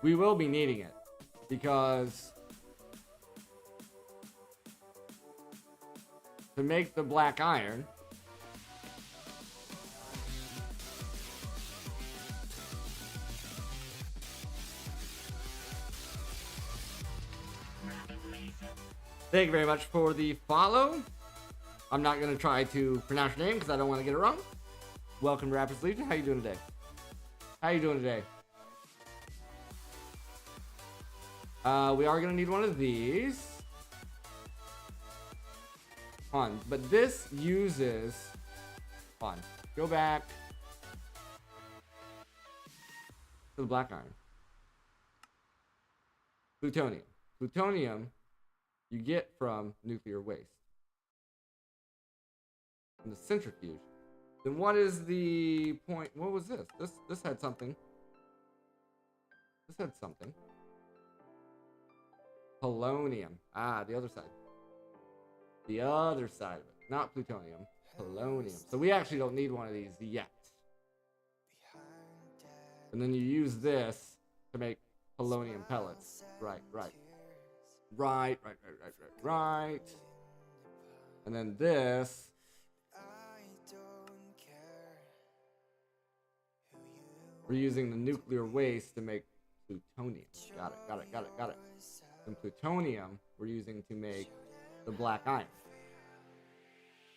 We will be needing it. Because to make the black iron, thank you very much for the follow. I'm not going to try to pronounce your name because I don't want to get it wrong. Welcome to Raptors Legion. How you doing today? How you doing today? We are gonna need one of these. On, but this uses. On. Go back to the black iron. Plutonium. Plutonium you get from nuclear waste. From the centrifuge. Then what is the point? What was this? This had something. This had something. Polonium. Ah, the other side. The other side of it. Not plutonium. Polonium. So we actually don't need one of these yet. And then you use this to make polonium pellets. Right. And then this. We're using the nuclear waste to make plutonium. Got it. And plutonium we're using to make the black iron.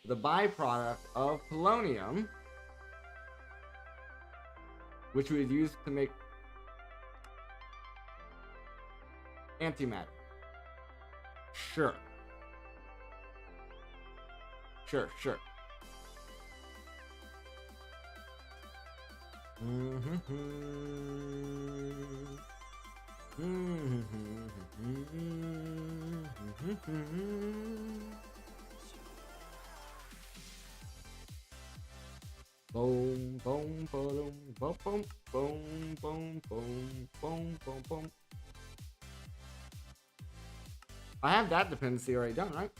The byproduct of polonium, which we would use to make antimatter. Sure. Boom, boom, boom, boom, boom, boom, boom, boom, boom, boom, boom. I have that dependency already done, right?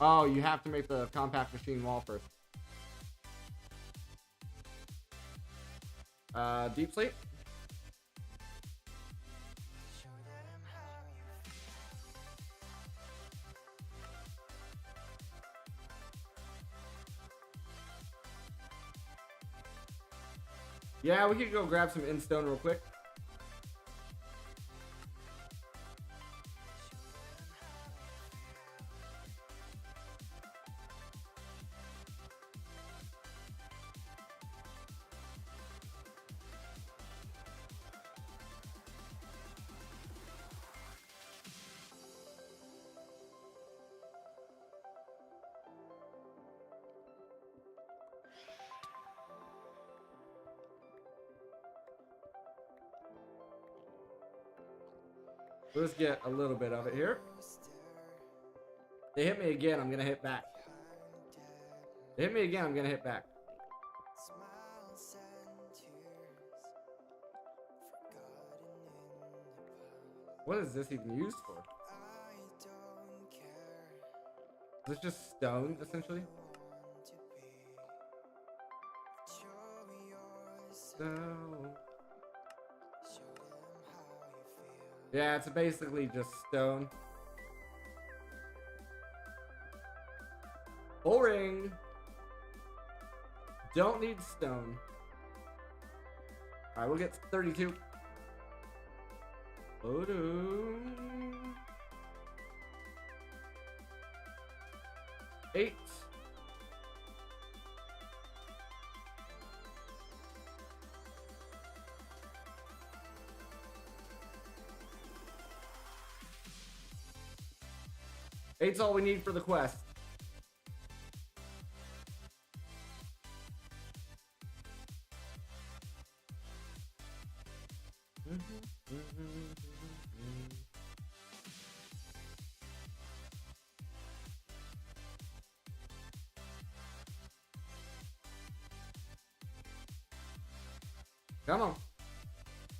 Oh, you have to make the compact machine wall first. Deep sleep? Yeah, we could go grab some Instone real quick. Let's get a little bit of it here. They hit me again, I'm gonna hit back. They hit me again, I'm gonna hit back. What is this even used for? Is this just stone, essentially? Stone. Yeah, it's basically just stone. Boring. Don't need stone. Alright, we'll get 32. Oh, 8. Eight's all we need for the quest. Come on.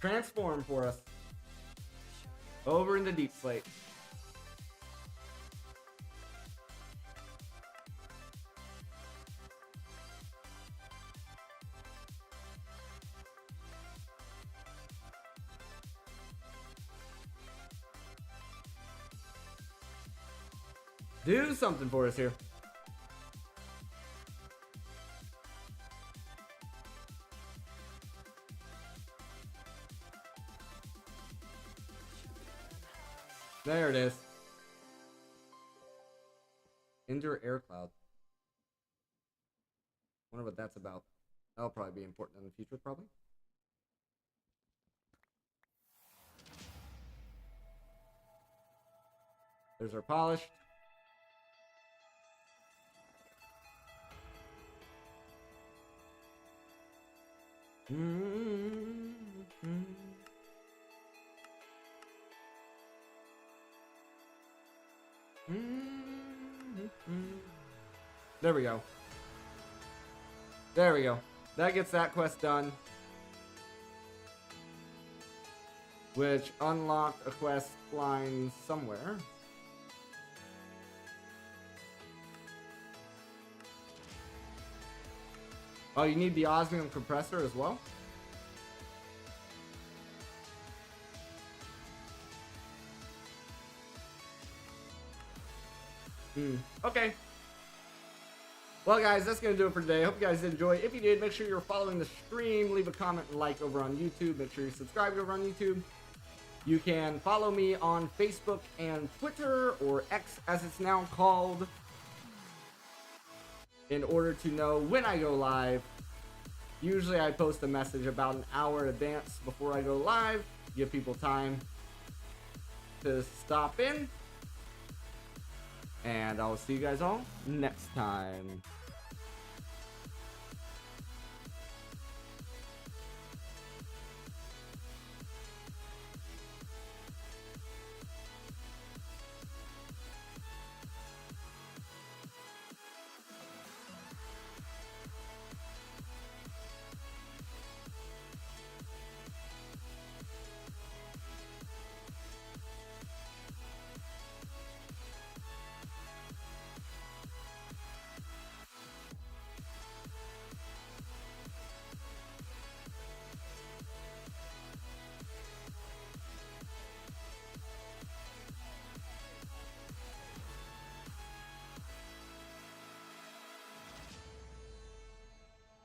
Transform for us. Over in the deep slate. Do something for us here. There it is. Ender air cloud. Wonder what that's about. That'll probably be important in the future, probably. There's our polished. There we go. There we go. That gets that quest done. Which unlocked a quest line somewhere. Oh, you need the osmium compressor as well? Okay. Well, guys, that's going to do it for today. I hope you guys enjoyed. If you did, make sure you're following the stream. Leave a comment and like over on YouTube. Make sure you subscribe over on YouTube. You can follow me on Facebook and Twitter, or X as it's now called, in order to know when I go live. Usually I post a message about an hour in advance before I go live. Give people time to stop in. And I'll see you guys all next time.